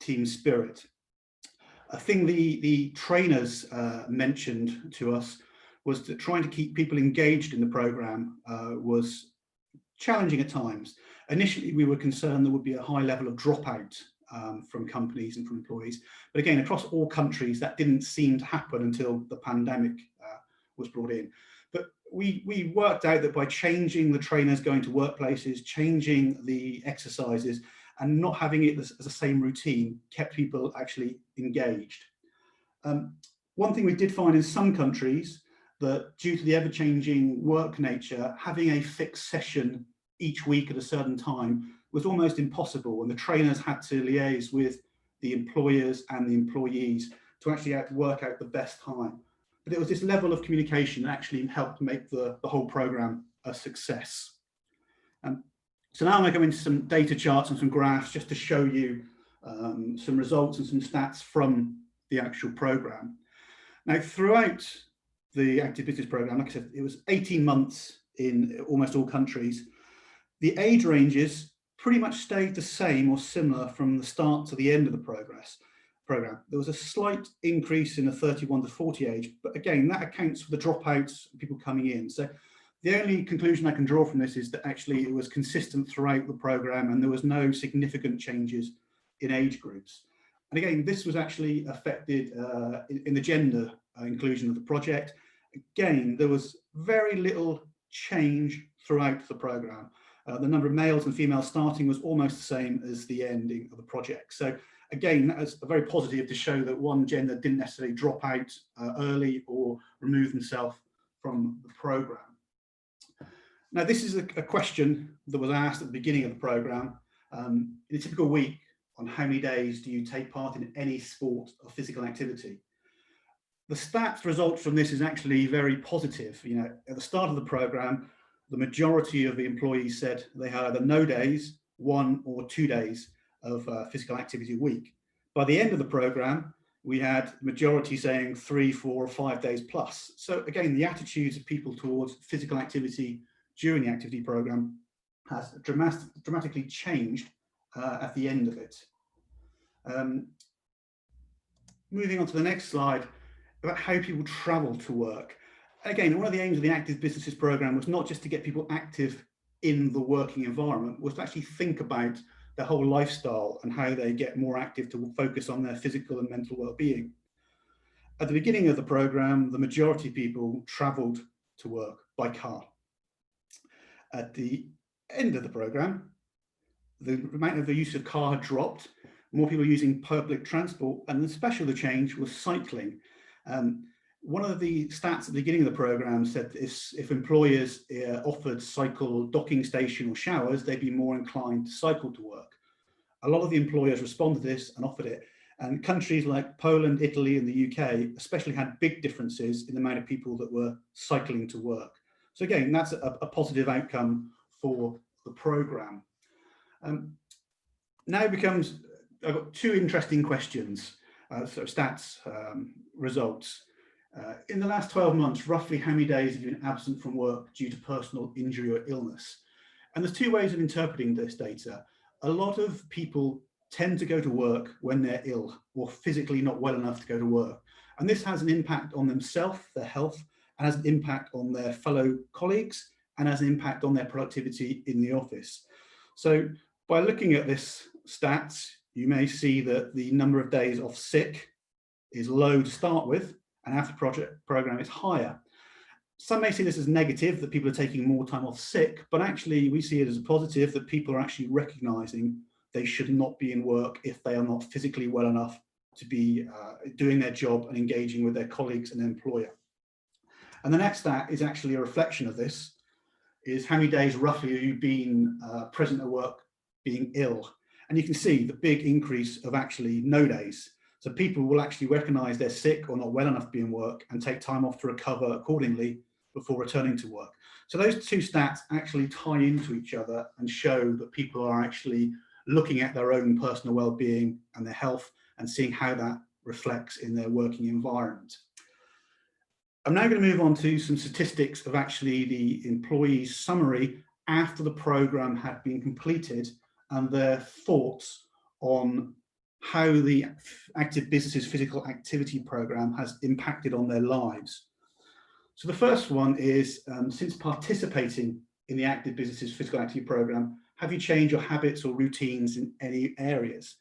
team spirit. A thing the trainers mentioned to us was that trying to keep people engaged in the program was challenging at times. Initially, we were concerned there would be a high level of dropout from companies and from employees. But again, across all countries, that didn't seem to happen until the pandemic was brought in. But we worked out that by changing the trainers going to workplaces, changing the exercises, and not having it as the same routine, kept people actually engaged. One thing we did find in some countries, that due to the ever-changing work nature, having a fixed session each week at a certain time was almost impossible, and the trainers had to liaise with the employers and the employees to actually work out the best time. But it was this level of communication that actually helped make the whole program a success. So now I'm going to go into some data charts and some graphs just to show you some results and some stats from the actual program. Now, throughout the active business program, like I said, it was 18 months in almost all countries. The age ranges pretty much stayed the same or similar from the start to the end of the program. There was a slight increase in the 31 to 40 age, but again, that accounts for the dropouts, people coming in. So the only conclusion I can draw from this is that actually it was consistent throughout the program, and there was no significant changes in age groups. And again, this was actually affected in the gender inclusion of the project. Again, there was very little change throughout the program. The number of males and females starting was almost the same as the ending of the project. So again, that was very positive to show that one gender didn't necessarily drop out early or remove themselves from the program. Now, this is a question that was asked at the beginning of the program. In a typical week, on how many days do you take part in any sport or physical activity? The stats results from this is actually very positive. You know, at the start of the program, the majority of the employees said they had either no days, 1 or 2 days of physical activity a week. By the end of the program, we had the majority saying 3, 4, or 5 days plus. So again, the attitudes of people towards physical activity during the activity program has dramatically changed at the end of it. Moving on to the next slide, about how people travel to work. Again, one of the aims of the Active Businesses program was not just to get people active in the working environment, was to actually think about their whole lifestyle and how they get more active to focus on their physical and mental well-being. At the beginning of the program, the majority of people traveled to work by car. At the end of the program, the amount of the use of car had dropped, more people using public transport, and the special change was cycling. One of the stats at the beginning of the program said if employers offered cycle docking station or showers, they'd be more inclined to cycle to work. A lot of the employers responded to this and offered it. And countries like Poland, Italy, and the UK especially had big differences in the amount of people that were cycling to work. So again, that's a positive outcome for the program. Now it becomes, I've got two interesting questions, so stats, results. In the last 12 months, roughly how many days have you been absent from work due to personal injury or illness? And there's two ways of interpreting this data. A lot of people tend to go to work when they're ill or physically not well enough to go to work. And this has an impact on themselves, their health, and has an impact on their fellow colleagues, and has an impact on their productivity in the office. So by looking at this stats, you may see that the number of days off sick is low to start with, and after project program is higher. Some may see this as negative, that people are taking more time off sick, but actually we see it as a positive that people are actually recognizing they should not be in work if they are not physically well enough to be doing their job and engaging with their colleagues and employer. And the next stat is actually a reflection of this, is how many days roughly have you been present at work being ill? And you can see the big increase of actually no days. So people will actually recognize they're sick or not well enough to be in work and take time off to recover accordingly before returning to work. So those two stats actually tie into each other and show that people are actually looking at their own personal well-being and their health and seeing how that reflects in their working environment. I'm now going to move on to some statistics of actually the employees' summary after the program had been completed and their thoughts on how the Active Businesses physical activity program has impacted on their lives. So the first one is, since participating in the Active Businesses physical activity program, have you changed your habits or routines in any areas?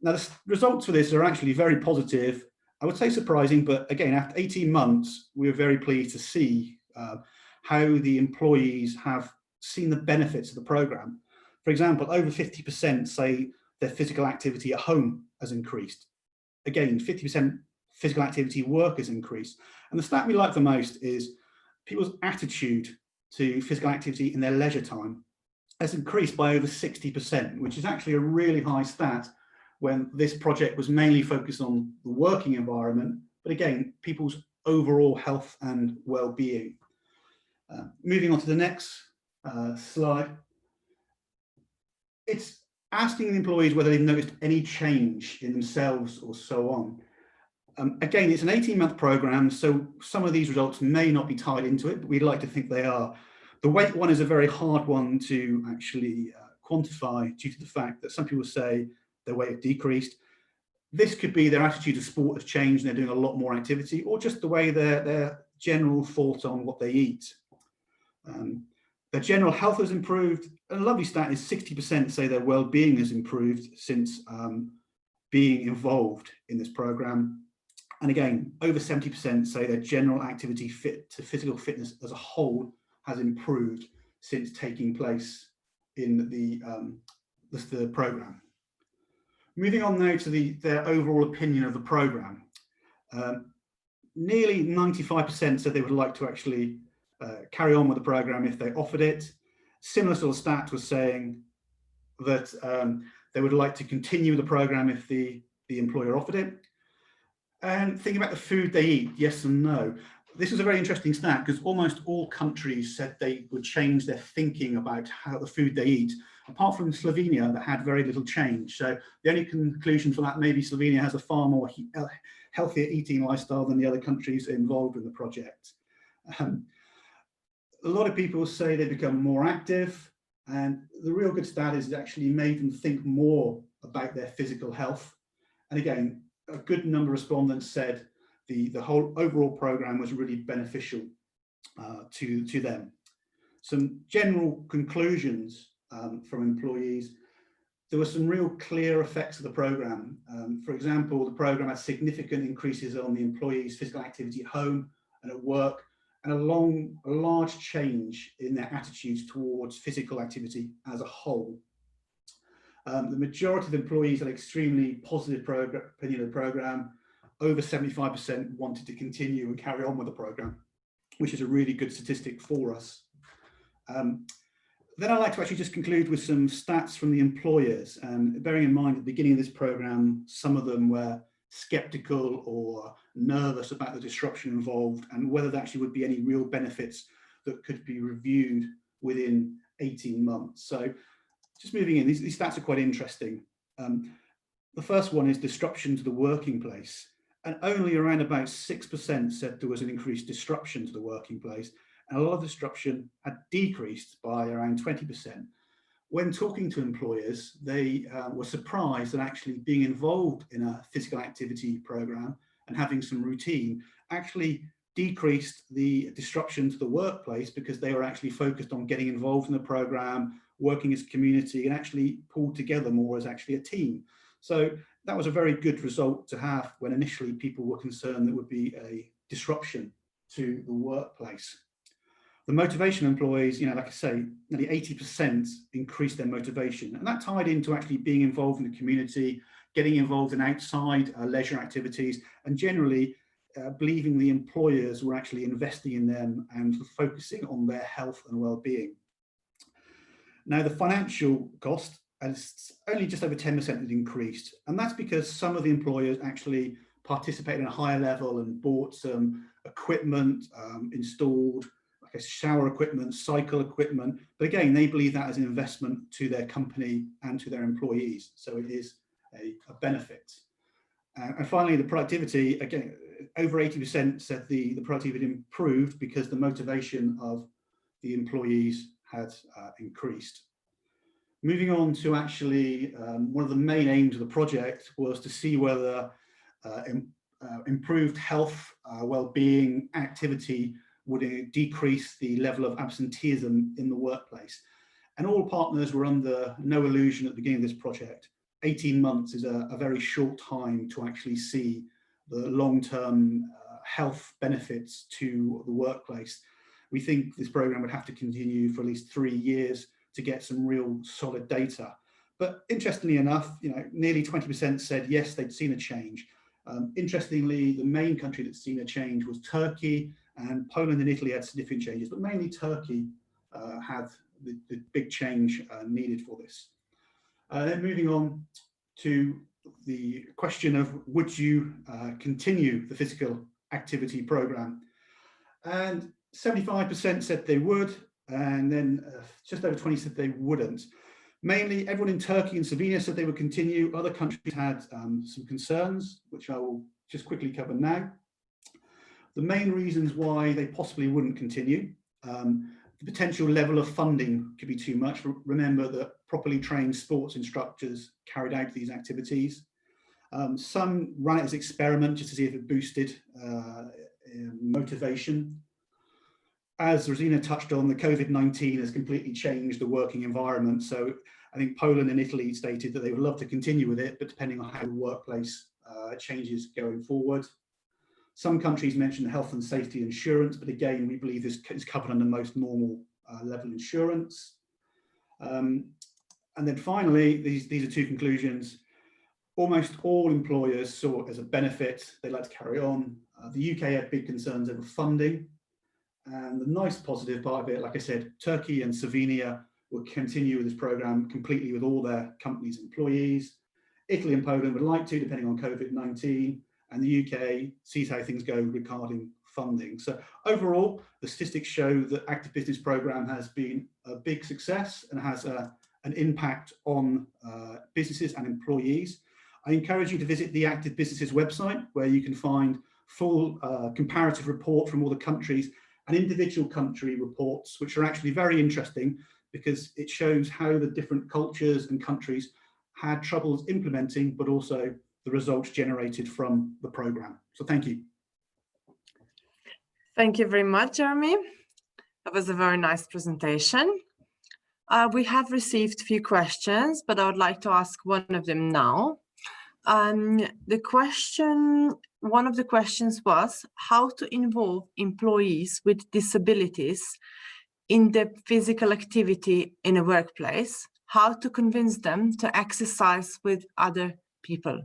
Now, the results for this are actually very positive. I would say surprising, but again, after 18 months, we were very pleased to see how the employees have seen the benefits of the program. For example, over 50% say their physical activity at home has increased. Again, 50% physical activity work has increased. And the stat we like the most is people's attitude to physical activity in their leisure time has increased by over 60%, which is actually a really high stat when this project was mainly focused on the working environment, but again, people's overall health and well-being. Moving on to the next slide. It's asking the employees whether they've noticed any change in themselves or so on. Again, it's an 18-month program, so some of these results may not be tied into it, but we'd like to think they are. The weight one is a very hard one to actually quantify due to the fact that some people say their weight has decreased. This could be their attitude to sport has changed and they're doing a lot more activity, or just the way their general thought on what they eat. Their general health has improved. A lovely stat is 60% say their well-being has improved since being involved in this program. And again, over 70% say their general activity fit to physical fitness as a whole has improved since taking place in the program. Moving on now to their overall opinion of the program. Nearly 95% said they would like to actually carry on with the program if they offered it. Similar sort of stat was saying that they would like to continue the program if the employer offered it. And thinking about the food they eat, yes and no. This is a very interesting stat because almost all countries said they would change their thinking about how the food they eat. apart from Slovenia, that had very little change. So the only conclusion for that, maybe Slovenia has a far more healthier eating lifestyle than the other countries involved in the project. A lot of people say they become more active, and the real good stat is it actually made them think more about their physical health. And again, a good number of respondents said the whole overall program was really beneficial to them. Some general conclusions from employees. There were some real clear effects of the program. For example, the program had significant increases on the employees' physical activity at home and at work, and a large change in their attitudes towards physical activity as a whole. The majority of employees had extremely positive opinion of the program. Over 75% wanted to continue and carry on with the program, which is a really good statistic for us. Then I'd like to actually just conclude with some stats from the employers, and bearing in mind at the beginning of this program, some of them were skeptical or nervous about the disruption involved and whether there actually would be any real benefits that could be reviewed within 18 months. So just moving in, these stats are quite interesting. The first one is disruption to the working place, and only around about 6% said there was an increased disruption to the working place, and a lot of disruption had decreased by around 20%. When talking to employers, they were surprised that actually being involved in a physical activity program and having some routine actually decreased the disruption to the workplace, because they were actually focused on getting involved in the program, working as a community, and actually pulled together more as actually a team. So that was a very good result to have when initially people were concerned there would be a disruption to the workplace. The motivation employees, like I say, nearly 80% increased their motivation, and that tied into actually being involved in the community, getting involved in outside leisure activities, and generally believing the employers were actually investing in them and focusing on their health and well-being. Now, the financial cost has only just over 10% had increased, and that's because some of the employers actually participated in a higher level and bought some equipment, installed shower equipment, cycle equipment, but again, they believe that as an investment to their company and to their employees, so it is a benefit. And finally, the productivity, again, over 80% said the productivity improved because the motivation of the employees had increased. Moving on to actually one of the main aims of the project was to see whether improved health, well-being, activity would decrease the level of absenteeism in the workplace. And all partners were under no illusion at the beginning of this project. 18 months is a very short time to actually see the long-term health benefits to the workplace. We think this program would have to continue for at least 3 years to get some real solid data. But interestingly enough, nearly 20% said yes, they'd seen a change. Interestingly, the main country that's seen a change was Turkey, and Poland and Italy had significant changes, but mainly Turkey had the big change needed for this. Then moving on to the question of would you continue the physical activity program? And 75% said they would, and then just over 20 said they wouldn't. Mainly everyone in Turkey and Slovenia said they would continue. Other countries had some concerns, which I will just quickly cover now. The main reasons why they possibly wouldn't continue: the potential level of funding could be too much. Remember that properly trained sports instructors carried out these activities. Some ran it as experiment just to see if it boosted motivation. As Rosina touched on, the COVID-19 has completely changed the working environment. So I think Poland and Italy stated that they would love to continue with it, but depending on how the workplace changes going forward. Some countries mentioned health and safety insurance, but again, we believe this is covered under most normal level insurance. And then finally, these are two conclusions. Almost all employers saw it as a benefit. They'd like to carry on. The UK had big concerns over funding. And the nice positive part of it, like I said, Turkey and Slovenia will continue with this program completely with all their companies' employees. Italy and Poland would like to, depending on COVID-19. And the UK sees how things go regarding funding. So overall, the statistics show that Active Business Programme has been a big success and has a and impact on businesses and employees. I encourage you to visit the Active Businesses website, where you can find full comparative report from all the countries and individual country reports, which are actually very interesting because it shows how the different cultures and countries had troubles implementing, but also the results generated from the program. So thank you. Thank you very much, Jeremy. That was a very nice presentation. We have received a few questions, but I would like to ask one of them now. One of the questions was how to involve employees with disabilities in the physical activity in a workplace, how to convince them to exercise with other people.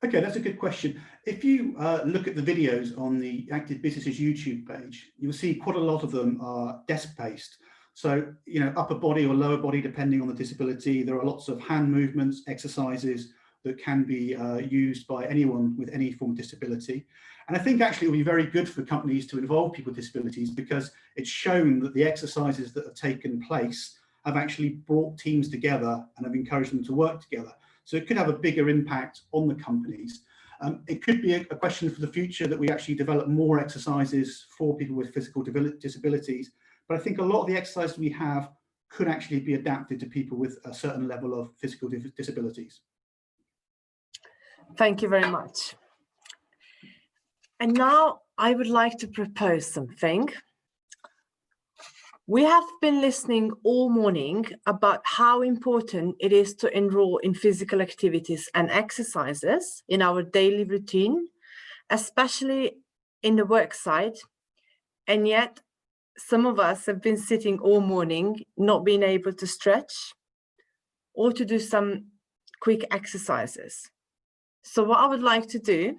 Okay, that's a good question. If you look at the videos on the Active Businesses YouTube page, you'll see quite a lot of them are desk-based. So, upper body or lower body, depending on the disability, there are lots of hand movements, exercises that can be used by anyone with any form of disability. And I think actually it will be very good for companies to involve people with disabilities, because it's shown that the exercises that have taken place have actually brought teams together and have encouraged them to work together. So it could have a bigger impact on the companies. It could be a question for the future that we actually develop more exercises for people with physical disabilities. But I think a lot of the exercises we have could actually be adapted to people with a certain level of physical disabilities. Thank you very much. And now I would like to propose something. We have been listening all morning about how important it is to enroll in physical activities and exercises in our daily routine, especially in the worksite. And yet some of us have been sitting all morning, not being able to stretch or to do some quick exercises. So what I would like to do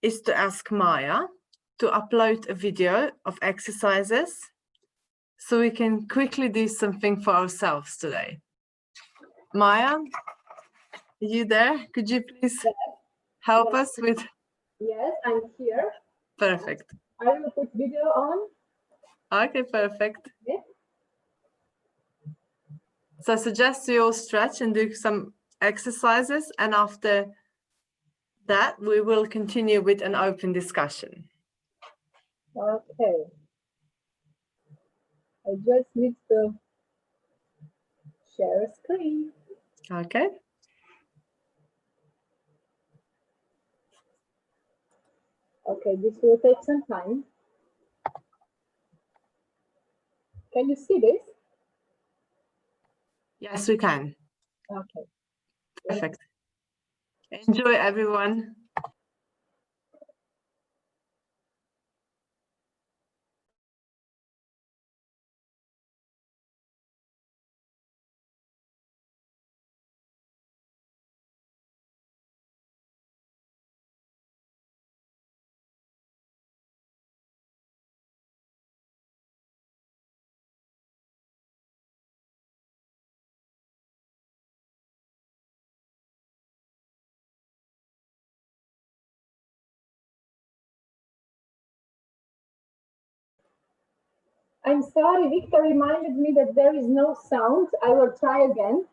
is to ask Maya to upload a video of exercises so we can quickly do something for ourselves today. Maya, are you there? Could you please help us with? Yes, I'm here. Perfect. I will put video on. Okay, perfect. Okay. So I suggest you all stretch and do some exercises, and after that we will continue with an open discussion. Okay. I just need to share a screen. Okay. Okay, this will take some time. Can you see this? Yes, we can. Okay. Perfect. Enjoy, everyone. I'm sorry, Victor reminded me that there is no sound. I will try again.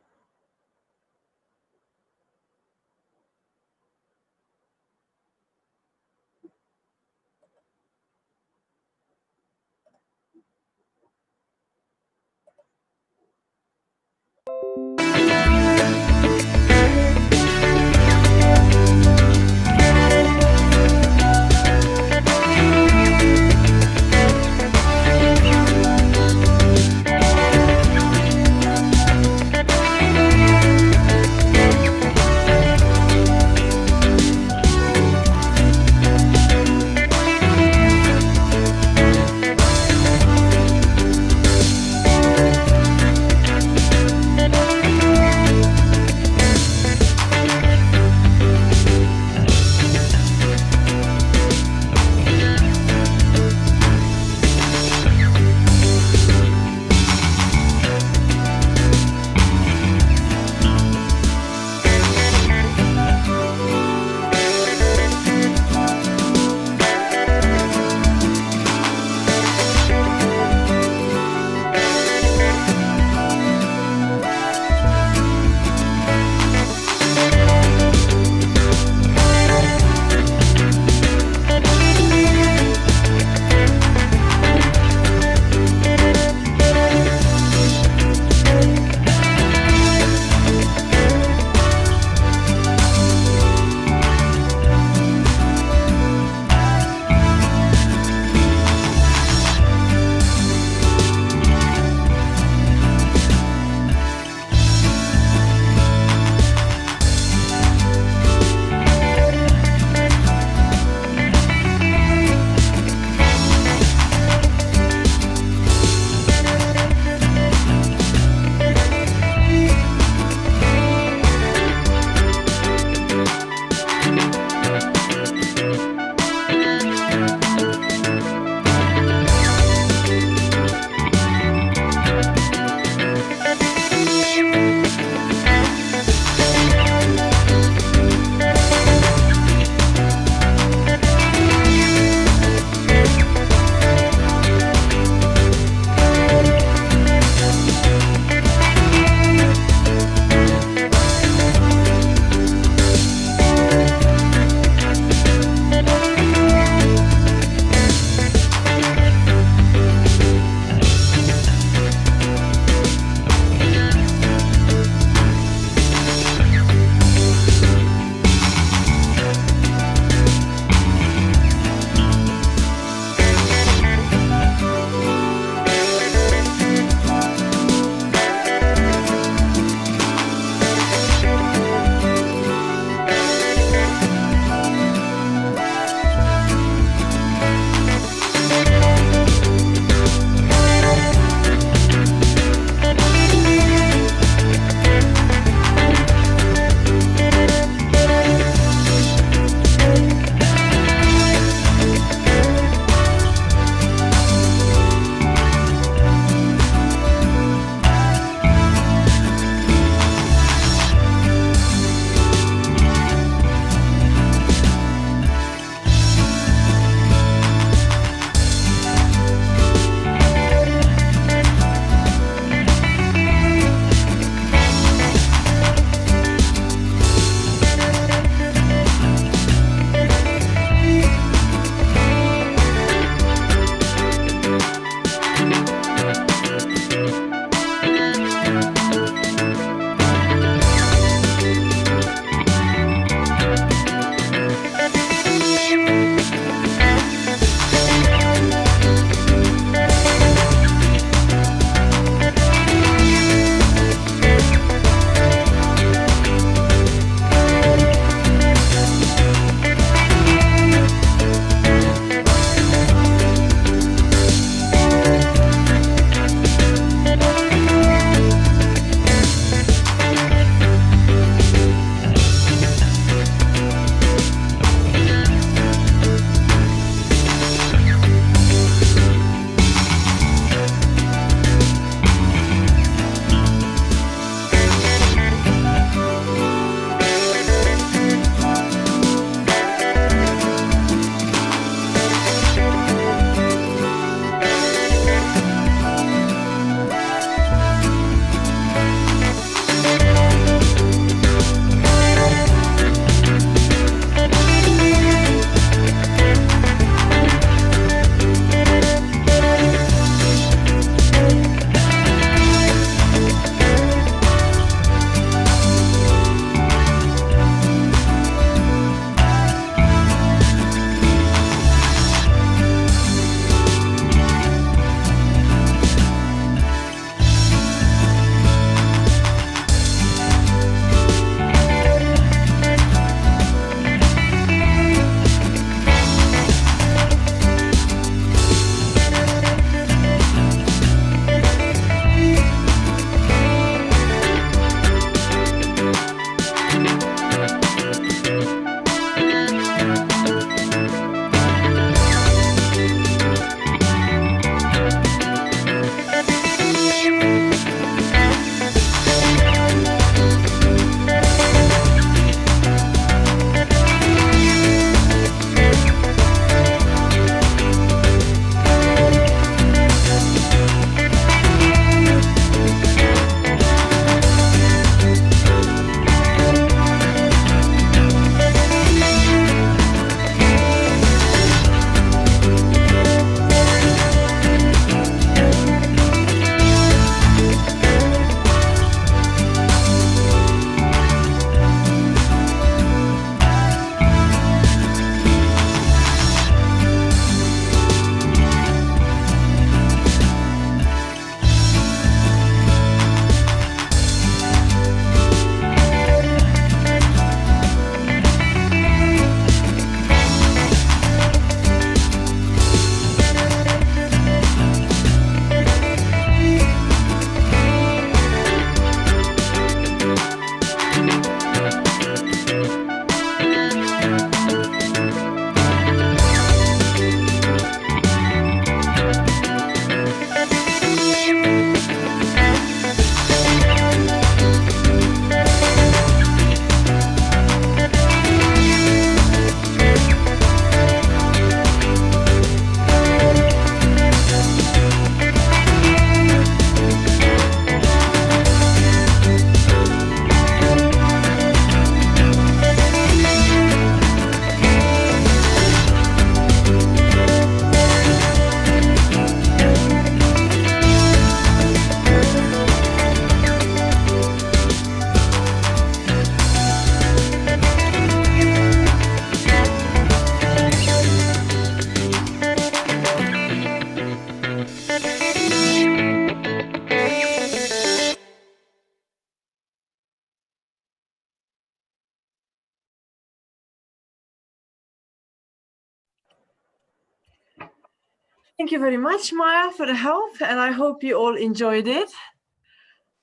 Thank you very much, Maya, for the help, and I hope you all enjoyed it.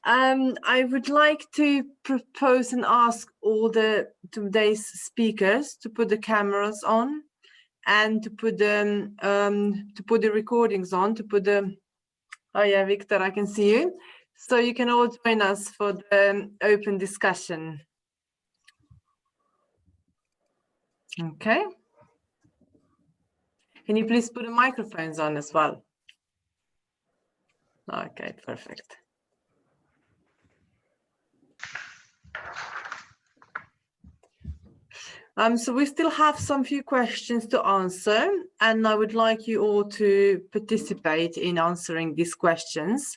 I would like to propose and ask all the today's speakers to put the cameras on and to put the recordings on, oh yeah, Victor, I can see you. So you can all join us for the open discussion. Okay. Can you please put the microphones on as well? Okay, perfect. So we still have some few questions to answer, and I would like you all to participate in answering these questions.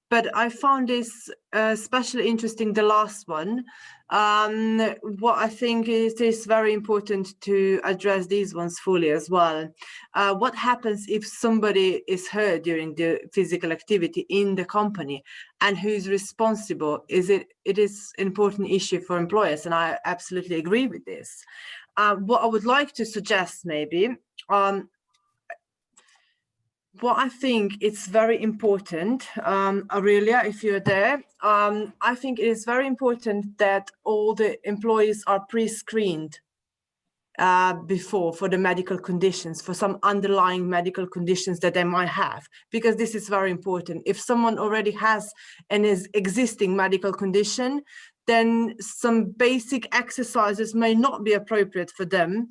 But I found this especially interesting, the last one. What I think is very important to address these ones fully as well. What happens if somebody is hurt during the physical activity in the company, and who's responsible? It is an important issue for employers, and I absolutely agree with this. What I would like to suggest maybe, what I think it's very important, Aurelia, if you're there, I think it is very important that all the employees are pre-screened before for the medical conditions, for some underlying medical conditions that they might have, because this is very important. If someone already has an existing medical condition, then some basic exercises may not be appropriate for them.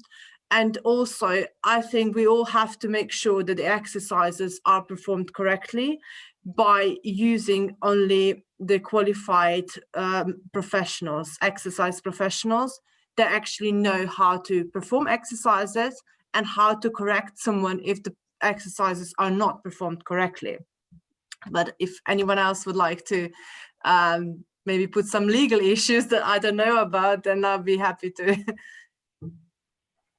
And also, I think we all have to make sure that the exercises are performed correctly by using only the qualified professionals, exercise professionals, that actually know how to perform exercises and how to correct someone if the exercises are not performed correctly. But if anyone else would like to maybe put some legal issues that I don't know about, then I'll be happy to.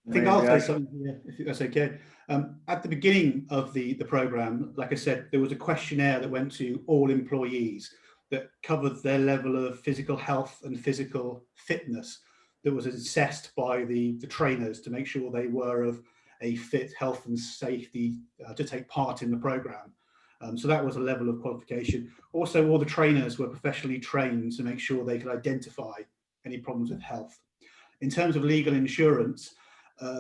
I think I'll say something here, if that's okay. At the beginning of the program, like I said, there was a questionnaire that went to all employees that covered their level of physical health and physical fitness, that was assessed by the trainers to make sure they were of a fit health and safety to take part in the program. So that was a level of qualification. Also, all the trainers were professionally trained to make sure they could identify any problems with health. In terms of legal insurance,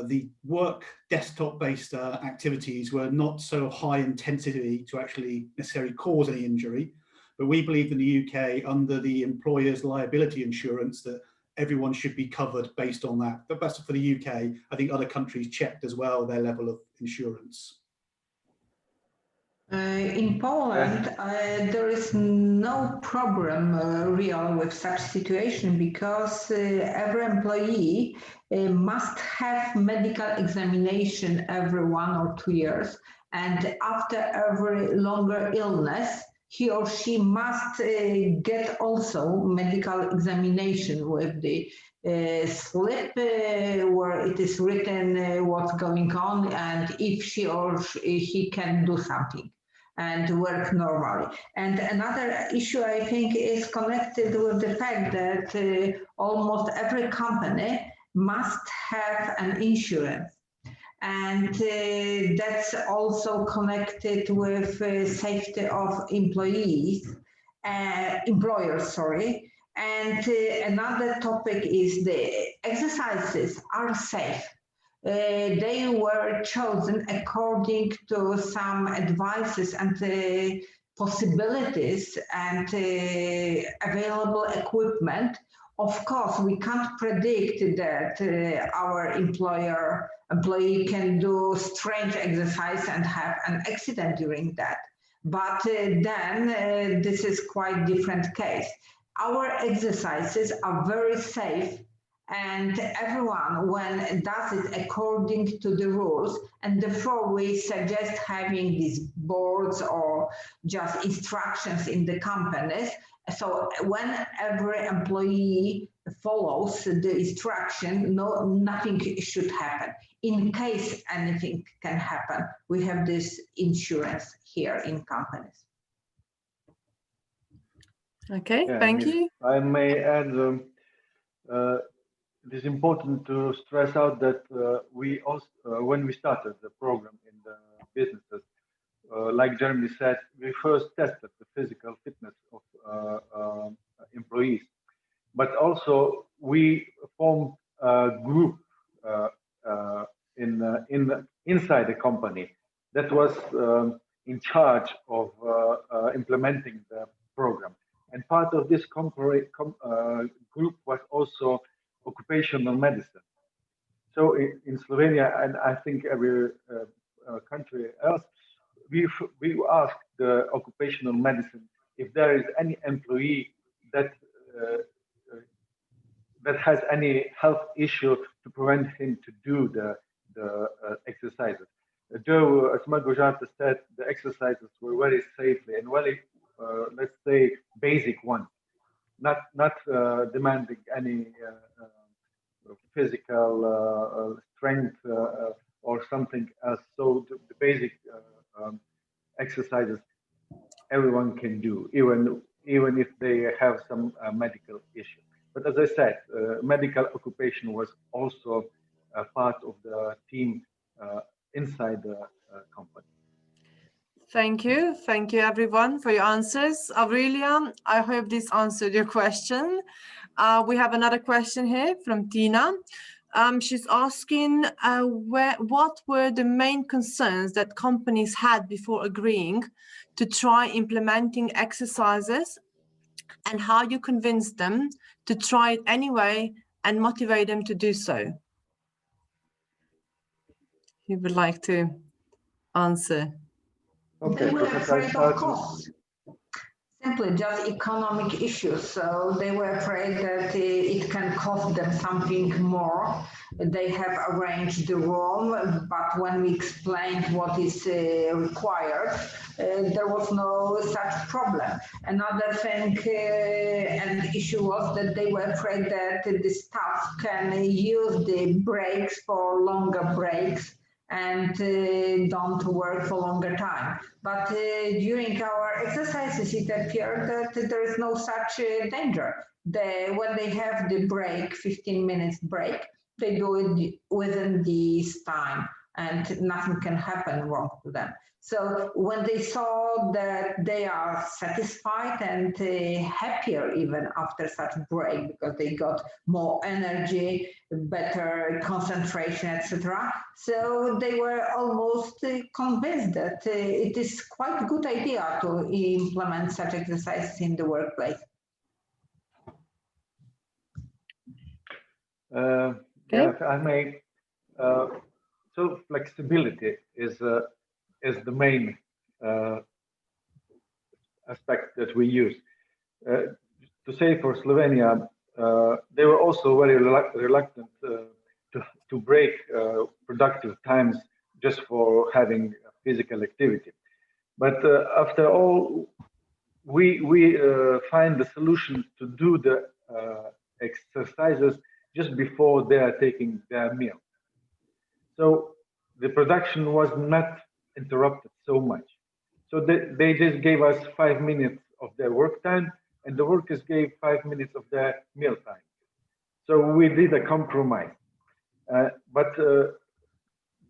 the work desktop-based activities were not so high intensity to actually necessarily cause any injury, but we believe in the UK, under the employer's liability insurance, that everyone should be covered based on that. But that's for the UK. I think other countries checked as well their level of insurance. In Poland, there is no problem real with such situation, because every employee must have medical examination every 1 or 2 years, and after every longer illness, he or she must get also medical examination with the slip where it is written what's going on, and if she or he can do something and work normally. And another issue, I think, is connected with the fact that almost every company must have an insurance. And that's also connected with safety of employers, sorry. And another topic is the exercises are safe. They were chosen according to some advices and possibilities and available equipment. Of course, we can't predict that our employee can do strange exercise and have an accident during that. But then this is quite different case. Our exercises are very safe, and everyone when does it according to the rules, and therefore we suggest having these boards or just instructions in the companies. So when every employee follows the instruction, nothing should happen. In case anything can happen, we have this insurance here in companies. Okay, Yeah, thank you. I may add, it is important to stress out that we also, when we started the program in the businesses, like Jeremy said, we first tested the physical fitness of employees, but also we formed a group inside the company that was in charge of implementing the program. And part of this group was also occupational medicine. So in Slovenia, and I think every country else, we asked the occupational medicine if there is any employee that that has any health issue to prevent him to do the exercises. Though, as Margojata said, the exercises were very safely and very, let's say, basic ones, not demanding any physical strength or something else. So the basic exercises everyone can do, even if they have some medical issue. But as I said, medical occupation was also a part of the team inside the company. Thank you everyone for your answers. Aurelia, I hope this answered your question. We have another question here from Tina. She's asking what were the main concerns that companies had before agreeing to try implementing exercises, and how you convinced them to try it anyway and motivate them to do so. You would like to answer? Okay, They were afraid of costs. Simply just economic issues. So they were afraid that it can cost them something more. They have arranged the room, but when we explained what is required, there was no such problem. Another thing and issue was that they were afraid that the staff can use the breaks for longer breaks and don't work for longer time. But during our exercises, it appeared that there is no such danger. When they have the break, 15 minutes break, they do it within this time and nothing can happen wrong to them. So when they saw that they are satisfied and happier even after such break, because they got more energy, better concentration, etc. So they were almost convinced that it is quite a good idea to implement such exercises in the workplace. Yeah, if I may. So flexibility is the main aspect that we use. To say for Slovenia, they were also very reluctant to break productive times just for having physical activity. But after all, we find the solution to do the exercises just before they are taking their meal. So the production was not interrupted so much. So they just gave us 5 minutes of their work time, and the workers gave 5 minutes of their meal time. So we did a compromise. But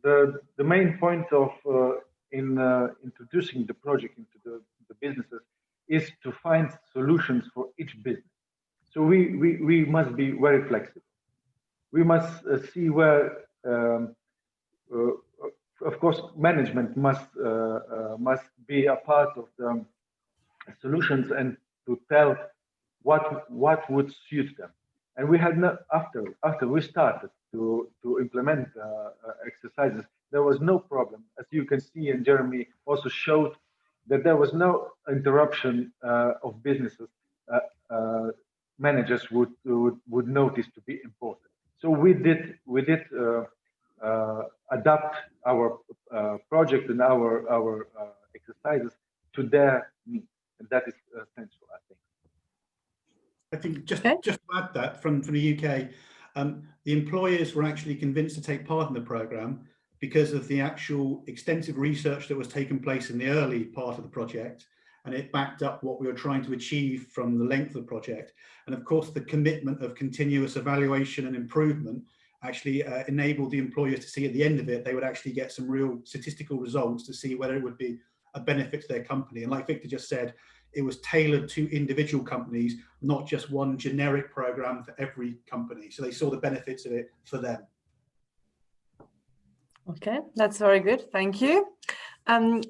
the main point of introducing the project into the businesses is to find solutions for each business. So we must be very flexible. We must see where, of course, management must be a part of the solutions and to tell what would suit them. And we had no, after we started to implement exercises, there was no problem. As you can see, and Jeremy also showed that there was no interruption of businesses. Managers would notice to be important. So we did adapt our project and our exercises to their needs, and that is essential, I think. I think just to add that from the UK, the employers were actually convinced to take part in the programme because of the actual extensive research that was taking place in the early part of the project, and it backed up what we were trying to achieve from the length of the project. And of course, the commitment of continuous evaluation and improvement actually enabled the employers to see at the end of it, they would actually get some real statistical results to see whether it would be a benefit to their company. And like Victor just said, it was tailored to individual companies, not just one generic program for every company. So they saw the benefits of it for them. Okay, that's very good. Thank you.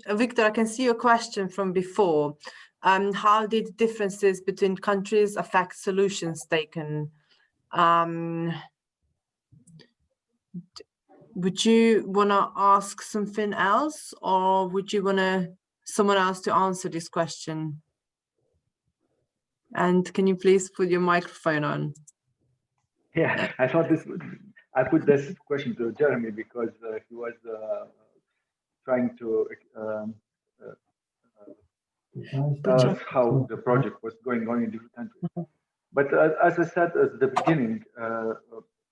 Victor, I can see your question from before. How did differences between countries affect solutions taken? Would you want to ask something else, or would you want someone else to answer this question? And can you please put your microphone on? Yeah, I thought I put this question to Jeremy because he was trying to tell us how the project was going on in different countries. But as I said at the beginning,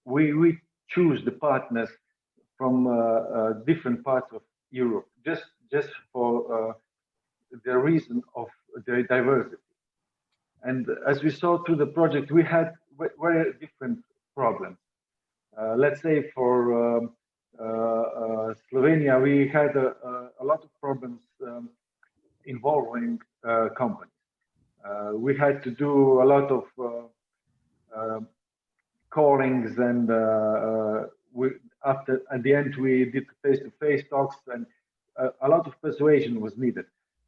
we choose the partners from different parts of Europe, just for the reason of their diversity. And as we saw through the project, we had very different problems. Let's say for Slovenia, we had a lot of problems involving companies. We had to do a lot of callings, and at the end we did face-to-face talks, and a lot of persuasion was needed.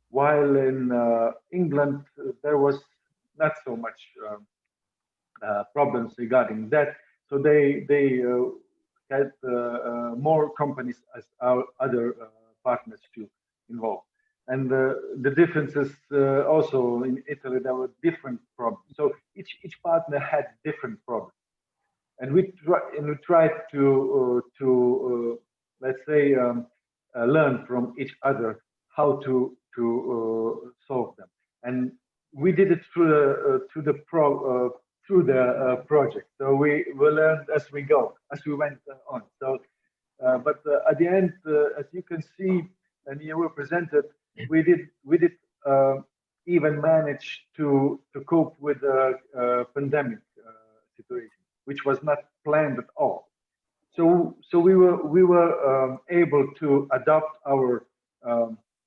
While in England there was not so much problems regarding that, so they had more companies as our other partners to involve. And the differences also in Italy, there were different problems. So each partner had different problems, and we tried to let's say learn from each other how to solve them. And we did it through the project. So we learned as we go, as we went on. So, but at the end, as you can see, and you were presented, we did even manage to cope with the pandemic situation, which was not planned at all. So we were able to adopt our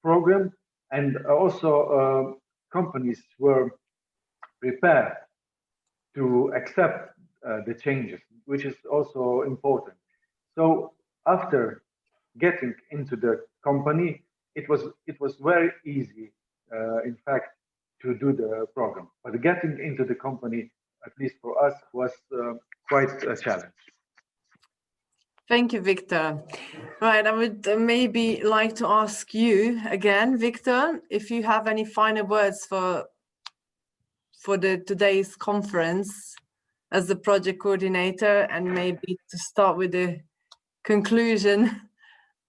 program, and also companies were prepared to accept the changes, which is also important. So after getting into the company, it was very easy, in fact, to do the program. But getting into the company, at least for us, was quite a challenge. Thank you, Victor. Right, I would maybe like to ask you again, Victor, if you have any final words for today's conference as the project coordinator, and maybe to start with the conclusion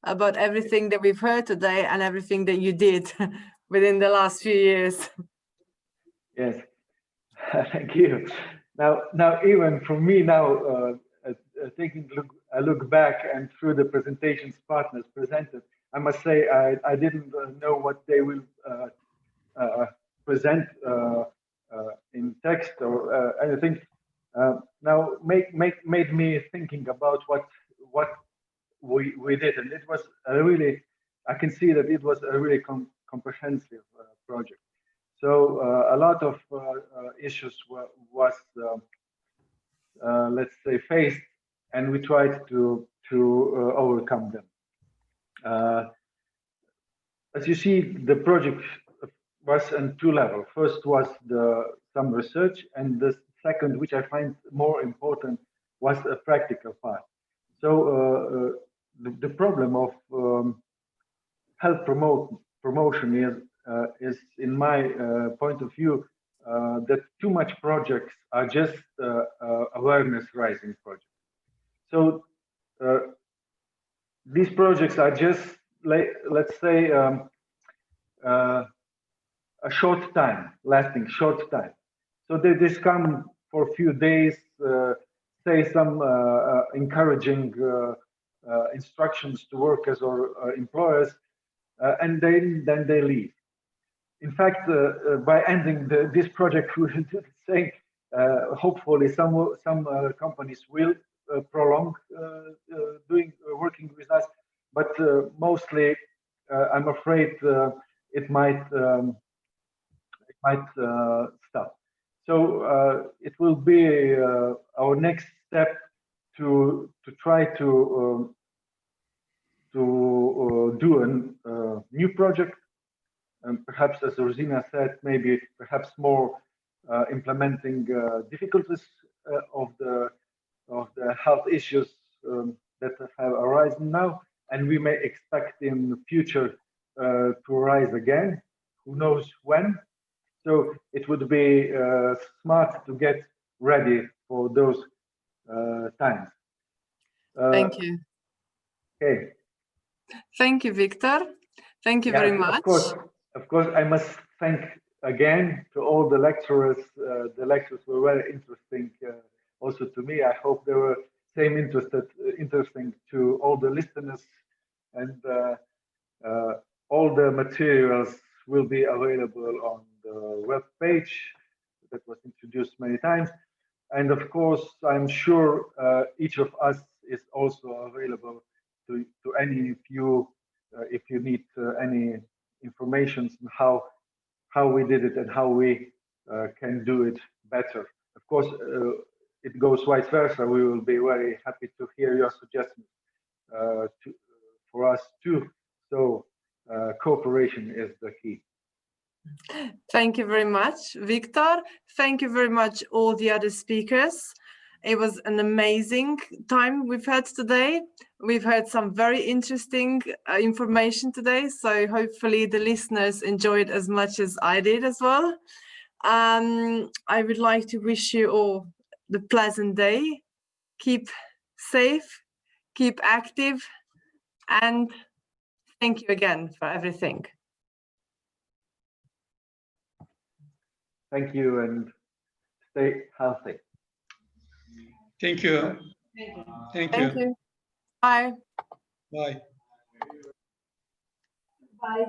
about everything that we've heard today and everything that you did within the last few years. Yes, thank you. Now, even for me now, taking a look back and through the presentations partners presented, I must say I didn't know what they will present in text or anything. Now made me thinking about what we did, and it was a really, I can see that it was a really comprehensive project. So a lot of issues was let's say faced, and we tried to overcome them. As you see, the project was on two levels. First was some research, and the second, which I find more important, was a practical part. So the problem of health promotion is, in my point of view, that too much projects are just awareness raising projects. So these projects are just, let's say, a short time, lasting short time. So they just come for a few days, say some encouraging instructions to workers or employers, and then they leave. In fact, by ending this project, we would say hopefully some companies will prolong working with us, but mostly I'm afraid it might stop. So it will be our next step to try to do a new project, and perhaps, as Rosina said, maybe perhaps more implementing difficulties of the health issues that have arisen now, and we may expect in the future to rise again. Who knows when? So it would be smart to get ready for those times. Thank you. Okay. Thank you, Victor. Thank you very much. Of course, I must thank again to all the lecturers. The lectures were very interesting also to me. I hope they were same interesting to all the listeners, and all the materials will be available on the web page that was introduced many times. And of course, I'm sure each of us is also available to any of you if you need any information on how we did it and how we can do it better. Of course, it goes vice versa. We will be very happy to hear your suggestions for us too. So cooperation is the key. Thank you very much, Victor. Thank you very much, all the other speakers. It was an amazing time we've had today. We've heard some very interesting information today, so hopefully the listeners enjoyed as much as I did as well. I would like to wish you all the pleasant day. Keep safe, keep active, and thank you again for everything. Thank you, and stay healthy. Thank you. Thank you. Bye. Bye. Bye.